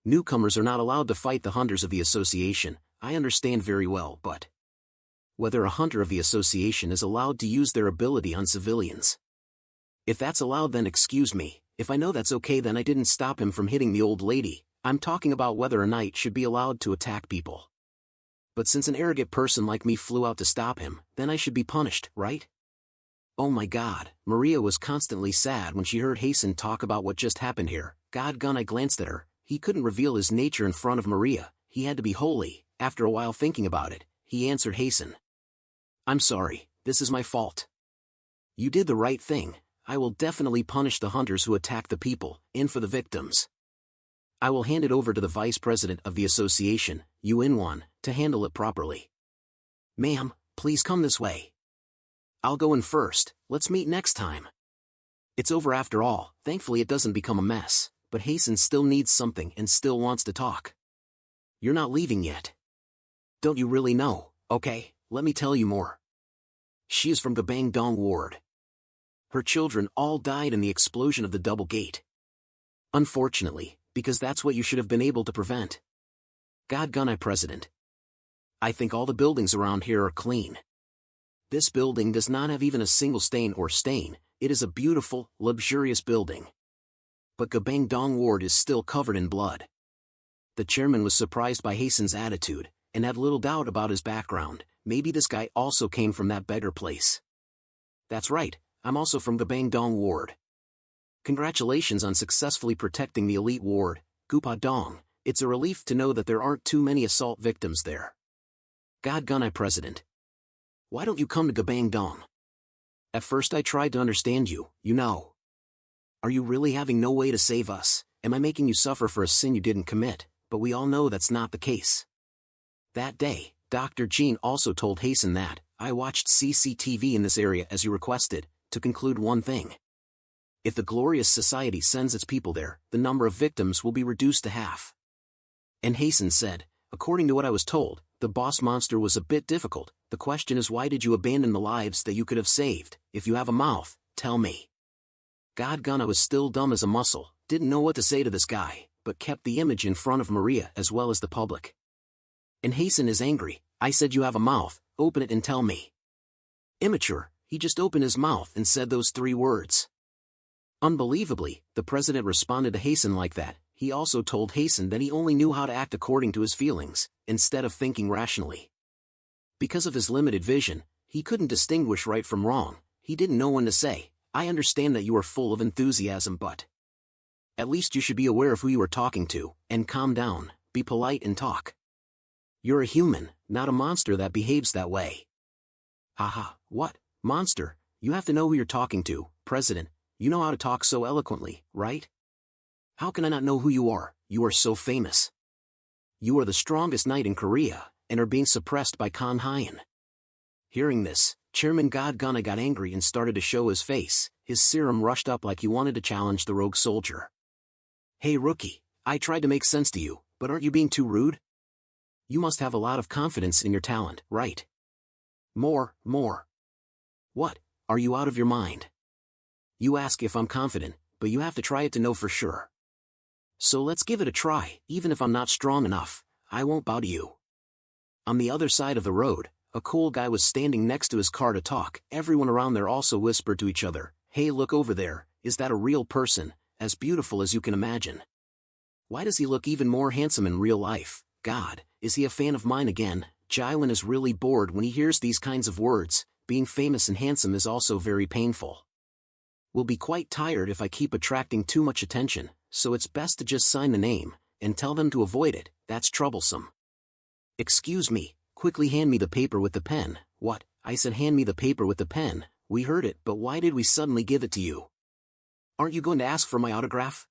Newcomers are not allowed to fight the hunters of the association. I understand very well, but whether a hunter of the association is allowed to use their ability on civilians. If that's allowed, then excuse me. If I know that's okay, then I didn't stop him from hitting the old lady. I'm talking about whether a knight should be allowed to attack people. But since an arrogant person like me flew out to stop him, then I should be punished, right? Oh my god, Maria was constantly sad when she heard Hasten talk about what just happened here. God, I glanced at her. He couldn't reveal his nature in front of Maria, he had to be holy. After a while thinking about it, he answered Hasten. I'm sorry, this is my fault. You did the right thing. I will definitely punish the hunters who attacked the people, and for the victims. I will hand it over to the vice president of the association, Yuan, to handle it properly. Ma'am, please come this way. I'll go in first, let's meet next time. It's over after all, thankfully it doesn't become a mess, but Hasten still needs something and still wants to talk. You're not leaving yet. Don't you really know? Okay, let me tell you more. She is from Gabangdong Ward. Her children all died in the explosion of the double gate. Unfortunately, because that's what you should have been able to prevent. God, President. I think all the buildings around here are clean. This building does not have even a single stain, it is a beautiful, luxurious building. But Gabangdong Ward is still covered in blood. The chairman was surprised by Hasten's attitude, and had little doubt about his background. Maybe this guy also came from that beggar place. That's right, I'm also from Gabangdong Ward. Congratulations on successfully protecting the elite ward, Gupadong. It's a relief to know that there aren't too many assault victims there. God, President. Why don't you come to Gabangdong? At first I tried to understand you, you know. Are you really having no way to save us? Am I making you suffer for a sin you didn't commit? But we all know that's not the case. That day, Dr. Jean also told Hasten that, I watched CCTV in this area as you requested, to conclude one thing. If the glorious society sends its people there, the number of victims will be reduced to half. And Hasten said, according to what I was told, the boss monster was a bit difficult. The question is, why did you abandon the lives that you could have saved? If you have a mouth, tell me. God, I was still dumb as a mussel, didn't know what to say to this guy, but kept the image in front of Maria as well as the public. And Hasten is angry. I said you have a mouth, open it and tell me. Immature, he just opened his mouth and said those 3 words. Unbelievably, the president responded to Hasten like that. He also told Hasten that he only knew how to act according to his feelings, instead of thinking rationally. Because of his limited vision, he couldn't distinguish right from wrong. He didn't know when to say, I understand that you are full of enthusiasm, but at least you should be aware of who you are talking to, and calm down, be polite and talk. You're a human, not a monster that behaves that way. Haha, what, monster? You have to know who you're talking to, President. You know how to talk so eloquently, right? How can I not know who you are? You are so famous. You are the strongest knight in Korea, and are being suppressed by Kang Hyen. Hearing this, Chairman God got angry and started to show his face. His serum rushed up like he wanted to challenge the rogue soldier. Hey rookie, I tried to make sense to you, but aren't you being too rude? You must have a lot of confidence in your talent, right? More. What, are you out of your mind? You ask if I'm confident, but you have to try it to know for sure. So let's give it a try. Even if I'm not strong enough, I won't bow to you. On the other side of the road, a cool guy was standing next to his car to talk. Everyone around there also whispered to each other, hey, look over there, is that a real person, as beautiful as you can imagine? Why does he look even more handsome in real life? God, is he a fan of mine again? Jaiwan is really bored when he hears these kinds of words. Being famous and handsome is also very painful. Will be quite tired if I keep attracting too much attention, so it's best to just sign the name, and tell them to avoid it. That's troublesome. Excuse me, quickly hand me the paper with the pen. What? I said hand me the paper with the pen. We heard it, but why did we suddenly give it to you? Aren't you going to ask for my autograph?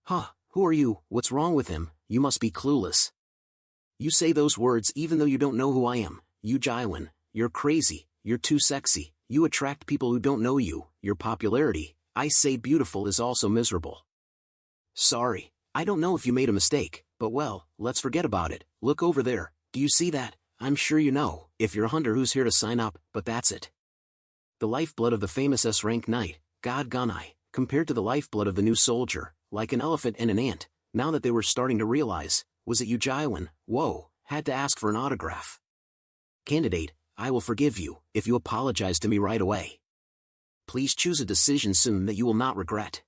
Huh, who are you? What's wrong with him? You must be clueless. You say those words even though you don't know who I am. You Jaiwan, you're crazy, you're too sexy, you attract people who don't know you, your popularity, I say beautiful is also miserable. Sorry, I don't know if you made a mistake, but well, let's forget about it. Look over there, do you see that? I'm sure you know, if you're a hunter who's here to sign up, but that's it. The lifeblood of the famous S-rank knight, God Ganai, compared to the lifeblood of the new soldier, like an elephant and an ant. Now that they were starting to realize, was it you Jaiwan? Whoa, had to ask for an autograph. Candidate, I will forgive you, if you apologize to me right away. Please choose a decision soon that you will not regret.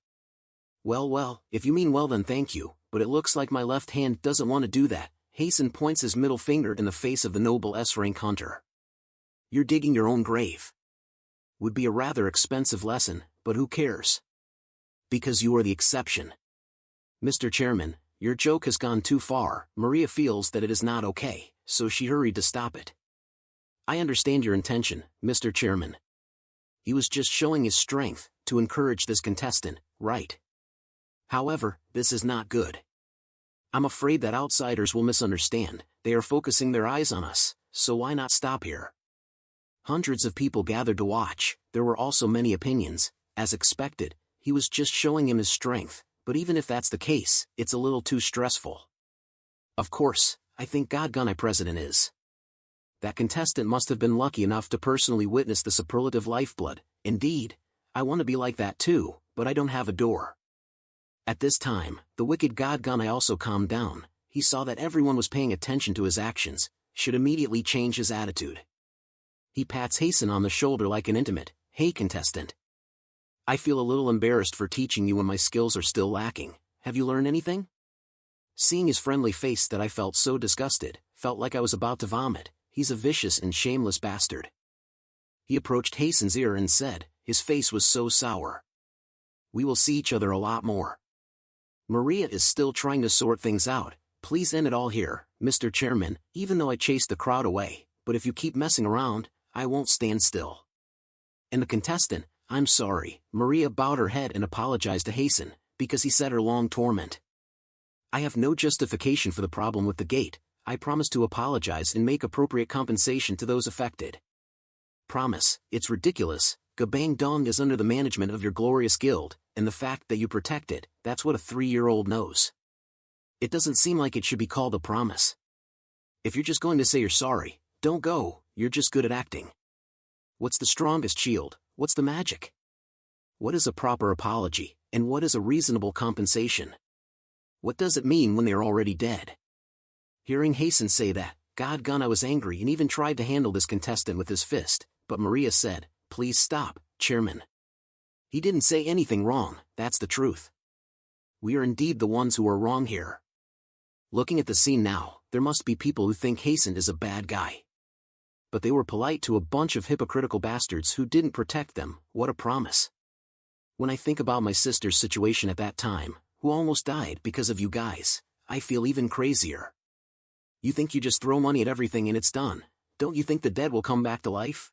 Well, if you mean well then thank you, but it looks like my left hand doesn't want to do that. Hasten points his middle finger in the face of the noble S-rank hunter. You're digging your own grave. Would be a rather expensive lesson, but who cares? Because you are the exception. Mr. Chairman, your joke has gone too far. Maria feels that it is not okay, so she hurried to stop it. I understand your intention, Mr. Chairman. He was just showing his strength, to encourage this contestant, right? However, this is not good. I'm afraid that outsiders will misunderstand. They are focusing their eyes on us, so why not stop here? Hundreds of people gathered to watch. There were also many opinions. As expected, he was just showing him his strength, but even if that's the case, it's a little too stressful. Of course, I think God President is. That contestant must have been lucky enough to personally witness the superlative lifeblood. Indeed, I want to be like that too, but I don't have a door. At this time, the wicked God also calmed down. He saw that everyone was paying attention to his actions, should immediately change his attitude. He pats Hasten on the shoulder like an intimate, "Hey contestant. I feel a little embarrassed for teaching you when my skills are still lacking. Have you learned anything?" Seeing his friendly face that I felt so disgusted, felt like I was about to vomit. He's a vicious and shameless bastard. He approached Hasten's ear and said, his face was so sour. "We will see each other a lot more. Maria is still trying to sort things out. Please end it all here, Mr. Chairman, even though I chased the crowd away, but if you keep messing around, I won't stand still." And the contestant, "I'm sorry." Maria bowed her head and apologized to Hasten, because he said her long torment. "I have no justification for the problem with the gate. I promise to apologize and make appropriate compensation to those affected." "Promise, it's ridiculous. Gabang Dong is under the management of your glorious guild, and the fact that you protect it, that's what a 3-year-old knows. It doesn't seem like it should be called a promise. If you're just going to say you're sorry, don't go, you're just good at acting. What's the strongest shield? What's the magic? What is a proper apology, and what is a reasonable compensation? What does it mean when they are already dead?" Hearing Hasten say that, God was angry and even tried to handle this contestant with his fist, but Maria said, "Please stop, Chairman. He didn't say anything wrong, that's the truth. We are indeed the ones who are wrong here." Looking at the scene now, there must be people who think Hasten is a bad guy. But they were polite to a bunch of hypocritical bastards who didn't protect them. What a promise. When I think about my sister's situation at that time, who almost died because of you guys, I feel even crazier. You think you just throw money at everything and it's done? Don't you think the dead will come back to life?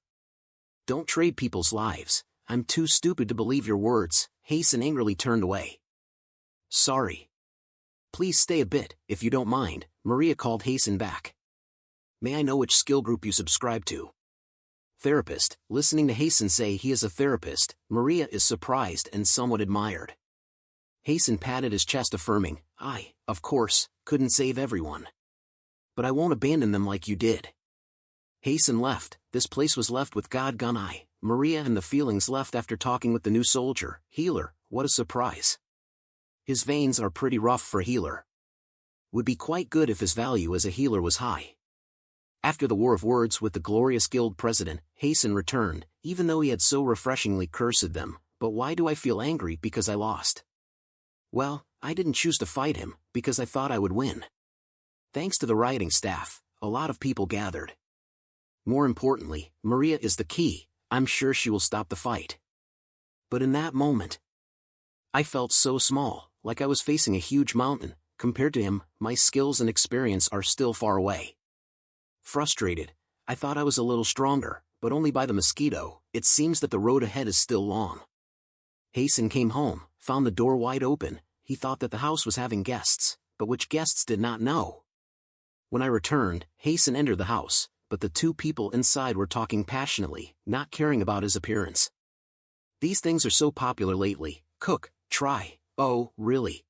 Don't trade people's lives. I'm too stupid to believe your words. Hasten angrily turned away. "Sorry. Please stay a bit, if you don't mind," Maria called Hasten back. "May I know which skill group you subscribe to?" Therapist. Listening to Hasten say he is a therapist, Maria is surprised and somewhat admired. Hasten patted his chest affirming, "I, of course, couldn't save everyone. But I won't abandon them like you did." Hasten left. This place was left with God Maria and the feelings left after talking with the new soldier, healer. What a surprise. His veins are pretty rough for a healer. Would be quite good if his value as a healer was high. After the war of words with the glorious guild president, Hasten returned, even though he had so refreshingly cursed them. But why do I feel angry because I lost? Well, I didn't choose to fight him, because I thought I would win. Thanks to the rioting staff, a lot of people gathered. More importantly, Maria is the key. I'm sure she will stop the fight. But in that moment, I felt so small, like I was facing a huge mountain. Compared to him, my skills and experience are still far away. Frustrated, I thought I was a little stronger, but only by the mosquito. It seems that the road ahead is still long. Hasten came home, found the door wide open. He thought that the house was having guests, but which guests did not know. When I returned, Hasten entered the house, but the two people inside were talking passionately, not caring about his appearance. These things are so popular lately. Cook, try. Oh, really?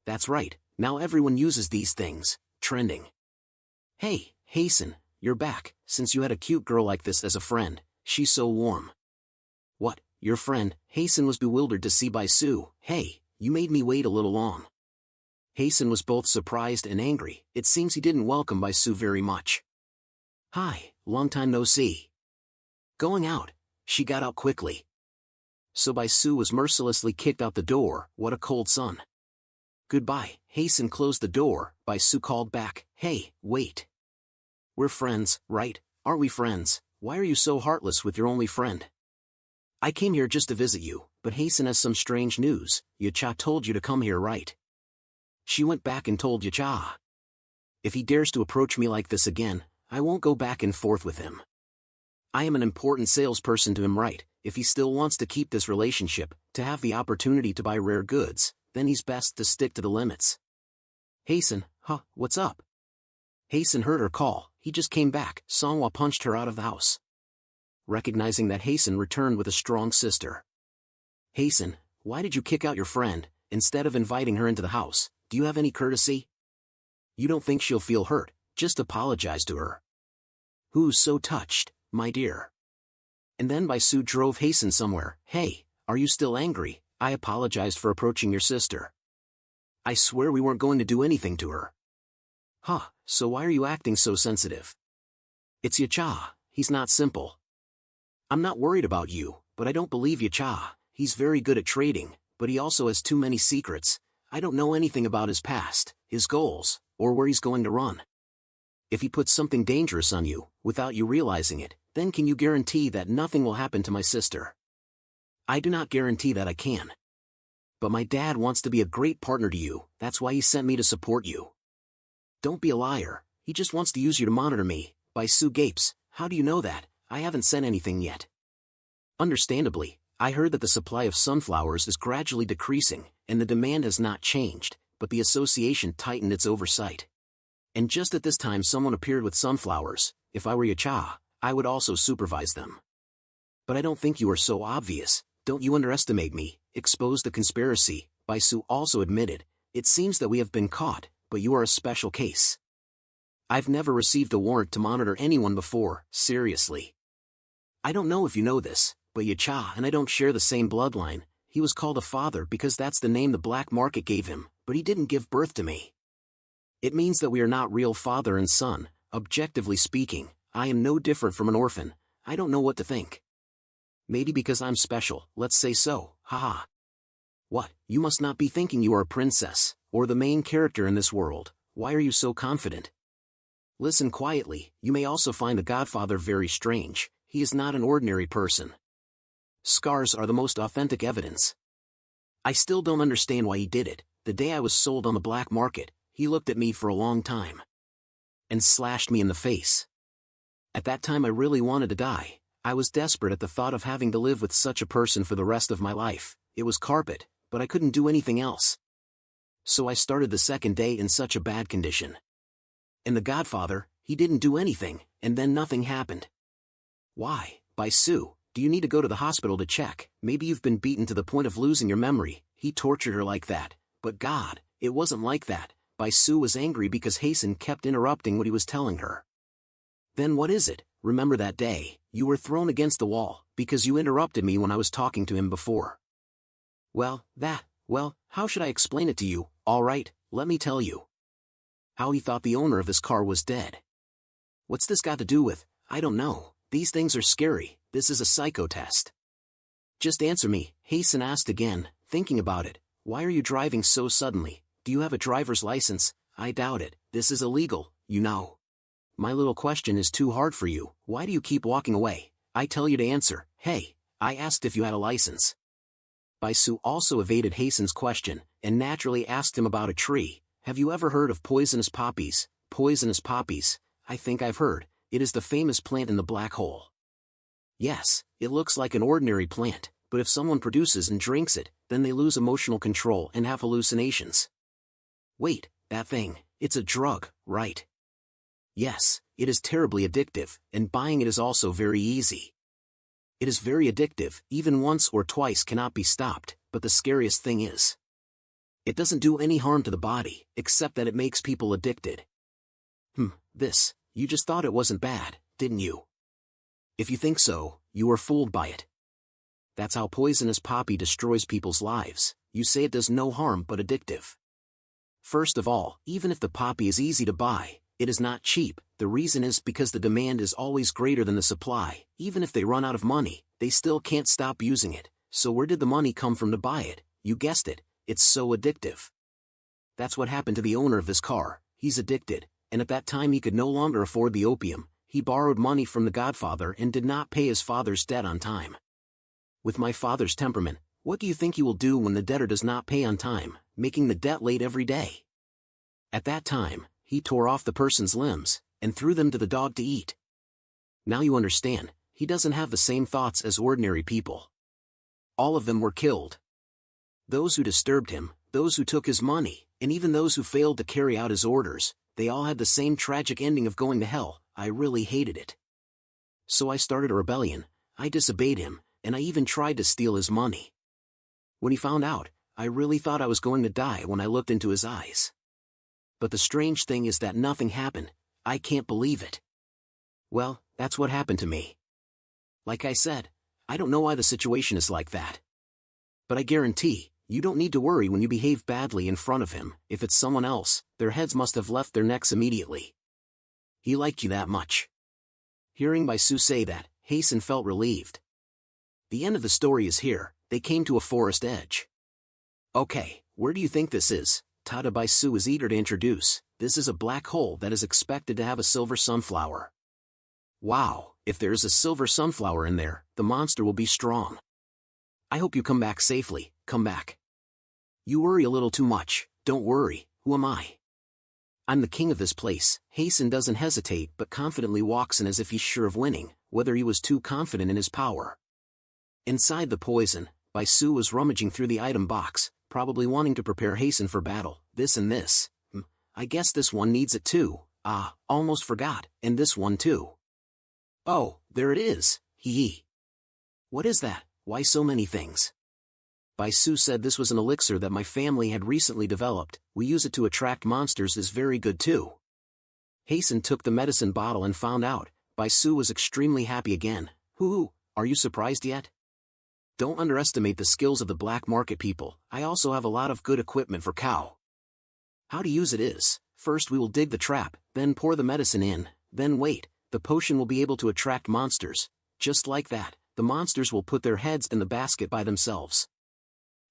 That's right, now everyone uses these things. Trending. Hey, Hasten, you're back. Since you had a cute girl like this as a friend, she's so warm. What, your friend? Hasten was bewildered to see Bai Su. Hey, you made me wait a little long. Hasten was both surprised and angry. It seems he didn't welcome Bai Su very much. Hi, long time no see. Going out. She got out quickly. So Bai Su was mercilessly kicked out the door. What a cold sun. Goodbye. Hasten closed the door. Bai Su called back. Hey, wait. We're friends, right? Aren't we friends? Why are you so heartless with your only friend? I came here just to visit you, but Hasten has some strange news. Yacha told you to come here, right? She went back and told Yacha. If he dares to approach me like this again, I won't go back and forth with him. I am an important salesperson to him, right? If he still wants to keep this relationship, to have the opportunity to buy rare goods, then he's best to stick to the limits. Hasten, what's up? Hasten heard her call. He just came back. Manhwa punched her out of the house. Recognizing that Hasten returned with a strong sister. Hasten, why did you kick out your friend, instead of inviting her into the house? Do you have any courtesy? You don't think she'll feel hurt? Just apologize to her. Who's so touched, my dear? And then Su drove Hasten somewhere. Hey, are you still angry? I apologized for approaching your sister. I swear we weren't going to do anything to her. So why are you acting so sensitive? It's Yacha, he's not simple. I'm not worried about you, but I don't believe Yacha. He's very good at trading, but he also has too many secrets. I don't know anything about his past, his goals, or where he's going to run. If he puts something dangerous on you, without you realizing it, then can you guarantee that nothing will happen to my sister? I do not guarantee that I can. But my dad wants to be a great partner to you, that's why he sent me to support you. Don't be a liar, he just wants to use you to monitor me. Su gapes, how do you know that? I haven't said anything yet. Understandably, I heard that the supply of sunflowers is gradually decreasing, and the demand has not changed, but the association tightened its oversight. And just at this time someone appeared with sunflowers. If I were Yacha, I would also supervise them. But I don't think you are so obvious. Don't you underestimate me. Expose the conspiracy. Su also admitted, it seems that we have been caught, but you are a special case. I've never received a warrant to monitor anyone before, seriously. I don't know if you know this, but Yacha and I don't share the same bloodline. He was called a father because that's the name the black market gave him, but he didn't give birth to me. It means that we are not real father and son. Objectively speaking, I am no different from an orphan. I don't know what to think. Maybe because I'm special, let's say so, haha. What, you must not be thinking you are a princess, or the main character in this world. Why are you so confident? Listen quietly, you may also find the Godfather very strange. He is not an ordinary person. Scars are the most authentic evidence. I still don't understand why he did it. The day I was sold on the black market, he looked at me for a long time. And slashed me in the face. At that time I really wanted to die. I was desperate at the thought of having to live with such a person for the rest of my life. It was carpet, but I couldn't do anything else. So I started the second day in such a bad condition. And the Godfather, he didn't do anything, and then nothing happened. Why, Su, do you need to go to the hospital to check? Maybe you've been beaten to the point of losing your memory. He tortured her like that. But God, it wasn't like that. Su was angry because Hasten kept interrupting what he was telling her. Then what is it? Remember that day, you were thrown against the wall, because you interrupted me when I was talking to him before. Well, how should I explain it to you? Alright, let me tell you. How he thought the owner of his car was dead. What's this got to do with? I don't know, these things are scary, this is a psycho test. Just answer me, Hasten asked again, thinking about it. Why are you driving so suddenly? Do you have a driver's license? I doubt it, this is illegal, you know. My little question is too hard for you, why do you keep walking away? I tell you to answer. Hey, I asked if you had a license. Su also evaded Hasten's question, and naturally asked him about a tree. Have you ever heard of poisonous poppies? Poisonous poppies, I think I've heard, it is the famous plant in the black hole. Yes, it looks like an ordinary plant, but if someone produces and drinks it, then they lose emotional control and have hallucinations. Wait, that thing, it's a drug, right? Yes, it is terribly addictive, and buying it is also very easy. It is very addictive, even once or twice cannot be stopped, but the scariest thing is, it doesn't do any harm to the body, except that it makes people addicted. You just thought it wasn't bad, didn't you? If you think so, you were fooled by it. That's how poisonous poppy destroys people's lives. You say it does no harm but addictive. First of all, even if the poppy is easy to buy, it is not cheap. The reason is because the demand is always greater than the supply. Even if they run out of money, they still can't stop using it. So where did the money come from to buy it? You guessed it, it's so addictive. That's what happened to the owner of this car. He's addicted, and at that time he could no longer afford the opium. He borrowed money from the Godfather and did not pay his father's debt on time. With my father's temperament, what do you think he will do when the debtor does not pay on time, making the debt late every day? At that time, he tore off the person's limbs, and threw them to the dog to eat. Now you understand, he doesn't have the same thoughts as ordinary people. All of them were killed. Those who disturbed him, those who took his money, and even those who failed to carry out his orders, they all had the same tragic ending of going to hell. I really hated it. So I started a rebellion, I disobeyed him, and I even tried to steal his money. When he found out, I really thought I was going to die when I looked into his eyes. But the strange thing is that nothing happened. I can't believe it. Well, that's what happened to me. Like I said, I don't know why the situation is like that. But I guarantee, you don't need to worry when you behave badly in front of him. If it's someone else, their heads must have left their necks immediately. He liked you that much. Hearing Baisu say that, Hasten felt relieved. The end of the story is here. They came to a forest edge. Okay, where do you think this is? Tada. Baisu is eager to introduce. This is a black hole that is expected to have a silver sunflower. Wow, if there is a silver sunflower in there, the monster will be strong. I hope you come back safely. Come back. You worry a little too much. Don't worry, who am I? I'm the king of this place. Hasten doesn't hesitate but confidently walks in as if he's sure of winning, whether he was too confident in his power. Inside the poison, Baisu was rummaging through the item box, probably wanting to prepare Hasten for battle. This and this. I guess this one needs it too. Ah, almost forgot, and this one too. Oh, there it is. Hee. What is that? Why so many things? Baisu said this was an elixir that my family had recently developed. We use it to attract monsters. Is very good too. Hasten took the medicine bottle and found out. Baisu was extremely happy again. Hoo, are you surprised yet? Don't underestimate the skills of the black market people. I also have a lot of good equipment for cow. How to use it is, first we will dig the trap, then pour the medicine in, then wait. The potion will be able to attract monsters. Just like that, the monsters will put their heads in the basket by themselves.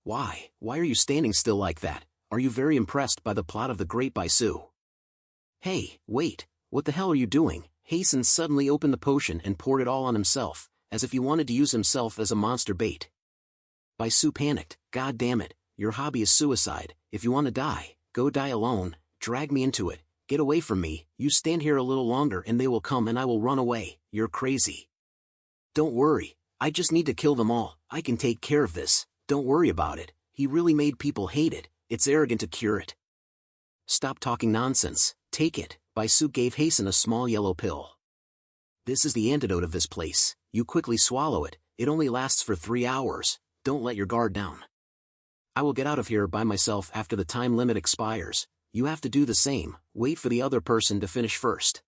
Why are you standing still like that? Are you very impressed by the plot of the great Baisu? Hey, wait, what the hell are you doing? Hasten suddenly opened the potion and poured it all on himself, as if he wanted to use himself as a monster bait. Baisu panicked. God damn it, your hobby is suicide. If you want to die, go die alone. Drag me into it. Get away from me. You stand here a little longer and they will come and I will run away. You're crazy. Don't worry, I just need to kill them all. I can take care of this. Don't worry about it. He really made people hate it. It's arrogant to cure it. Stop talking nonsense. Take it. Baisu gave Hasten a small yellow pill. This is the antidote of this place. You quickly swallow it. It only lasts for 3 hours. Don't let your guard down. I will get out of here by myself after the time limit expires. You have to do the same. Wait for the other person to finish first.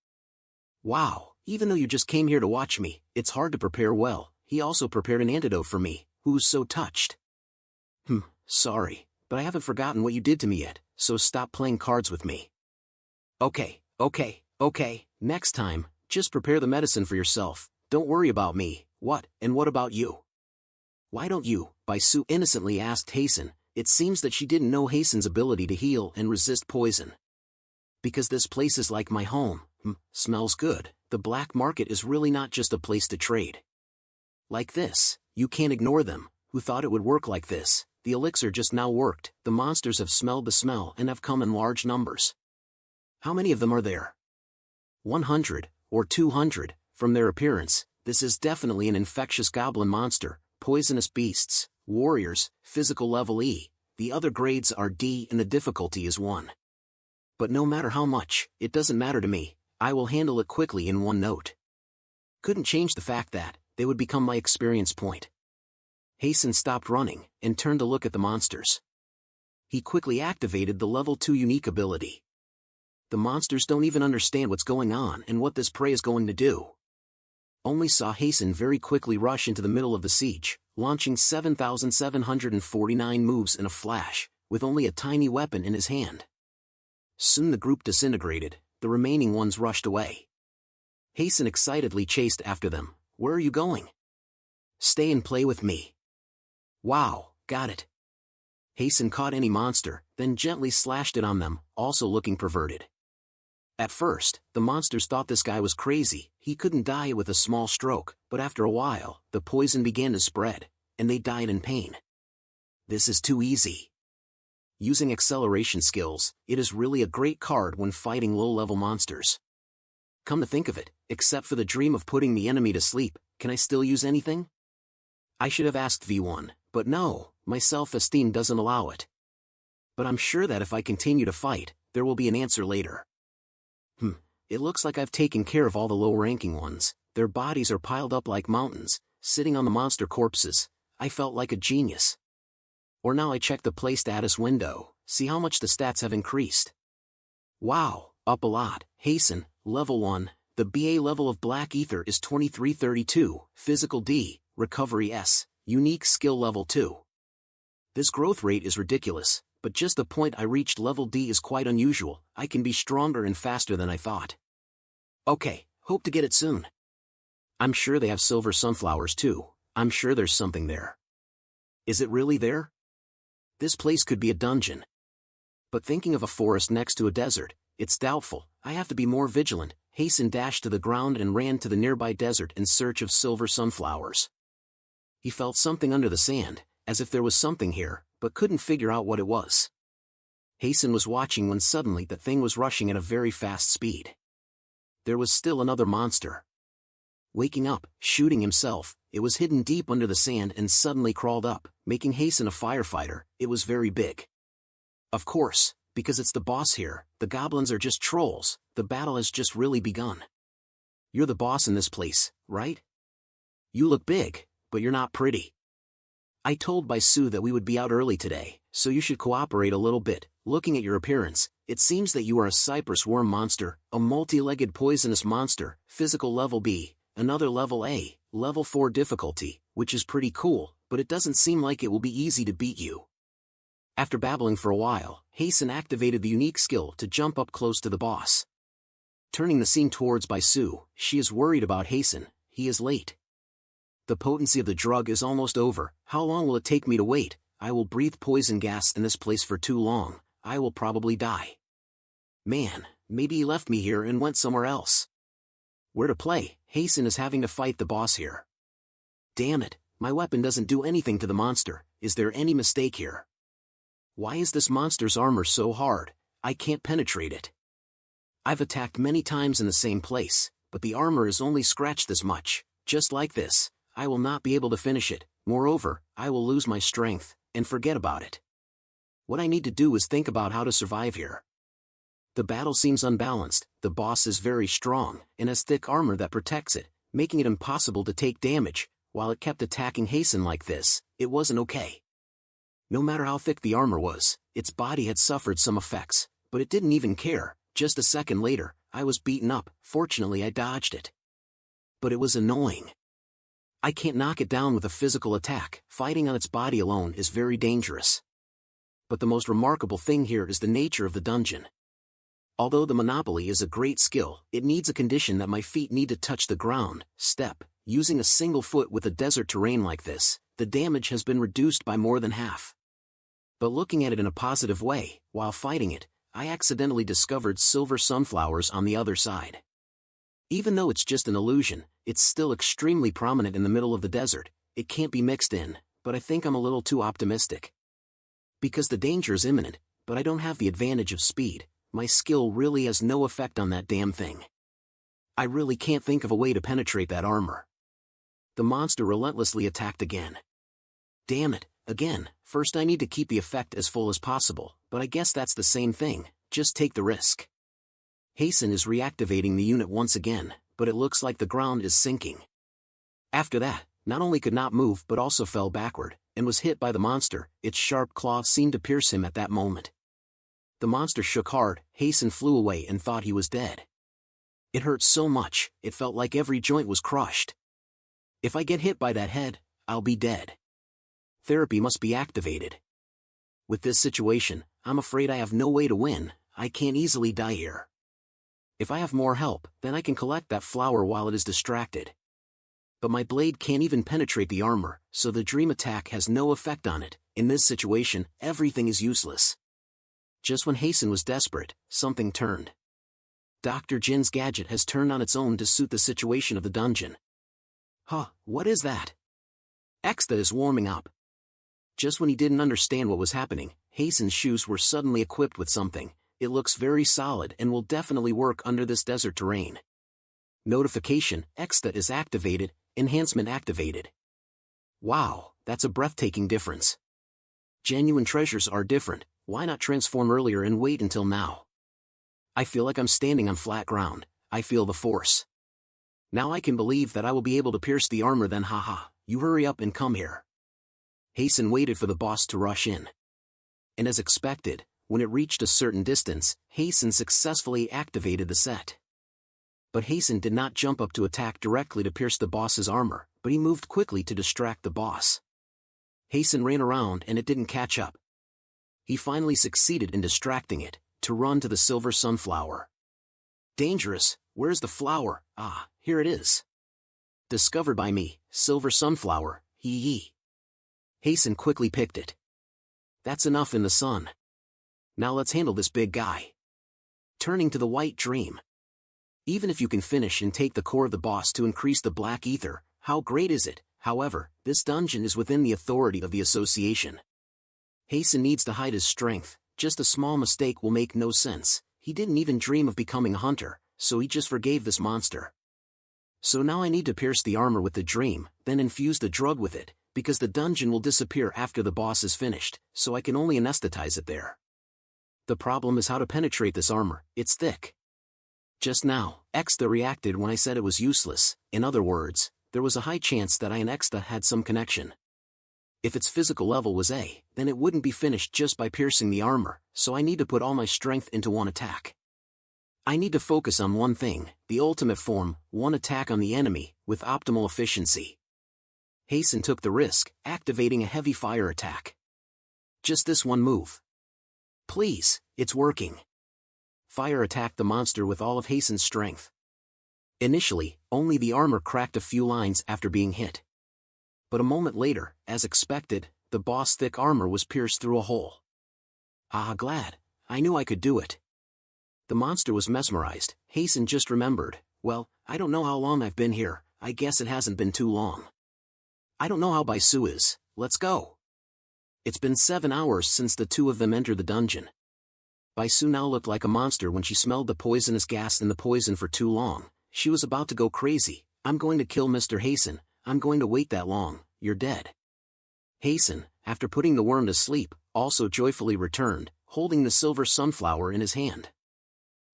Wow, even though you just came here to watch me, it's hard to prepare well. He also prepared an antidote for me. Who's so touched? Sorry, but I haven't forgotten what you did to me yet, so stop playing cards with me. Okay, next time, just prepare the medicine for yourself. Don't worry about me. What about you? Why don't you? Baisu innocently asked Hasten. It seems that she didn't know Hasten's ability to heal and resist poison. Because this place is like my home. Smells good. The black market is really not just a place to trade. Like this, you can't ignore them. Who thought it would work like this? The elixir just now worked. The monsters have smelled the smell and have come in large numbers. How many of them are there? 100, or 200, from their appearance. This is definitely an infectious goblin monster. Poisonous beasts, warriors, physical level E. The other grades are D and the difficulty is 1. But no matter how much, it doesn't matter to me. I will handle it quickly in one note. Couldn't change the fact that they would become my experience point. Hasten stopped running and turned to look at the monsters. He quickly activated the level 2 unique ability. The monsters don't even understand what's going on and what this prey is going to do. Only saw Hasten very quickly rush into the middle of the siege, launching 7,749 moves in a flash, with only a tiny weapon in his hand. Soon the group disintegrated, the remaining ones rushed away. Hasten excitedly chased after them. Where are you going? Stay and play with me. Wow, got it. Hasten caught any monster, then gently slashed it on them, also looking perverted. At first, the monsters thought this guy was crazy. He couldn't die with a small stroke, but after a while, the poison began to spread. and they died in pain. This is too easy. Using acceleration skills, it is really a great card when fighting low-level monsters. Come to think of it, except for the dream of putting the enemy to sleep, can I still use anything? I should have asked V1, but no, my self-esteem doesn't allow it. But I'm sure that if I continue to fight, there will be an answer later. It looks like I've taken care of all the low-ranking ones. Their bodies are piled up like mountains, sitting on the monster corpses. I felt like a genius. Or now I check the play status window, see how much the stats have increased. Wow, up a lot. Hasten, level 1, the BA level of Black Ether is 2332, Physical D, Recovery S, Unique Skill level 2. This growth rate is ridiculous, but just the point I reached level D is quite unusual. I can be stronger and faster than I thought. Okay, hope to get it soon. I'm sure they have silver sunflowers too. I'm sure there's something there. Is it really there? This place could be a dungeon. But thinking of a forest next to a desert, it's doubtful. I have to be more vigilant. Hasten dashed to the ground and ran to the nearby desert in search of silver sunflowers. He felt something under the sand, as if there was something here, but couldn't figure out what it was. Hasten was watching when suddenly the thing was rushing at a very fast speed. There was still another monster. Waking up, shooting himself, it was hidden deep under the sand and suddenly crawled up, making Hasten a firefighter. It was very big. Of course, because it's the boss here, the goblins are just trolls. The battle has just really begun. You're the boss in this place, right? You look big, but you're not pretty. I told Baisu that we would be out early today, so you should cooperate a little bit. Looking at your appearance, it seems that you are a cypress worm monster, a multi-legged poisonous monster, physical level B, another level A, level 4 difficulty, which is pretty cool, but it doesn't seem like it will be easy to beat you. After babbling for a while, Hasten activated the unique skill to jump up close to the boss. Turning the scene towards Baisu, she is worried about Hasten. He is late. The potency of the drug is almost over. How long will it take me to wait? I will breathe poison gas in this place for too long. I will probably die. Man, maybe he left me here and went somewhere else. Where to play? Hasten is having to fight the boss here. Damn it, my weapon doesn't do anything to the monster. Is there any mistake here? Why is this monster's armor so hard? I can't penetrate it. I've attacked many times in the same place, but the armor is only scratched this much. Just like this, I will not be able to finish it. Moreover, I will lose my strength, and forget about it. What I need to do is think about how to survive here. The battle seems unbalanced. The boss is very strong, and has thick armor that protects it, making it impossible to take damage. While it kept attacking Hasten like this, it wasn't okay. No matter how thick the armor was, its body had suffered some effects, but it didn't even care. Just a second later, I was beaten up. Fortunately I dodged it. But it was annoying. I can't knock it down with a physical attack. Fighting on its body alone is very dangerous. But the most remarkable thing here is the nature of the dungeon. Although the Monopoly is a great skill, it needs a condition that my feet need to touch the ground. Step. Using a single foot with a desert terrain like this, the damage has been reduced by more than half. But looking at it in a positive way, while fighting it, I accidentally discovered silver sunflowers on the other side. Even though it's just an illusion, it's still extremely prominent in the middle of the desert. It can't be mixed in, but I think I'm a little too optimistic. Because the danger is imminent, but I don't have the advantage of speed. My skill really has no effect on that damn thing. I really can't think of a way to penetrate that armor. The monster relentlessly attacked again. Damn it, again. First I need to keep the effect as full as possible, but I guess that's the same thing. Just take the risk. Hasten is reactivating the unit once again, but it looks like the ground is sinking. After that, not only could not move but also fell backward, and was hit by the monster. Its sharp claw seemed to pierce him at that moment. The monster shook hard. Hasten flew away and thought he was dead. It hurt so much, it felt like every joint was crushed. If I get hit by that head, I'll be dead. Therapy must be activated. With this situation, I'm afraid I have no way to win. I can't easily die here. If I have more help, then I can collect that flower while it is distracted. But my blade can't even penetrate the armor, so the dream attack has no effect on it. In this situation, everything is useless. Just when Hasten was desperate, something turned. Dr. Jin's gadget has turned on its own to suit the situation of the dungeon. Huh, what is that? Exta is warming up. Just when he didn't understand what was happening, Hasten's shoes were suddenly equipped with something. It looks very solid and will definitely work under this desert terrain. Notification, Exta is activated, enhancement activated. Wow, that's a breathtaking difference. Genuine treasures are different, why not transform earlier and wait until now? I feel like I'm standing on flat ground, I feel the force. Now I can believe that I will be able to pierce the armor then haha, you hurry up and come here. Hasten waited for the boss to rush in. And as expected, when it reached a certain distance, Hasten successfully activated the set. But Hasten did not jump up to attack directly to pierce the boss's armor, but he moved quickly to distract the boss. Hasten ran around and it didn't catch up. He finally succeeded in distracting it, to run to the silver sunflower. Dangerous, where's the flower? Ah, here it is. Discovered by me, silver sunflower, hee hee. Hasten quickly picked it. That's enough in the sun. Now let's handle this big guy. Turning to the white dream. Even if you can finish and take the core of the boss to increase the black ether, how great is it? However, this dungeon is within the authority of the association. Hasten needs to hide his strength, just a small mistake will make no sense. He didn't even dream of becoming a hunter, so he just forgave this monster. So now I need to pierce the armor with the dream, then infuse the drug with it, because the dungeon will disappear after the boss is finished, so I can only anesthetize it there. The problem is how to penetrate this armor, it's thick. Just now, Exta reacted when I said it was useless, in other words, there was a high chance that I and Exta had some connection. If its physical level was A, then it wouldn't be finished just by piercing the armor, so I need to put all my strength into one attack. I need to focus on one thing, the ultimate form, one attack on the enemy, with optimal efficiency. Hasten took the risk, activating a heavy fire attack. Just this one move. Please, it's working. Fire attacked the monster with all of Hasten's strength. Initially, only the armor cracked a few lines after being hit. But a moment later, as expected, the boss' thick armor was pierced through a hole. Ah, glad. I knew I could do it. The monster was mesmerized. Hasten just remembered, well, I don't know how long I've been here, I guess it hasn't been too long. I don't know how Baisu is, let's go. It's been 7 hours since the two of them entered the dungeon. Baisu now looked like a monster when she smelled the poisonous gas in the poison for too long. She was about to go crazy. I'm going to kill Mr. Hasten, I'm going to wait that long, you're dead. Hasten, after putting the worm to sleep, also joyfully returned, holding the silver sunflower in his hand.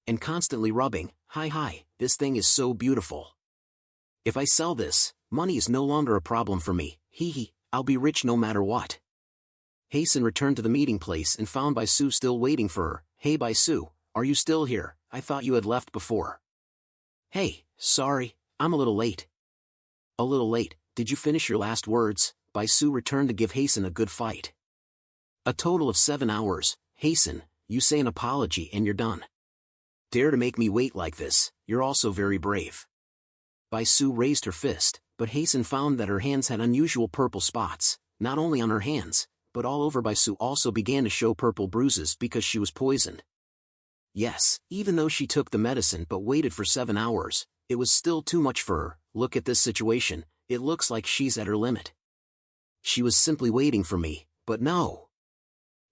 And constantly rubbing, hi, this thing is so beautiful. If I sell this, money is no longer a problem for me, hee hee, I'll be rich no matter what. Hasten returned to the meeting place and found Baisu still waiting for her. Hey Baisu, are you still here? I thought you had left before. Hey, sorry, I'm a little late. A little late, did you finish your last words? Baisu returned to give Hasten a good fight. A total of 7 hours, Hasten, you say an apology and you're done. Dare to make me wait like this, you're also very brave. Baisu raised her fist, but Hasten found that her hands had unusual purple spots, not only on her hands, but all over. Baisu also began to show purple bruises because she was poisoned. Yes, even though she took the medicine but waited for 7 hours, it was still too much for her. Look at this situation, it looks like she's at her limit. She was simply waiting for me, but no.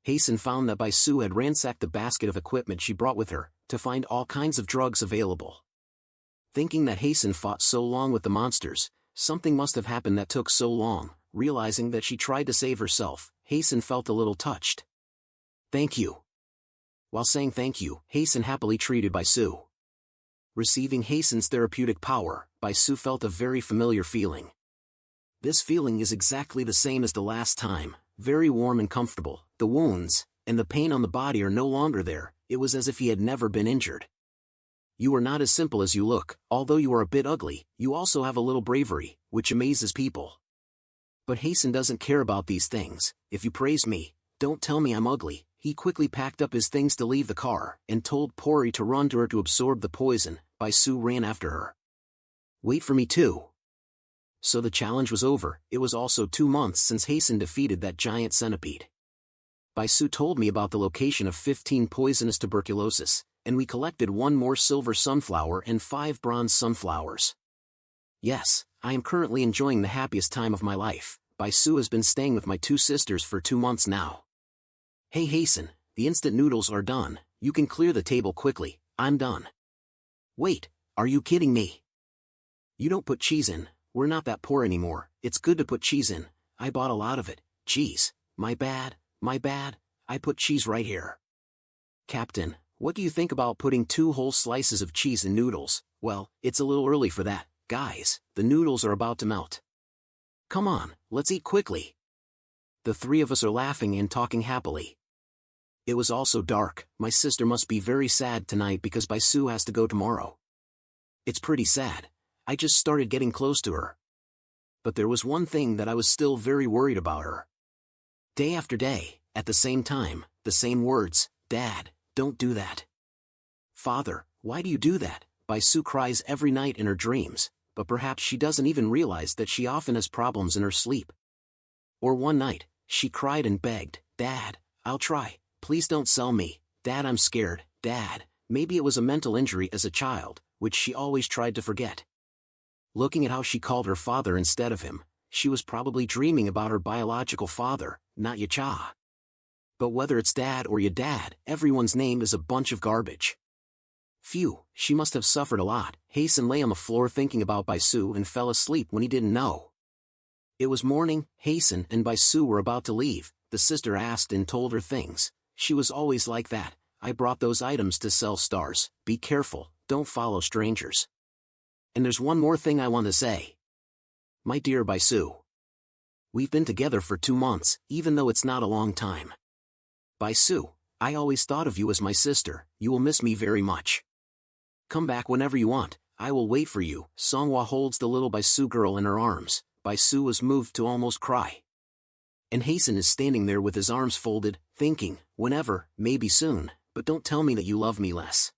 Hasten found that Baisu had ransacked the basket of equipment she brought with her, to find all kinds of drugs available. Thinking that Hasten fought so long with the monsters, something must have happened that took so long. Realizing that she tried to save herself, Hasten felt a little touched. Thank you. While saying thank you, Hasten happily treated Baisu. Receiving Hasten's therapeutic power, Baisu felt a very familiar feeling. This feeling is exactly the same as the last time, very warm and comfortable. The wounds, and the pain on the body are no longer there, it was as if he had never been injured. You are not as simple as you look, although you are a bit ugly, you also have a little bravery, which amazes people. But Hasten doesn't care about these things. If you praise me, don't tell me I'm ugly. He quickly packed up his things to leave the car, and told Pori to run to her to absorb the poison. Baisu ran after her. Wait for me too. So the challenge was over. It was also 2 months since Hasten defeated that giant centipede. Baisu told me about the location of 15 poisonous tuberculosis, and we collected 1 more silver sunflower and 5 bronze sunflowers. Yes, I am currently enjoying the happiest time of my life, Bai Su has been staying with my two sisters for 2 months now. Hey Hasten, the instant noodles are done, you can clear the table quickly, I'm done. Wait, are you kidding me? You don't put cheese in, we're not that poor anymore, it's good to put cheese in, I bought a lot of it, cheese, my bad, I put cheese right here. Captain, what do you think about putting 2 whole slices of cheese in noodles? Well, it's a little early for that, guys, the noodles are about to melt. Come on, let's eat quickly. The 3 of us are laughing and talking happily. It was also dark, my sister must be very sad tonight because Bai Su has to go tomorrow. It's pretty sad, I just started getting close to her. But there was one thing that I was still very worried about her. Day after day, at the same time, the same words, Dad, don't do that. Father, why do you do that? Bai Su cries every night in her dreams, but perhaps she doesn't even realize that she often has problems in her sleep. Or one night, she cried and begged, Dad, I'll try, please don't sell me, Dad I'm scared, Dad, maybe it was a mental injury as a child, which she always tried to forget. Looking at how she called her father instead of him, she was probably dreaming about her biological father, not Yacha. But whether it's Dad or ya Dad, everyone's name is a bunch of garbage. Phew, she must have suffered a lot. Hasten lay on the floor thinking about Bai Su and fell asleep when he didn't know. It was morning, Hasten and Bai Su were about to leave, the sister asked and told her things. She was always like that, I brought those items to sell stars, be careful, don't follow strangers. And there's one more thing I want to say. My dear Bai Su. We've been together for 2 months, even though it's not a long time. Bai Su, I always thought of you as my sister, you will miss me very much. Come back whenever you want, I will wait for you. Songhua holds the little Bai Su girl in her arms. Bai Su was moved to almost cry. And Hasten is standing there with his arms folded, thinking, whenever, maybe soon, but don't tell me that you love me less.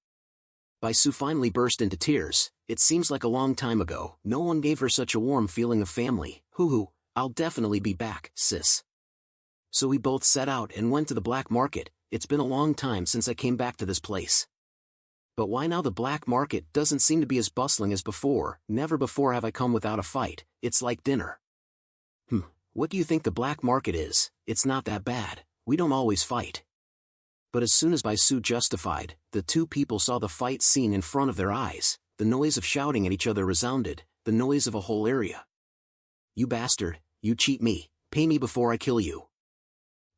Bai Su finally burst into tears. It seems like a long time ago, no one gave her such a warm feeling of family. Hoo, I'll definitely be back, sis. So we both set out and went to the black market. It's been a long time since I came back to this place. But why now the black market doesn't seem to be as bustling as before, never before have I come without a fight, it's like dinner. What do you think the black market is? It's not that bad, we don't always fight. But as soon as Bai Su justified, the 2 people saw the fight scene in front of their eyes, the noise of shouting at each other resounded, the noise of a whole area. You bastard, you cheat me, pay me before I kill you.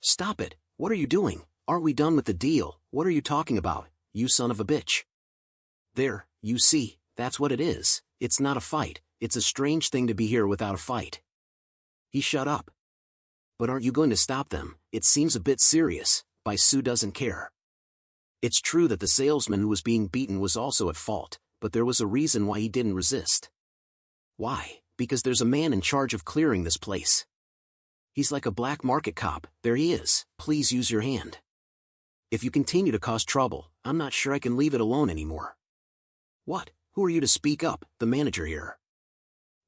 Stop it, what are you doing? Aren't we done with the deal? What are you talking about, you son of a bitch? There, you see, that's what it is, it's not a fight, it's a strange thing to be here without a fight. He shut up. But aren't you going to stop them? It seems a bit serious. Bai Su doesn't care. It's true that the salesman who was being beaten was also at fault, but there was a reason why he didn't resist. Why? Because there's a man in charge of clearing this place. He's like a black market cop, there he is, please use your hand. If you continue to cause trouble, I'm not sure I can leave it alone anymore. What? Who are you to speak up, the manager here?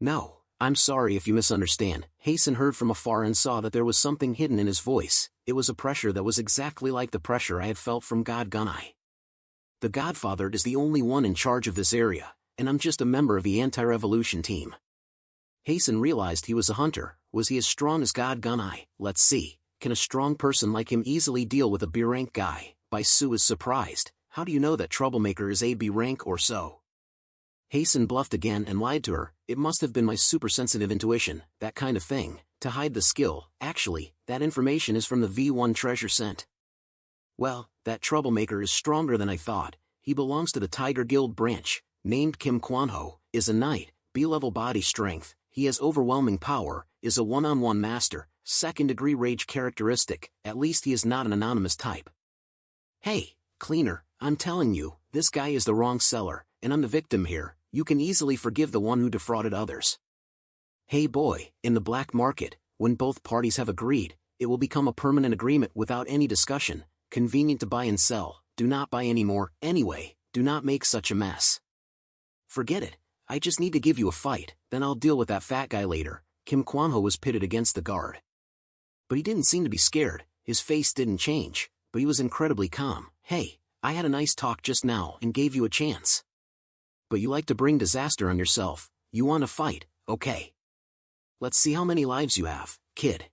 No, I'm sorry if you misunderstand. Hasten heard from afar and saw that there was something hidden in his voice. It was a pressure that was exactly like the pressure I had felt from God Gunai. The Godfather is the only one in charge of this area, and I'm just a member of the anti-revolution team. Hasten realized he was a hunter. Was he as strong as God Gunai? Let's see, can a strong person like him easily deal with a B-rank guy? Bai Su is surprised. How do you know that troublemaker is a B rank or so? Hasten bluffed again and lied to her. It must have been my super-sensitive intuition, that kind of thing, to hide the skill. Actually, that information is from the V1 treasure scent. Well, that troublemaker is stronger than I thought. He belongs to the Tiger Guild branch, named Kim Kwanho, is a knight, B-level body strength, he has overwhelming power, is a one-on-one master, second-degree rage characteristic, at least he is not an anonymous type. Hey, cleaner, I'm telling you, this guy is the wrong seller, and I'm the victim here. You can easily forgive the one who defrauded others. Hey boy, in the black market, when both parties have agreed, it will become a permanent agreement without any discussion, convenient to buy and sell, do not buy anymore, anyway, do not make such a mess. Forget it, I just need to give you a fight, then I'll deal with that fat guy later. Kim Kwanho was pitted against the guard. But he didn't seem to be scared, his face didn't change, but he was incredibly calm. Hey, I had a nice talk just now and gave you a chance. But you like to bring disaster on yourself, you want to fight, okay. Let's see how many lives you have. Kid.